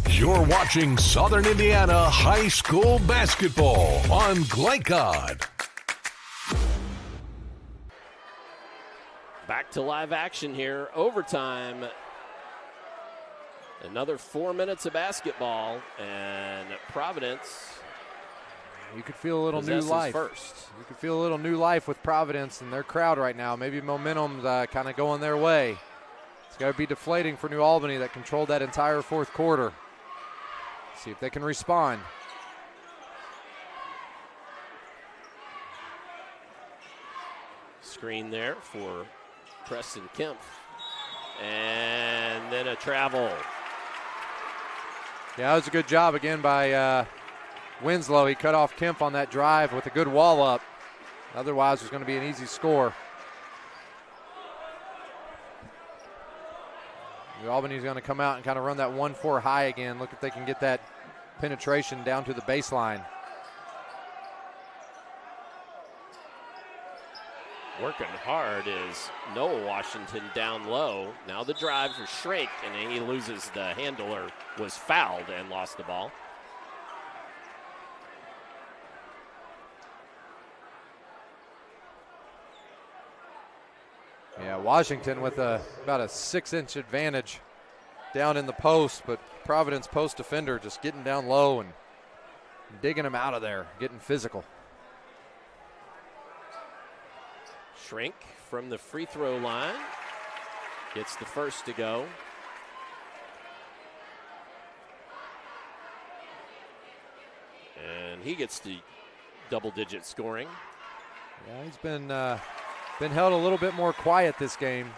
Speaker 2: You're watching Southern Indiana High School Basketball on Glycod.
Speaker 3: Back to live action here. Overtime. Another 4 minutes of basketball, and Providence.
Speaker 4: You could feel a little new life. You could feel a little new life with Providence and their crowd right now. Maybe momentum's kind of going their way. It's got to be deflating for New Albany that controlled that entire fourth quarter. See if they can respond.
Speaker 3: Screen there for Preston Kemp. And then a travel.
Speaker 4: Yeah, that was a good job again by Winslow. He cut off Kemp on that drive with a good wall up. Otherwise, it was going to be an easy score. New Albany's going to come out and kind of run that 1-4 high again. Look if they can get that penetration down to the baseline.
Speaker 3: Working hard is Noah Washington down low. Now the drive for Shrake, and he loses the handler, was fouled and lost the ball.
Speaker 4: Yeah, Washington with about a 6-inch advantage down in the post, but Providence post defender just getting down low and digging him out of there, getting physical.
Speaker 3: Shrink from the free throw line. Gets the first to go. And he gets the double-digit scoring.
Speaker 4: Yeah, he's been held a little bit more quiet this game.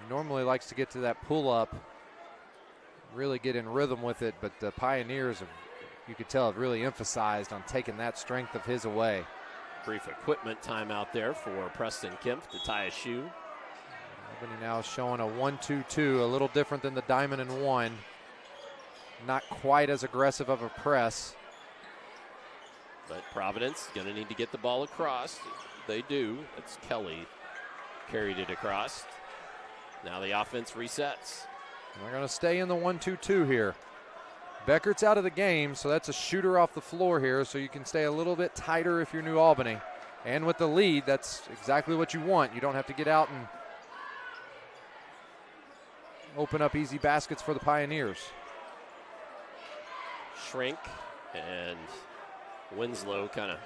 Speaker 4: Normally likes to get to that pull-up, really get in rhythm with it, but the Pioneers, you could tell, have really emphasized on taking that strength of his away.
Speaker 3: Brief equipment timeout there for Preston Kempf to tie a shoe.
Speaker 4: Albany now showing a 1-2-2, a little different than the diamond and one. Not quite as aggressive of a press.
Speaker 3: But Providence going to need to get the ball across. They do. It's Kelly carried it across. Now the offense resets.
Speaker 4: We're going to stay in the 1-2-2 here. Beckert's out of the game, so that's a shooter off the floor here, so you can stay a little bit tighter if you're New Albany. And with the lead, that's exactly what you want. You don't have to get out and open up easy baskets for the Pioneers.
Speaker 3: Shrink and Winslow kind of,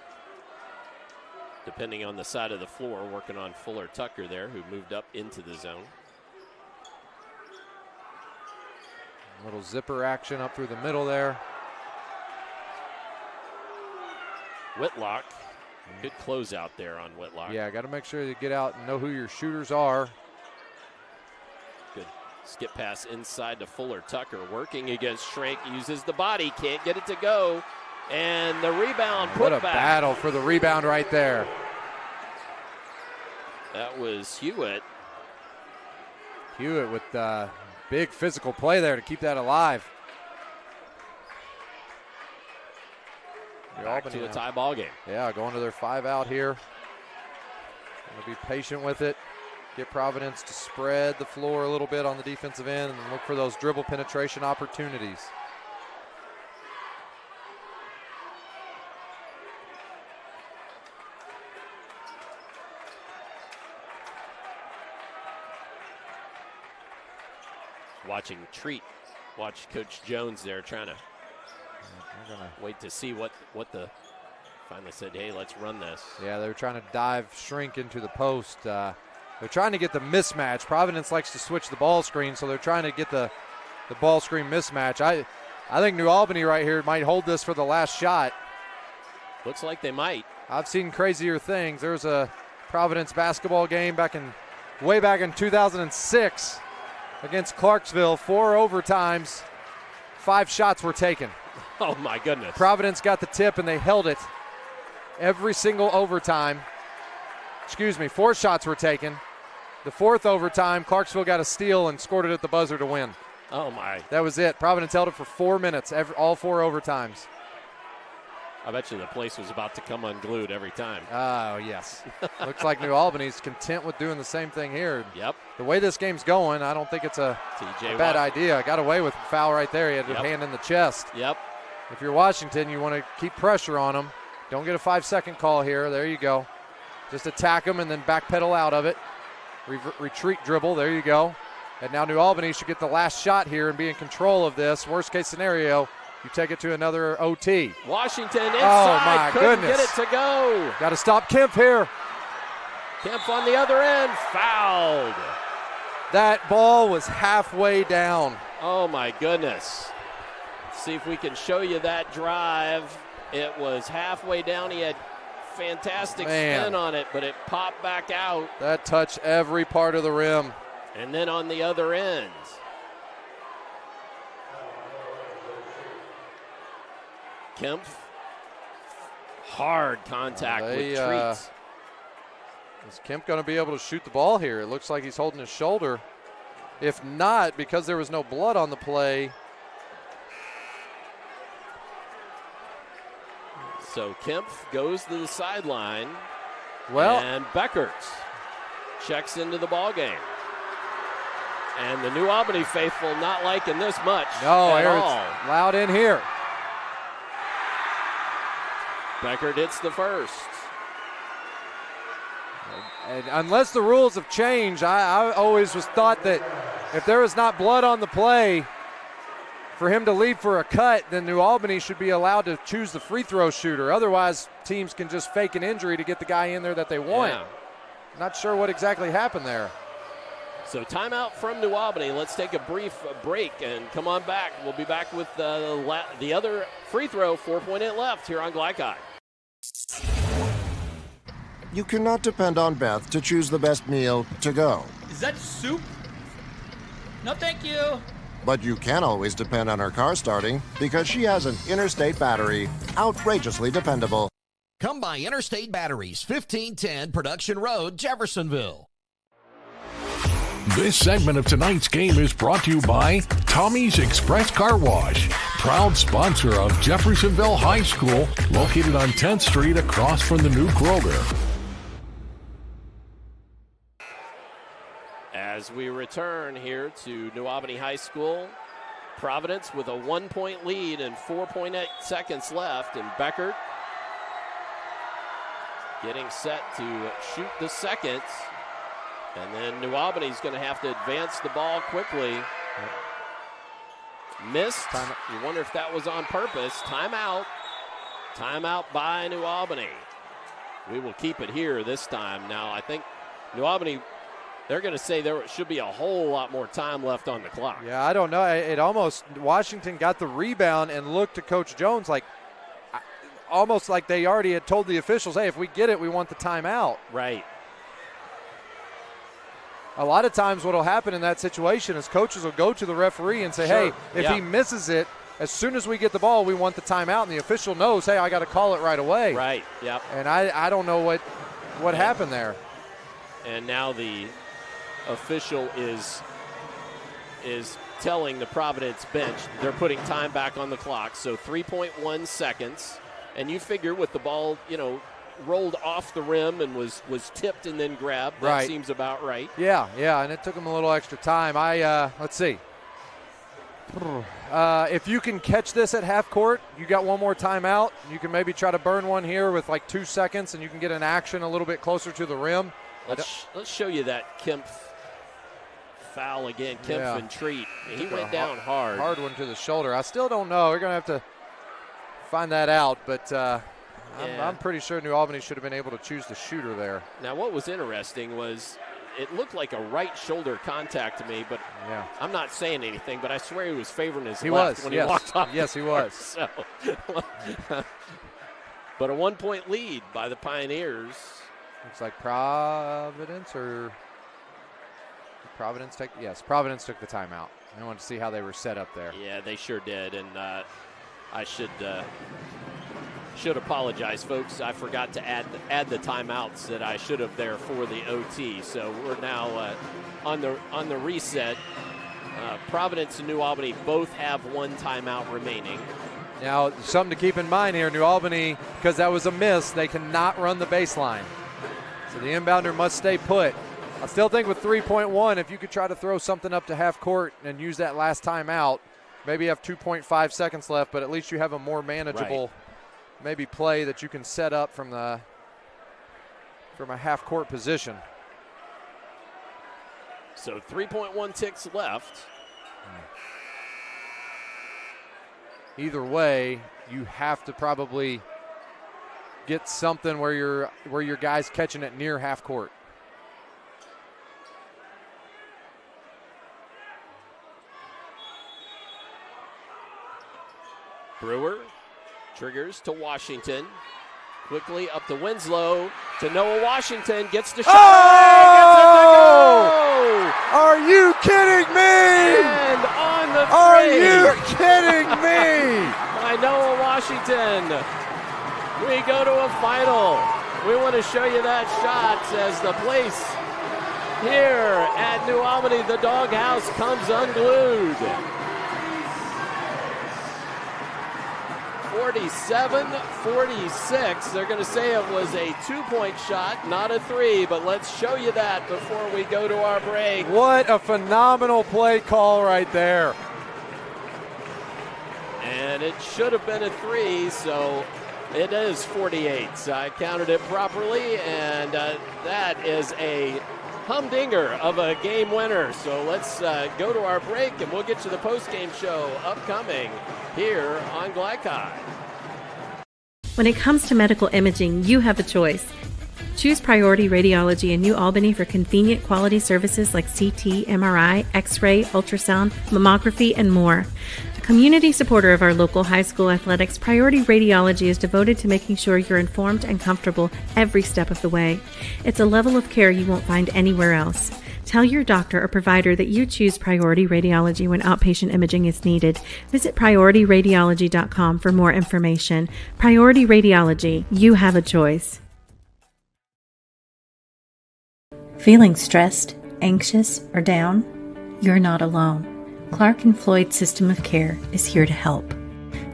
Speaker 3: depending on the side of the floor, working on Fuller Tucker there, who moved up into the zone.
Speaker 4: A little zipper action up through the middle there.
Speaker 3: Whitlock, good closeout there on Whitlock.
Speaker 4: Yeah, got to make sure you get out and know who your shooters are.
Speaker 3: Good skip pass inside to Fuller Tucker, working against Shrink, uses the body, can't get it to go. And the rebound put back.
Speaker 4: What a battle for the rebound right there.
Speaker 3: That was Hewitt.
Speaker 4: Hewitt with big physical play there to keep that alive.
Speaker 3: Back to a tie ball game.
Speaker 4: Yeah, going to their 5 out here. Going to be patient with it. Get Providence to spread the floor a little bit on the defensive end and look for those dribble penetration opportunities.
Speaker 3: Watching Treat, watch Coach Jones there trying to wait to see what the finally said, hey, let's run this.
Speaker 4: Yeah, they were trying to dive Shrink into the post. They're trying to get the mismatch. Providence likes to switch the ball screen, so they're trying to get the ball screen mismatch. I think New Albany right here might hold this for the last shot.
Speaker 3: Looks like they might.
Speaker 4: I've seen crazier things. There was a Providence basketball game way back in 2006. Against Clarksville, 4 overtimes, 5 shots were taken.
Speaker 3: Oh, my goodness.
Speaker 4: Providence got the tip, and they held it every single overtime. 4 shots were taken. The 4th overtime, Clarksville got a steal and scored it at the buzzer to win.
Speaker 3: Oh, my.
Speaker 4: That was it. Providence held it for 4 minutes, all 4 overtimes.
Speaker 3: I bet you the place was about to come unglued every time.
Speaker 4: Oh, yes. Looks like New Albany's content with doing the same thing here.
Speaker 3: Yep.
Speaker 4: The way this game's going, I don't think it's a bad idea. Got away with the foul right there. He had his hand in the chest.
Speaker 3: Yep.
Speaker 4: If you're Washington, you want to keep pressure on him. Don't get a 5-second call here. There you go. Just attack him and then backpedal out of it. Retreat dribble. There you go. And now New Albany should get the last shot here and be in control of this. Worst case scenario, you take it to another OT.
Speaker 3: Washington inside, couldn't get it to go.
Speaker 4: Got to stop Kempf here.
Speaker 3: Kempf on the other end, fouled.
Speaker 4: That ball was halfway down.
Speaker 3: Oh my goodness. See if we can show you that drive. It was halfway down. He had fantastic spin on it, but it popped back out.
Speaker 4: That touched every part of the rim.
Speaker 3: And then on the other end. Kempf, hard contact with Treat.
Speaker 4: Is Kempf going to be able to shoot the ball here? It looks like he's holding his shoulder. If not, because there was no blood on the play.
Speaker 3: So Kempf goes to the sideline.
Speaker 4: Well,
Speaker 3: and Beckert checks into the ball game. And the New Albany faithful not liking this much at all.
Speaker 4: It's loud in here.
Speaker 3: Beckert hits the first.
Speaker 4: And unless the rules have changed, I always was thought that if there was not blood on the play for him to leave for a cut, then New Albany should be allowed to choose the free throw shooter. Otherwise, teams can just fake an injury to get the guy in there that they want.
Speaker 3: Yeah.
Speaker 4: Not sure what exactly happened there.
Speaker 3: So timeout from New Albany. Let's take a brief break and come on back. We'll be back with the other free throw, 4.8 left here on Glycod.
Speaker 7: You cannot depend on Beth to choose the best meal to go.
Speaker 1: Is that soup? No, thank you.
Speaker 7: But you can always depend on her car starting because she has an Interstate battery, outrageously dependable.
Speaker 5: Come by Interstate Batteries, 1510 Production Road, Jeffersonville.
Speaker 2: This segment of tonight's game is brought to you by Tommy's Express Car Wash, proud sponsor of Jeffersonville High School, located on 10th Street across from the new Kroger.
Speaker 3: As we return here to New Albany High School, Providence with a 1-point lead and 4.8 seconds left, and Beckert getting set to shoot the second. And then New Albany's going to have to advance the ball quickly. Missed. You wonder if that was on purpose. Timeout. Timeout by New Albany. We will keep it here this time. Now, I think New Albany, they're going to say there should be a whole lot more time left on the clock.
Speaker 4: Yeah, I don't know. It almost, Washington got the rebound and looked to Coach Jones almost like they already had told the officials, hey, if we get it, we want the timeout.
Speaker 3: Right.
Speaker 4: A lot of times what will happen in that situation is coaches will go to the referee and say, hey, if he misses it, as soon as we get the ball, we want the timeout. And the official knows, hey, I got to call it right away.
Speaker 3: Right, yep.
Speaker 4: And I don't know what happened there.
Speaker 3: And now the official is telling the Providence bench they're putting time back on the clock. So 3.1 seconds. And you figure with the ball, rolled off the rim and was tipped and then grabbed. That seems about right.
Speaker 4: Yeah, and it took him a little extra time. Let's see. If you can catch this at half court, you got one more timeout. You can maybe try to burn one here with like 2 seconds, and you can get an action a little bit closer to the rim.
Speaker 3: Let's show you that Kempf foul again. Kempf and Treat. He went down hard.
Speaker 4: Hard one to the shoulder. I still don't know. We're going to have to find that out, but I'm pretty sure New Albany should have been able to choose the shooter there.
Speaker 3: Now, what was interesting was it looked like a right shoulder contact to me, but I'm not saying anything, but I swear he was favoring his left when he walked off.
Speaker 4: Yes, he was.
Speaker 3: So. But a 1-point lead by the Pioneers.
Speaker 4: Looks like Providence took the timeout. I wanted to see how they were set up there.
Speaker 3: Yeah, they sure did, and I should apologize, folks. I forgot to add the timeouts that I should have there for the OT. So we're now on the reset. Providence and New Albany both have one timeout remaining.
Speaker 4: Now, something to keep in mind here, New Albany, because that was a miss, they cannot run the baseline. So the inbounder must stay put. I still think with 3.1, if you could try to throw something up to half court and use that last timeout, maybe you have 2.5 seconds left, but at least you have a more manageable maybe play that you can set up from a half court position.
Speaker 3: So 3.1 ticks left.
Speaker 4: Either way, you have to probably get something where your guy's catching it near half court.
Speaker 3: Brewer triggers to Washington. Quickly up to Winslow to Noah Washington. Gets the shot.
Speaker 4: Oh! Are you kidding me?
Speaker 3: And on the three.
Speaker 4: Are you kidding me?
Speaker 3: By Noah Washington. We go to a final. We want to show you that shot as the place here at New Albany, the doghouse, comes unglued. 47-46. They're going to say it was a 2-point shot, not a 3, but let's show you that before we go to our break.
Speaker 4: What a phenomenal play call right there.
Speaker 3: And it should have been a 3, so It is 48. I counted it properly, and that is a humdinger of a game winner. So let's go to our break, and we'll get to the postgame show upcoming here on Glycod.
Speaker 9: When it comes to medical imaging, you have a choice. Choose Priority Radiology in New Albany for convenient quality services like CT, MRI, X-ray, ultrasound, mammography, and more. A community supporter of our local high school athletics, Priority Radiology is devoted to making sure you're informed and comfortable every step of the way. It's a level of care you won't find anywhere else. Tell your doctor or provider that you choose Priority Radiology when outpatient imaging is needed. Visit PriorityRadiology.com for more information. Priority Radiology, you have a choice.
Speaker 20: Feeling stressed, anxious, or down? You're not alone. Clark and Floyd System of Care is here to help.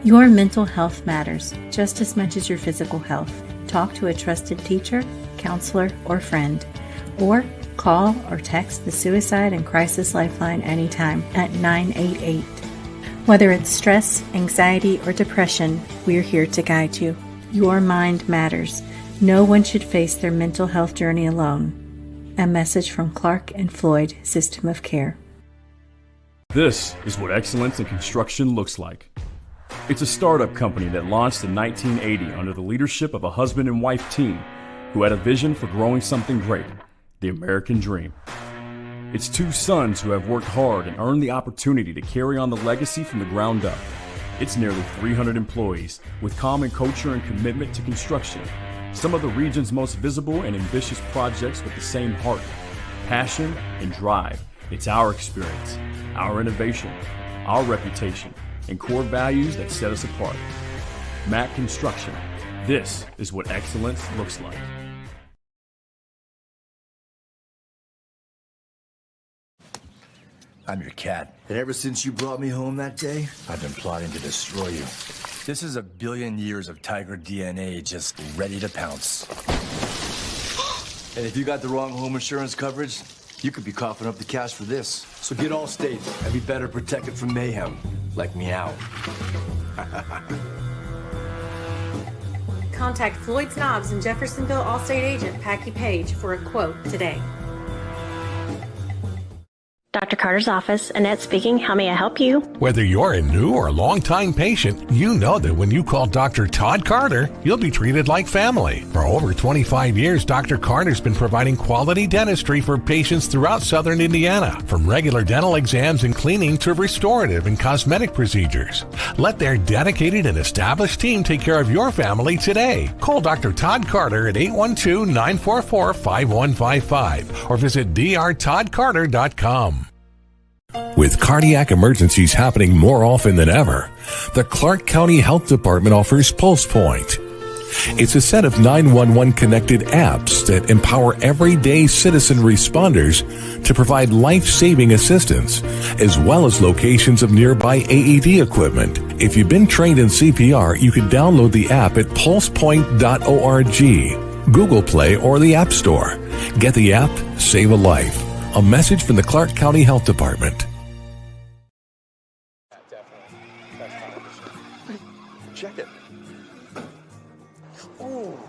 Speaker 20: Your mental health matters just as much as your physical health. Talk to a trusted teacher, counselor, or friend. Or call or text the Suicide and Crisis Lifeline anytime at 988. Whether it's stress, anxiety, or depression, we're here to guide you. Your mind matters. No one should face their mental health journey alone. A message from Clark and Floyd System of Care.
Speaker 14: This is what excellence in construction looks like. It's a startup company that launched in 1980 under the leadership of a husband and wife team who had a vision for growing something great, the American dream. It's two sons who have worked hard and earned the opportunity to carry on the legacy from the ground up. It's nearly 300 employees with common culture and commitment to construction. Some of the region's most visible and ambitious projects with the same heart, passion, and drive. It's our experience, our innovation, our reputation, and core values that set us apart. Mack Construction. This is what excellence looks like.
Speaker 21: I'm your cat. And ever since you brought me home that day, I've been plotting to destroy you. This is 1 billion years of tiger DNA just ready to pounce. And if you got the wrong home insurance coverage, you could be coughing up the cash for this. So get Allstate and be better protected from mayhem, like meow.
Speaker 9: Contact Floyd Snobbs and Jeffersonville Allstate agent Packy Page for a quote today.
Speaker 8: Dr. Carter's office, Annette speaking. How may I help you?
Speaker 2: Whether you're a new or long-time patient, you know that when you call Dr. Todd Carter, you'll be treated like family. For over 25 years, Dr. Carter's been providing quality dentistry for patients throughout southern Indiana, from regular dental exams and cleaning to restorative and cosmetic procedures. Let their dedicated and established team take care of your family today. Call Dr. Todd Carter at 812-944-5155 or visit drtoddcarter.com. With cardiac emergencies happening more often than ever, the Clark County Health Department offers PulsePoint. It's a set of 911 connected apps that empower everyday citizen responders to provide life-saving assistance, as well as locations of nearby AED equipment. If you've been trained in CPR, you can download the app at pulsepoint.org, Google Play, or the App Store. Get the app, save a life. A message from the Clark County Health Department.
Speaker 21: Check it. Ooh.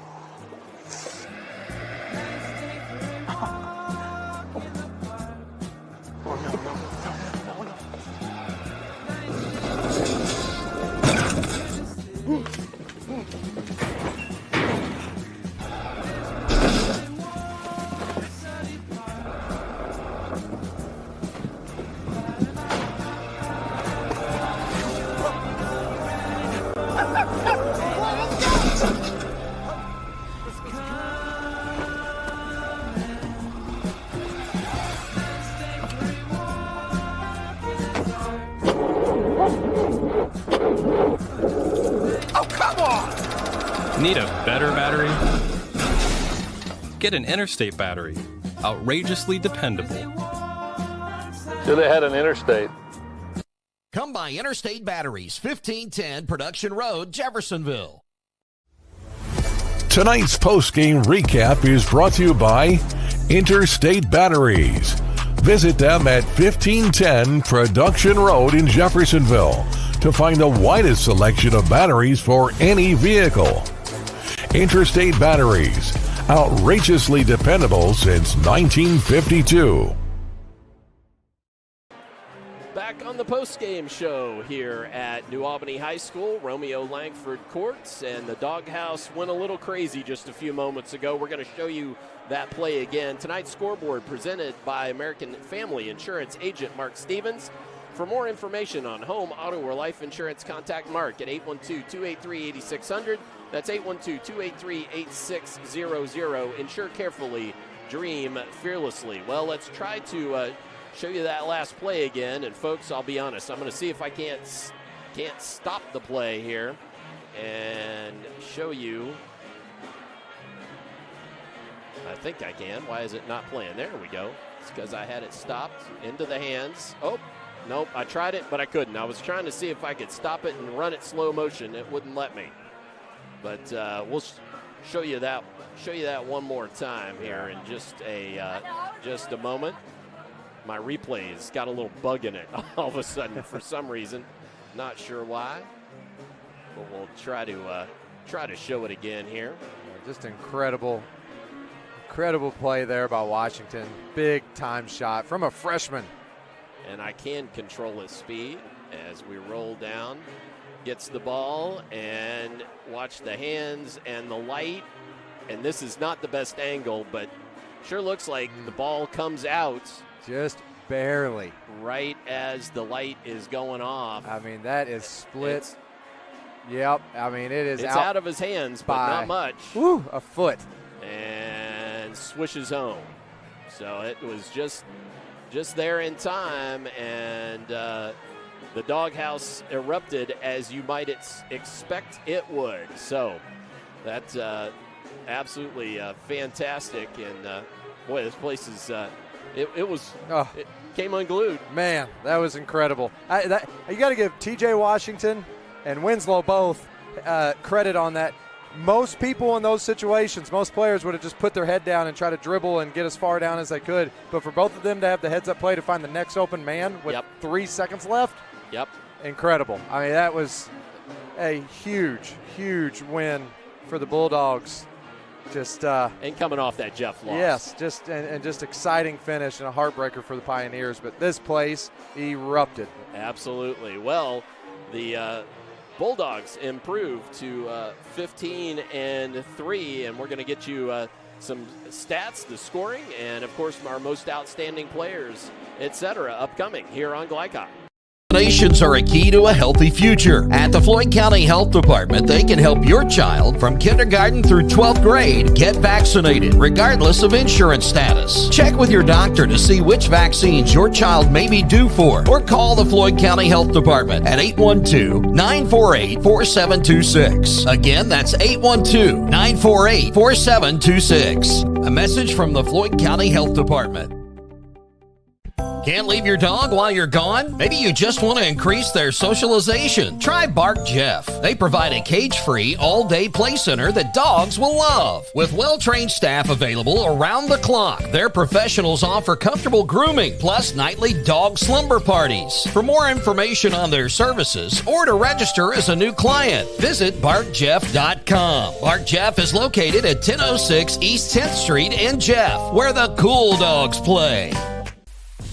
Speaker 22: Need a better battery? Get an Interstate battery. Outrageously dependable.
Speaker 15: Should have had an Interstate.
Speaker 5: Come by Interstate Batteries, 1510 Production Road, Jeffersonville.
Speaker 2: Tonight's postgame recap is brought to you by Interstate Batteries. Visit them at 1510 Production Road in Jeffersonville to find the widest selection of batteries for any vehicle. Interstate Batteries. Outrageously dependable since 1952.
Speaker 3: Back on the postgame show here at New Albany High School, Romeo Langford Courts, and the Doghouse went a little crazy just a few moments ago. We're going to show you that play again. Tonight's scoreboard presented by American Family Insurance agent Mark Stevens. For more information on home, auto, or life insurance, contact Mark at 812-283-8600. That's 812-283-8600. Insure carefully, dream fearlessly. Well, let's try to show you that last play again. And folks, I'll be honest, I'm going to see if I can't stop the play here and show you. I think I can. Why is it not playing? There we go. It's because I had it stopped into the hands. Oh, nope. I tried it, but I couldn't. I was trying to see if I could stop it and run it slow motion. It wouldn't let me. But we'll show you that one more time here in just a moment. My replay's got a little bug in it all of a sudden for some reason. Not sure why. But we'll try to show it again here.
Speaker 4: Just incredible play there by Washington. Big time shot from a freshman.
Speaker 3: And I can control his speed as we roll down. Gets the ball and watch the hands and the light. And this is not the best angle, but sure looks like the ball comes out.
Speaker 4: Just barely.
Speaker 3: Right as the light is going off.
Speaker 4: I mean, that is split. Yep. I mean, it's
Speaker 3: out of his hands, but not much.
Speaker 4: Woo, a foot.
Speaker 3: And swishes home. So it was just there in time, and the Doghouse erupted as you might expect it would. So that's absolutely fantastic. And boy, this place is it came unglued.
Speaker 4: Man, that was incredible. You got to give T.J. Washington and Winslow both credit on that. Most people in those situations, most players would have just put their head down and try to dribble and get as far down as they could. But for both of them to have the heads-up play to find the next open man with 3 seconds left, incredible. I mean, that was a huge, huge win for the Bulldogs.
Speaker 3: And coming off that Jeff loss.
Speaker 4: Yes, just exciting finish and a heartbreaker for the Pioneers. But this place erupted.
Speaker 3: Absolutely. Well, the Bulldogs improved to 15-3, and we're going to get you some stats, the scoring, and of course our most outstanding players, etc., upcoming here on Glycon.
Speaker 5: Vaccinations are a key to a healthy future. At the Floyd County Health Department, they can help your child from kindergarten through 12th grade get vaccinated, regardless of insurance status. Check with your doctor to see which vaccines your child may be due for, or call the Floyd County Health Department at 812-948-4726. Again, that's 812-948-4726. A message from the Floyd County Health Department. Can't leave your dog while you're gone? Maybe you just want to increase their socialization. Try Bark Jeff. They provide a cage-free, all-day play center that dogs will love. With well-trained staff available around the clock, their professionals offer comfortable grooming, plus nightly dog slumber parties. For more information on their services or to register as a new client, visit BarkJeff.com. Bark Jeff is located at 1006 East 10th Street in Jeff, where the cool dogs play.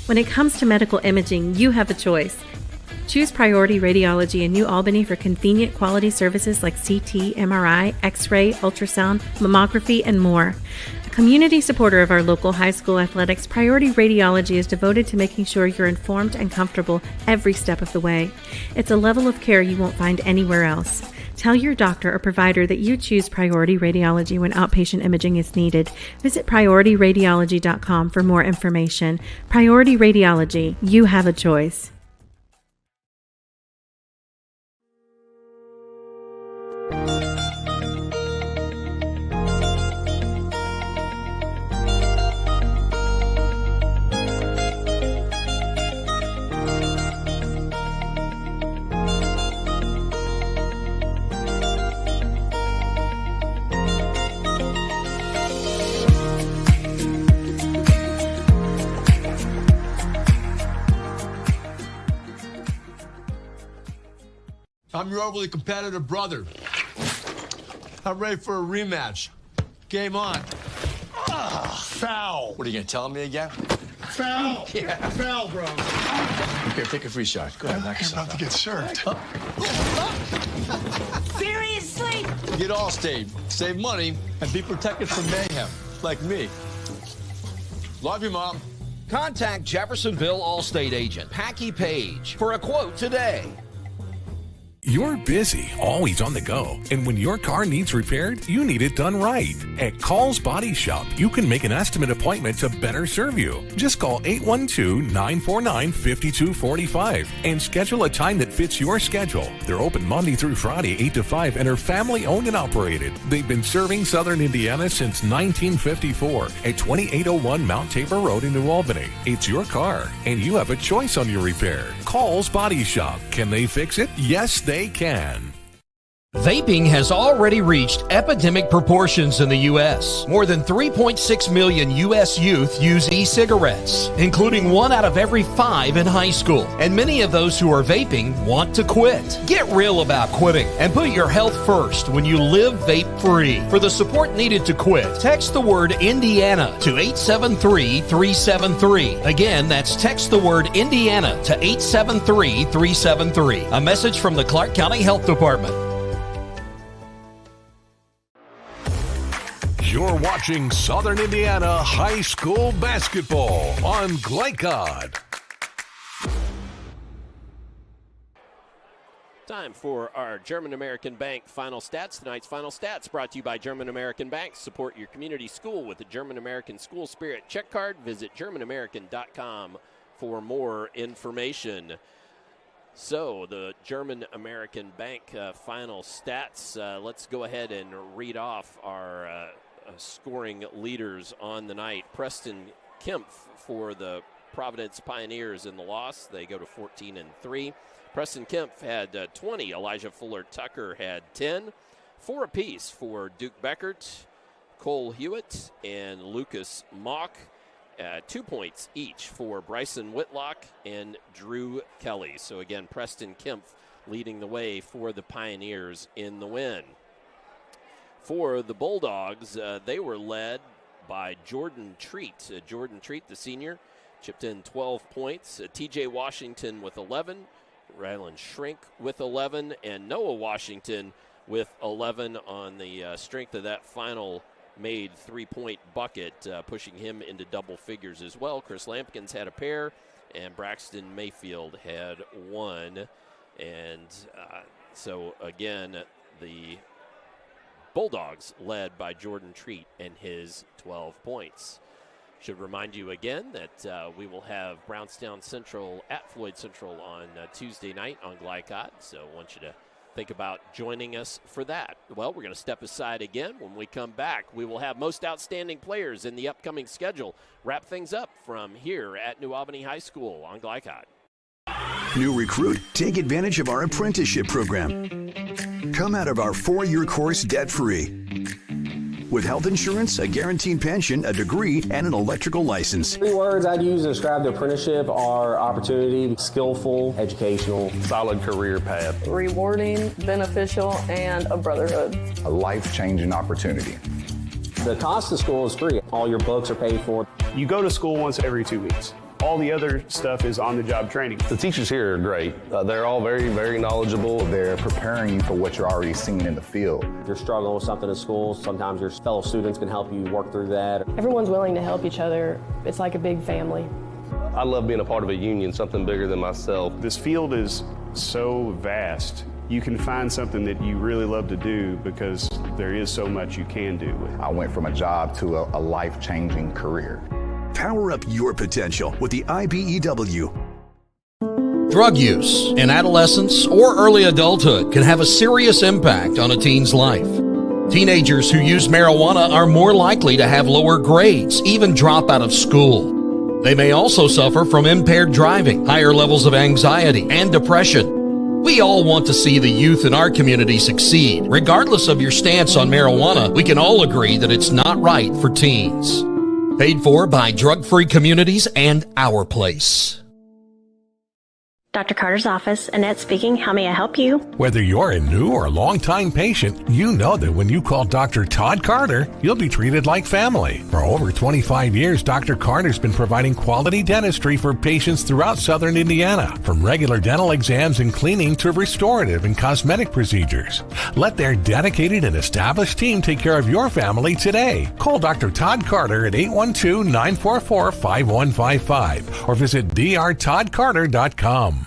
Speaker 9: When it comes to medical imaging, you have a choice. Choose Priority Radiology in New Albany for convenient quality services like CT, MRI, X-ray, ultrasound, mammography, and more. A community supporter of our local high school athletics, Priority Radiology is devoted to making sure you're informed and comfortable every step of the way. It's a level of care you won't find anywhere else. Tell your doctor or provider that you choose Priority Radiology when outpatient imaging is needed. Visit PriorityRadiology.com for more information. Priority Radiology, you have a choice.
Speaker 11: I'm your overly competitive brother. I'm ready for a rematch. Game on. Foul.
Speaker 12: What are you going to tell me again?
Speaker 11: Foul.
Speaker 12: Yeah.
Speaker 11: Foul, bro.
Speaker 12: Here, take a free shot. Go ahead, knock
Speaker 11: You're
Speaker 12: yourself
Speaker 11: about to get served.
Speaker 16: Seriously?
Speaker 12: Get Allstate, save money, and be protected from mayhem, like me. Love you, Mom.
Speaker 5: Contact Jeffersonville Allstate agent Packy Page for a quote today.
Speaker 2: You're busy, always on the go, and when your car needs repaired, you need it done right. At Call's Body Shop, you can make an estimate appointment to better serve you. Just call 812-949-5245 and schedule a time that fits your schedule. They're open Monday through Friday, 8 to 5, and are family-owned and operated. They've been serving Southern Indiana since 1954 at 2801 Mount Tabor Road in New Albany. It's your car, and you have a choice on your repair. Call's Body Shop. Can they fix it? Yes, they can.
Speaker 5: Vaping has already reached epidemic proportions in the U.S. More than 3.6 million U.S. youth use e-cigarettes, including 1 out of every 5 in high school. And many of those who are vaping want to quit. Get real about quitting and put your health first when you live vape-free. For the support needed to quit, text the word Indiana to 873-373. Again, that's text the word Indiana to 873-373. A message from the Clark County Health Department.
Speaker 2: You're watching Southern Indiana High School Basketball on Glycod.
Speaker 3: Time for our German American Bank final stats. Tonight's final stats brought to you by German American Bank. Support your community school with the German American School Spirit check card. Visit GermanAmerican.com for more information. So the German American Bank final stats. Let's go ahead and read off our scoring leaders on the night. Preston Kempf for the Providence Pioneers in the loss. They go to 14-3. Preston Kempf had 20. Elijah Fuller Tucker had 10. 4 apiece for Duke Beckert, Cole Hewitt, and Lucas Mock. 2 points each for Bryson Whitlock and Drew Kelly. So again, Preston Kempf leading the way for the Pioneers in the win. For the Bulldogs, they were led by Jordan Treat. Jordan Treat, the senior, chipped in 12 points. TJ Washington with 11. Rylan Shrink with 11. And Noah Washington with 11 on the strength of that final made 3-point bucket, pushing him into double figures as well. Chris Lampkins had a pair, and Braxton Mayfield had 1. And so, again, the Bulldogs led by Jordan Treat and his 12 points. Should remind you again that we will have Brownstown Central at Floyd Central on Tuesday night on Glycod, so I want you to think about joining us for that. Well, we're going to step aside again. When we come back, we will have most outstanding players in the upcoming schedule. Wrap things up from here at New Albany High School on Glycod.
Speaker 13: New recruit, take advantage of our apprenticeship program. Come out of our 4-year course debt-free. With health insurance, a guaranteed pension, a degree, and an electrical license.
Speaker 18: 3 words I'd use to describe the apprenticeship are opportunity, skillful, educational,
Speaker 15: solid career path,
Speaker 23: rewarding, beneficial, and a brotherhood.
Speaker 17: A life-changing opportunity.
Speaker 18: The cost of school is free. All your books are paid for.
Speaker 24: You go to school once every 2 weeks. All the other stuff is on-the-job training.
Speaker 15: The teachers here are great. They're all very, very knowledgeable.
Speaker 17: They're preparing you for what you're already seeing in the field.
Speaker 18: If you're struggling with something at school, sometimes your fellow students can help you work through that.
Speaker 23: Everyone's willing to help each other. It's like a big family.
Speaker 15: I love being a part of a union, something bigger than myself.
Speaker 24: This field is so vast. You can find something that you really love to do because there is so much you can do.
Speaker 17: I went from a job to a life-changing career.
Speaker 13: Power up your potential with the IBEW.
Speaker 5: Drug use in adolescence or early adulthood can have a serious impact on a teen's life. Teenagers who use marijuana are more likely to have lower grades, even drop out of school. They may also suffer from impaired driving, higher levels of anxiety, and depression. We all want to see the youth in our community succeed. Regardless of your stance on marijuana, we can all agree that it's not right for teens. Paid for by Drug Free Communities and Our Place.
Speaker 8: Dr. Carter's office, Annette speaking. How may I help you?
Speaker 2: Whether you're a new or longtime patient, you know that when you call Dr. Todd Carter, you'll be treated like family. For over 25 years, Dr. Carter's been providing quality dentistry for patients throughout southern Indiana, from regular dental exams and cleaning to restorative and cosmetic procedures. Let their dedicated and established team take care of your family today. Call Dr. Todd Carter at 812-944-5155 or visit drtoddcarter.com.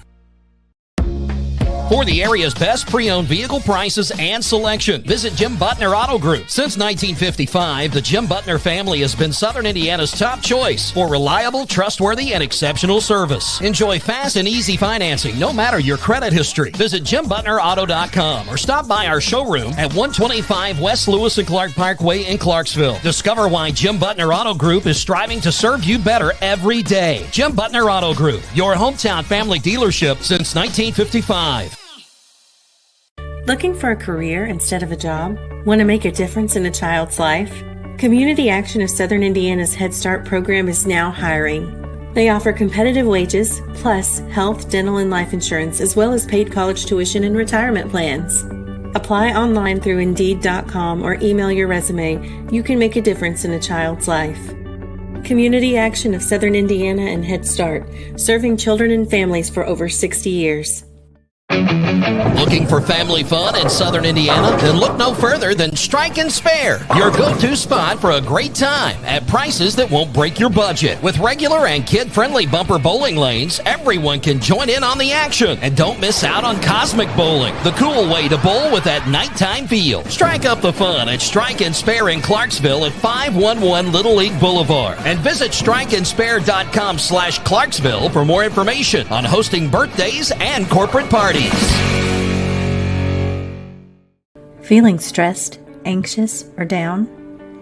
Speaker 5: For the area's best pre-owned vehicle prices and selection, visit Jim Butner Auto Group. Since 1955, the Jim Butner family has been Southern Indiana's top choice for reliable, trustworthy, and exceptional service. Enjoy fast and easy financing, no matter your credit history. Visit JimButnerAuto.com or stop by our showroom at 125 West Lewis and Clark Parkway in Clarksville. Discover why Jim Butner Auto Group is striving to serve you better every day. Jim Butner Auto Group, your hometown family dealership since 1955.
Speaker 9: Looking for a career instead of a job? Want to make a difference in a child's life? Community Action of Southern Indiana's Head Start program is now hiring. They offer competitive wages, plus health, dental, and life insurance, as well as paid college tuition and retirement plans. Apply online through Indeed.com or email your resume. You can make a difference in a child's life. Community Action of Southern Indiana and Head Start, serving children and families for over 60 years.
Speaker 5: Looking for family fun in Southern Indiana? Then look no further than Strike and Spare, your go-to spot for a great time at prices that won't break your budget. With regular and kid-friendly bumper bowling lanes, everyone can join in on the action. And don't miss out on Cosmic Bowling, the cool way to bowl with that nighttime feel. Strike up the fun at Strike and Spare in Clarksville at 511 Little League Boulevard. And visit strikeandspare.com/Clarksville for more information on hosting birthdays and corporate parties.
Speaker 9: Feeling stressed, anxious, or down?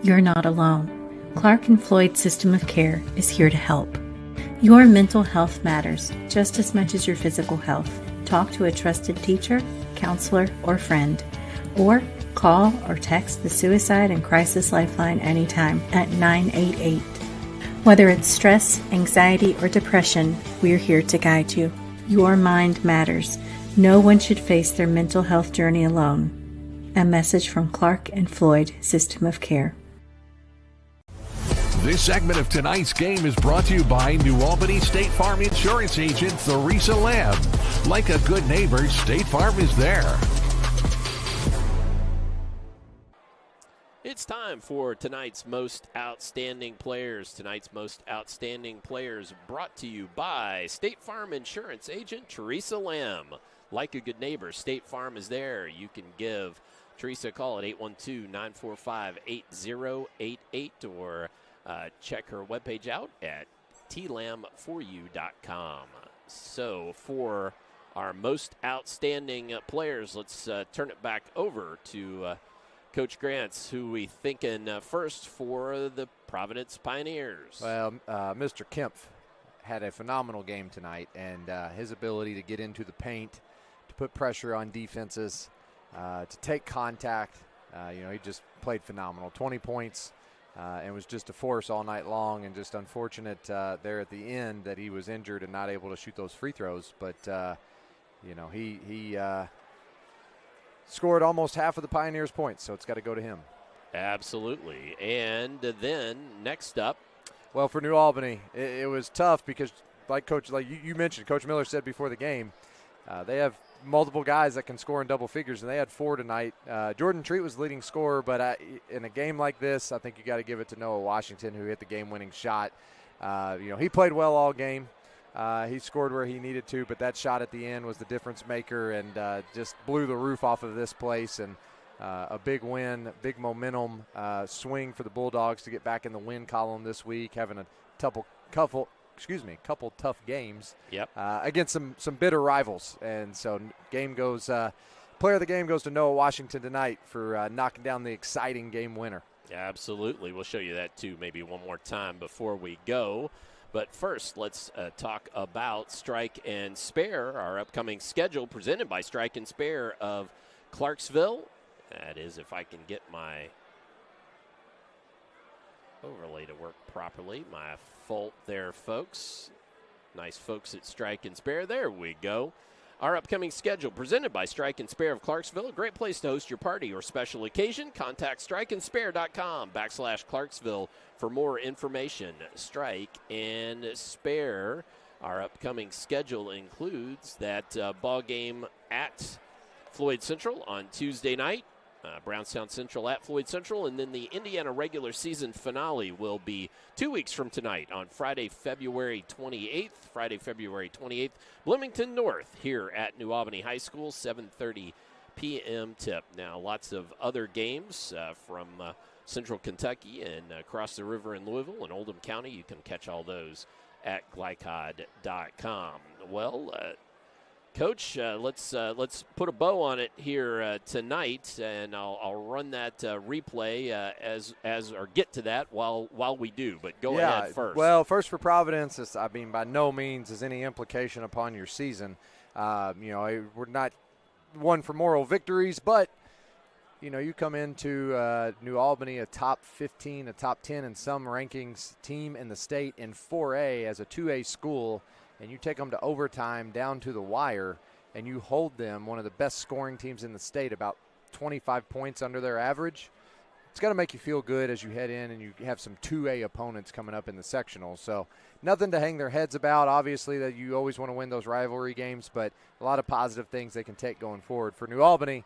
Speaker 9: You're not alone. Clark and Floyd System of Care is here to help. Your mental health matters just as much as your physical health. Talk to a trusted teacher, counselor, or friend. Or call or text the Suicide and Crisis Lifeline anytime at 988. Whether it's stress, anxiety, or depression, we're here to guide you. Your mind matters. No one should face their mental health journey alone. A message from Clark and Floyd System of Care.
Speaker 2: This segment of tonight's game is brought to you by New Albany State Farm Insurance Agent Theresa Lamb. Like a good neighbor, State Farm is there.
Speaker 3: It's time for tonight's most outstanding players. Tonight's most outstanding players brought to you by State Farm Insurance Agent Theresa Lamb. Like a good neighbor, State Farm is there. You can give Teresa a call at 812-945-8088 or check her webpage out at tlam4u.com. So for our most outstanding players, let's turn it back over to Coach Grants, who we thinking first for the Providence Pioneers.
Speaker 4: Well, Mr. Kempf had a phenomenal game tonight, and his ability to get into the paint, to put pressure on defenses, to take contact, he just played phenomenal. 20 points, and was just a force all night long, and just unfortunate there at the end that he was injured and not able to shoot those free throws. But, he scored almost half of the Pioneers' points, so it's got to go to him.
Speaker 3: Absolutely. And then next up.
Speaker 4: Well, for New Albany, it was tough because, like you mentioned, Coach Miller said before the game, they have multiple guys that can score in double figures, and they had 4 tonight. Jordan Treat was leading scorer, but in a game like this, I think you got to give it to Noah Washington, who hit the game-winning shot. He played well all game. He scored where he needed to, but that shot at the end was the difference maker and just blew the roof off of this place. And a big win, big momentum swing for the Bulldogs to get back in the win column this week, having a couple tough games against some bitter rivals. And so player of the game goes to Noah Washington tonight for knocking down the exciting game winner.
Speaker 3: Absolutely. We'll show you that too maybe one more time before we go. But first, let's talk about Strike and Spare, our upcoming schedule presented by Strike and Spare of Clarksville. That is, if I can get my overlay to work properly. My fault there, folks. Nice folks at Strike and Spare. There we go. Our upcoming schedule presented by Strike and Spare of Clarksville. A great place to host your party or special occasion. Contact strikeandspare.com/Clarksville for more information. Strike and Spare. Our upcoming schedule includes that ball game at Floyd Central on Tuesday night. Brownstown Central at Floyd Central, and then the Indiana regular season finale will be 2 weeks from tonight on Friday, February 28th. Bloomington North here at New Albany High School, 7:30 p.m. tip. Now, lots of other games from Central Kentucky and across the river in Louisville and Oldham County. You can catch all those at glycod.com. Well, Coach, let's put a bow on it here tonight, and I'll run that replay or get to that while we do. But go ahead first.
Speaker 4: Well, first for Providence, by no means is any implication upon your season. We're not one for moral victories, but you come into New Albany, a top 15, a top 10 in some rankings team in the state in 4A as a 2A school. And you take them to overtime down to the wire, and you hold them, one of the best scoring teams in the state, about 25 points under their average. It's got to make you feel good as you head in and you have some 2A opponents coming up in the sectional. So nothing to hang their heads about. Obviously, that you always want to win those rivalry games, but a lot of positive things they can take going forward. For New Albany,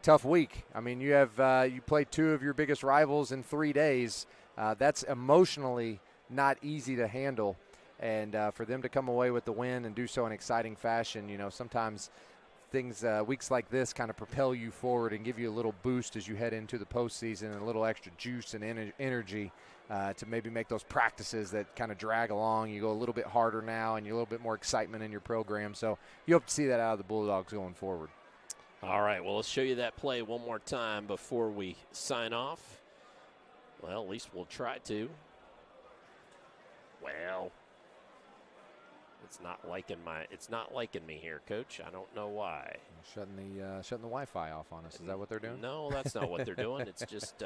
Speaker 4: tough week. I mean, you have you played two of your biggest rivals in 3 days. That's emotionally not easy to handle. And for them to come away with the win and do so in exciting fashion, sometimes things, weeks like this kind of propel you forward and give you a little boost as you head into the postseason and a little extra juice and energy to maybe make those practices that kind of drag along. You go a little bit harder now and you a little bit more excitement in your program. So you hope to see that out of the Bulldogs going forward.
Speaker 3: All right, well, let's show you that play one more time before we sign off. Well, at least we'll try to. Well, it's not liking me here, Coach. I don't know why.
Speaker 4: Shutting the Wi-Fi off on us. Is that what they're doing?
Speaker 3: No, that's not what they're doing. It's just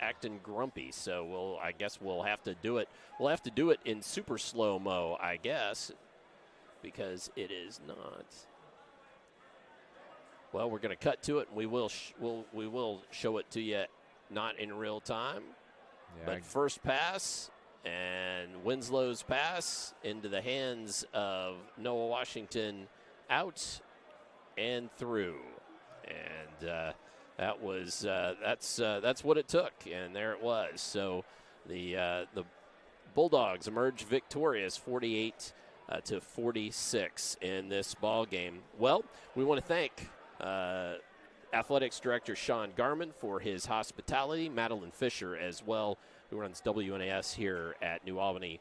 Speaker 3: acting grumpy. So I guess we'll have to do it. We'll have to do it in super slow-mo, I guess, because it is not. Well, we're going to cut to it, and we will show it to you, not in real time, but first pass. And Winslow's pass into the hands of Noah Washington, out and through, and that's what it took, and there it was. So the Bulldogs emerge victorious, 48-46 in this ball game. Well, we want to thank Athletics Director Sean Garman for his hospitality, Madeline Fisher as well, who runs WNAS here at New Albany,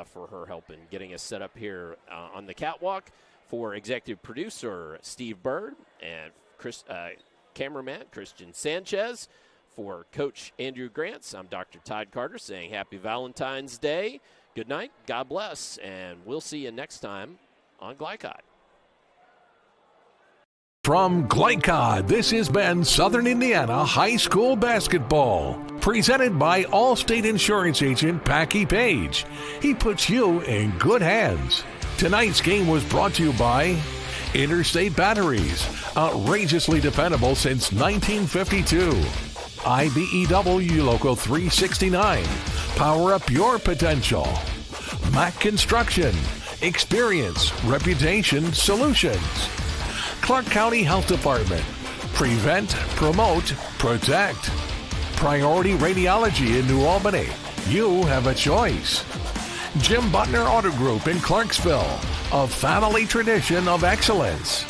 Speaker 3: for her help in getting us set up here on the catwalk. For executive producer Steve Bird and cameraman Christian Sanchez. For Coach Andrew Grants, I'm Dr. Todd Carter saying Happy Valentine's Day. Good night, God bless, and we'll see you next time on Glycod.
Speaker 2: From Glycod, this has been Southern Indiana High School Basketball, presented by Allstate Insurance Agent Packy Page. He puts you in good hands. Tonight's game was brought to you by Interstate Batteries, outrageously dependable since 1952. IBEW Local 369, power up your potential. Mac Construction, experience, reputation, solutions. Clark County Health Department. Prevent, promote, protect. Priority Radiology in New Albany. You have a choice. Jim Butner Auto Group in Clarksville. A family tradition of excellence.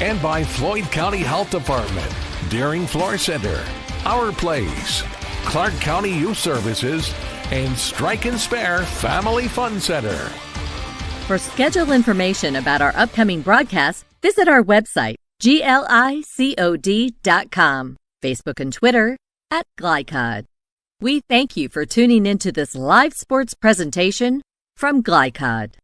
Speaker 2: And by Floyd County Health Department. Deering Floor Center. Our Place. Clark County Youth Services. And Strike and Spare Family Fun Center.
Speaker 6: For schedule information about our upcoming broadcasts, visit our website, glycod.com, Facebook and Twitter @Glycod. We thank you for tuning into this live sports presentation from Glycod.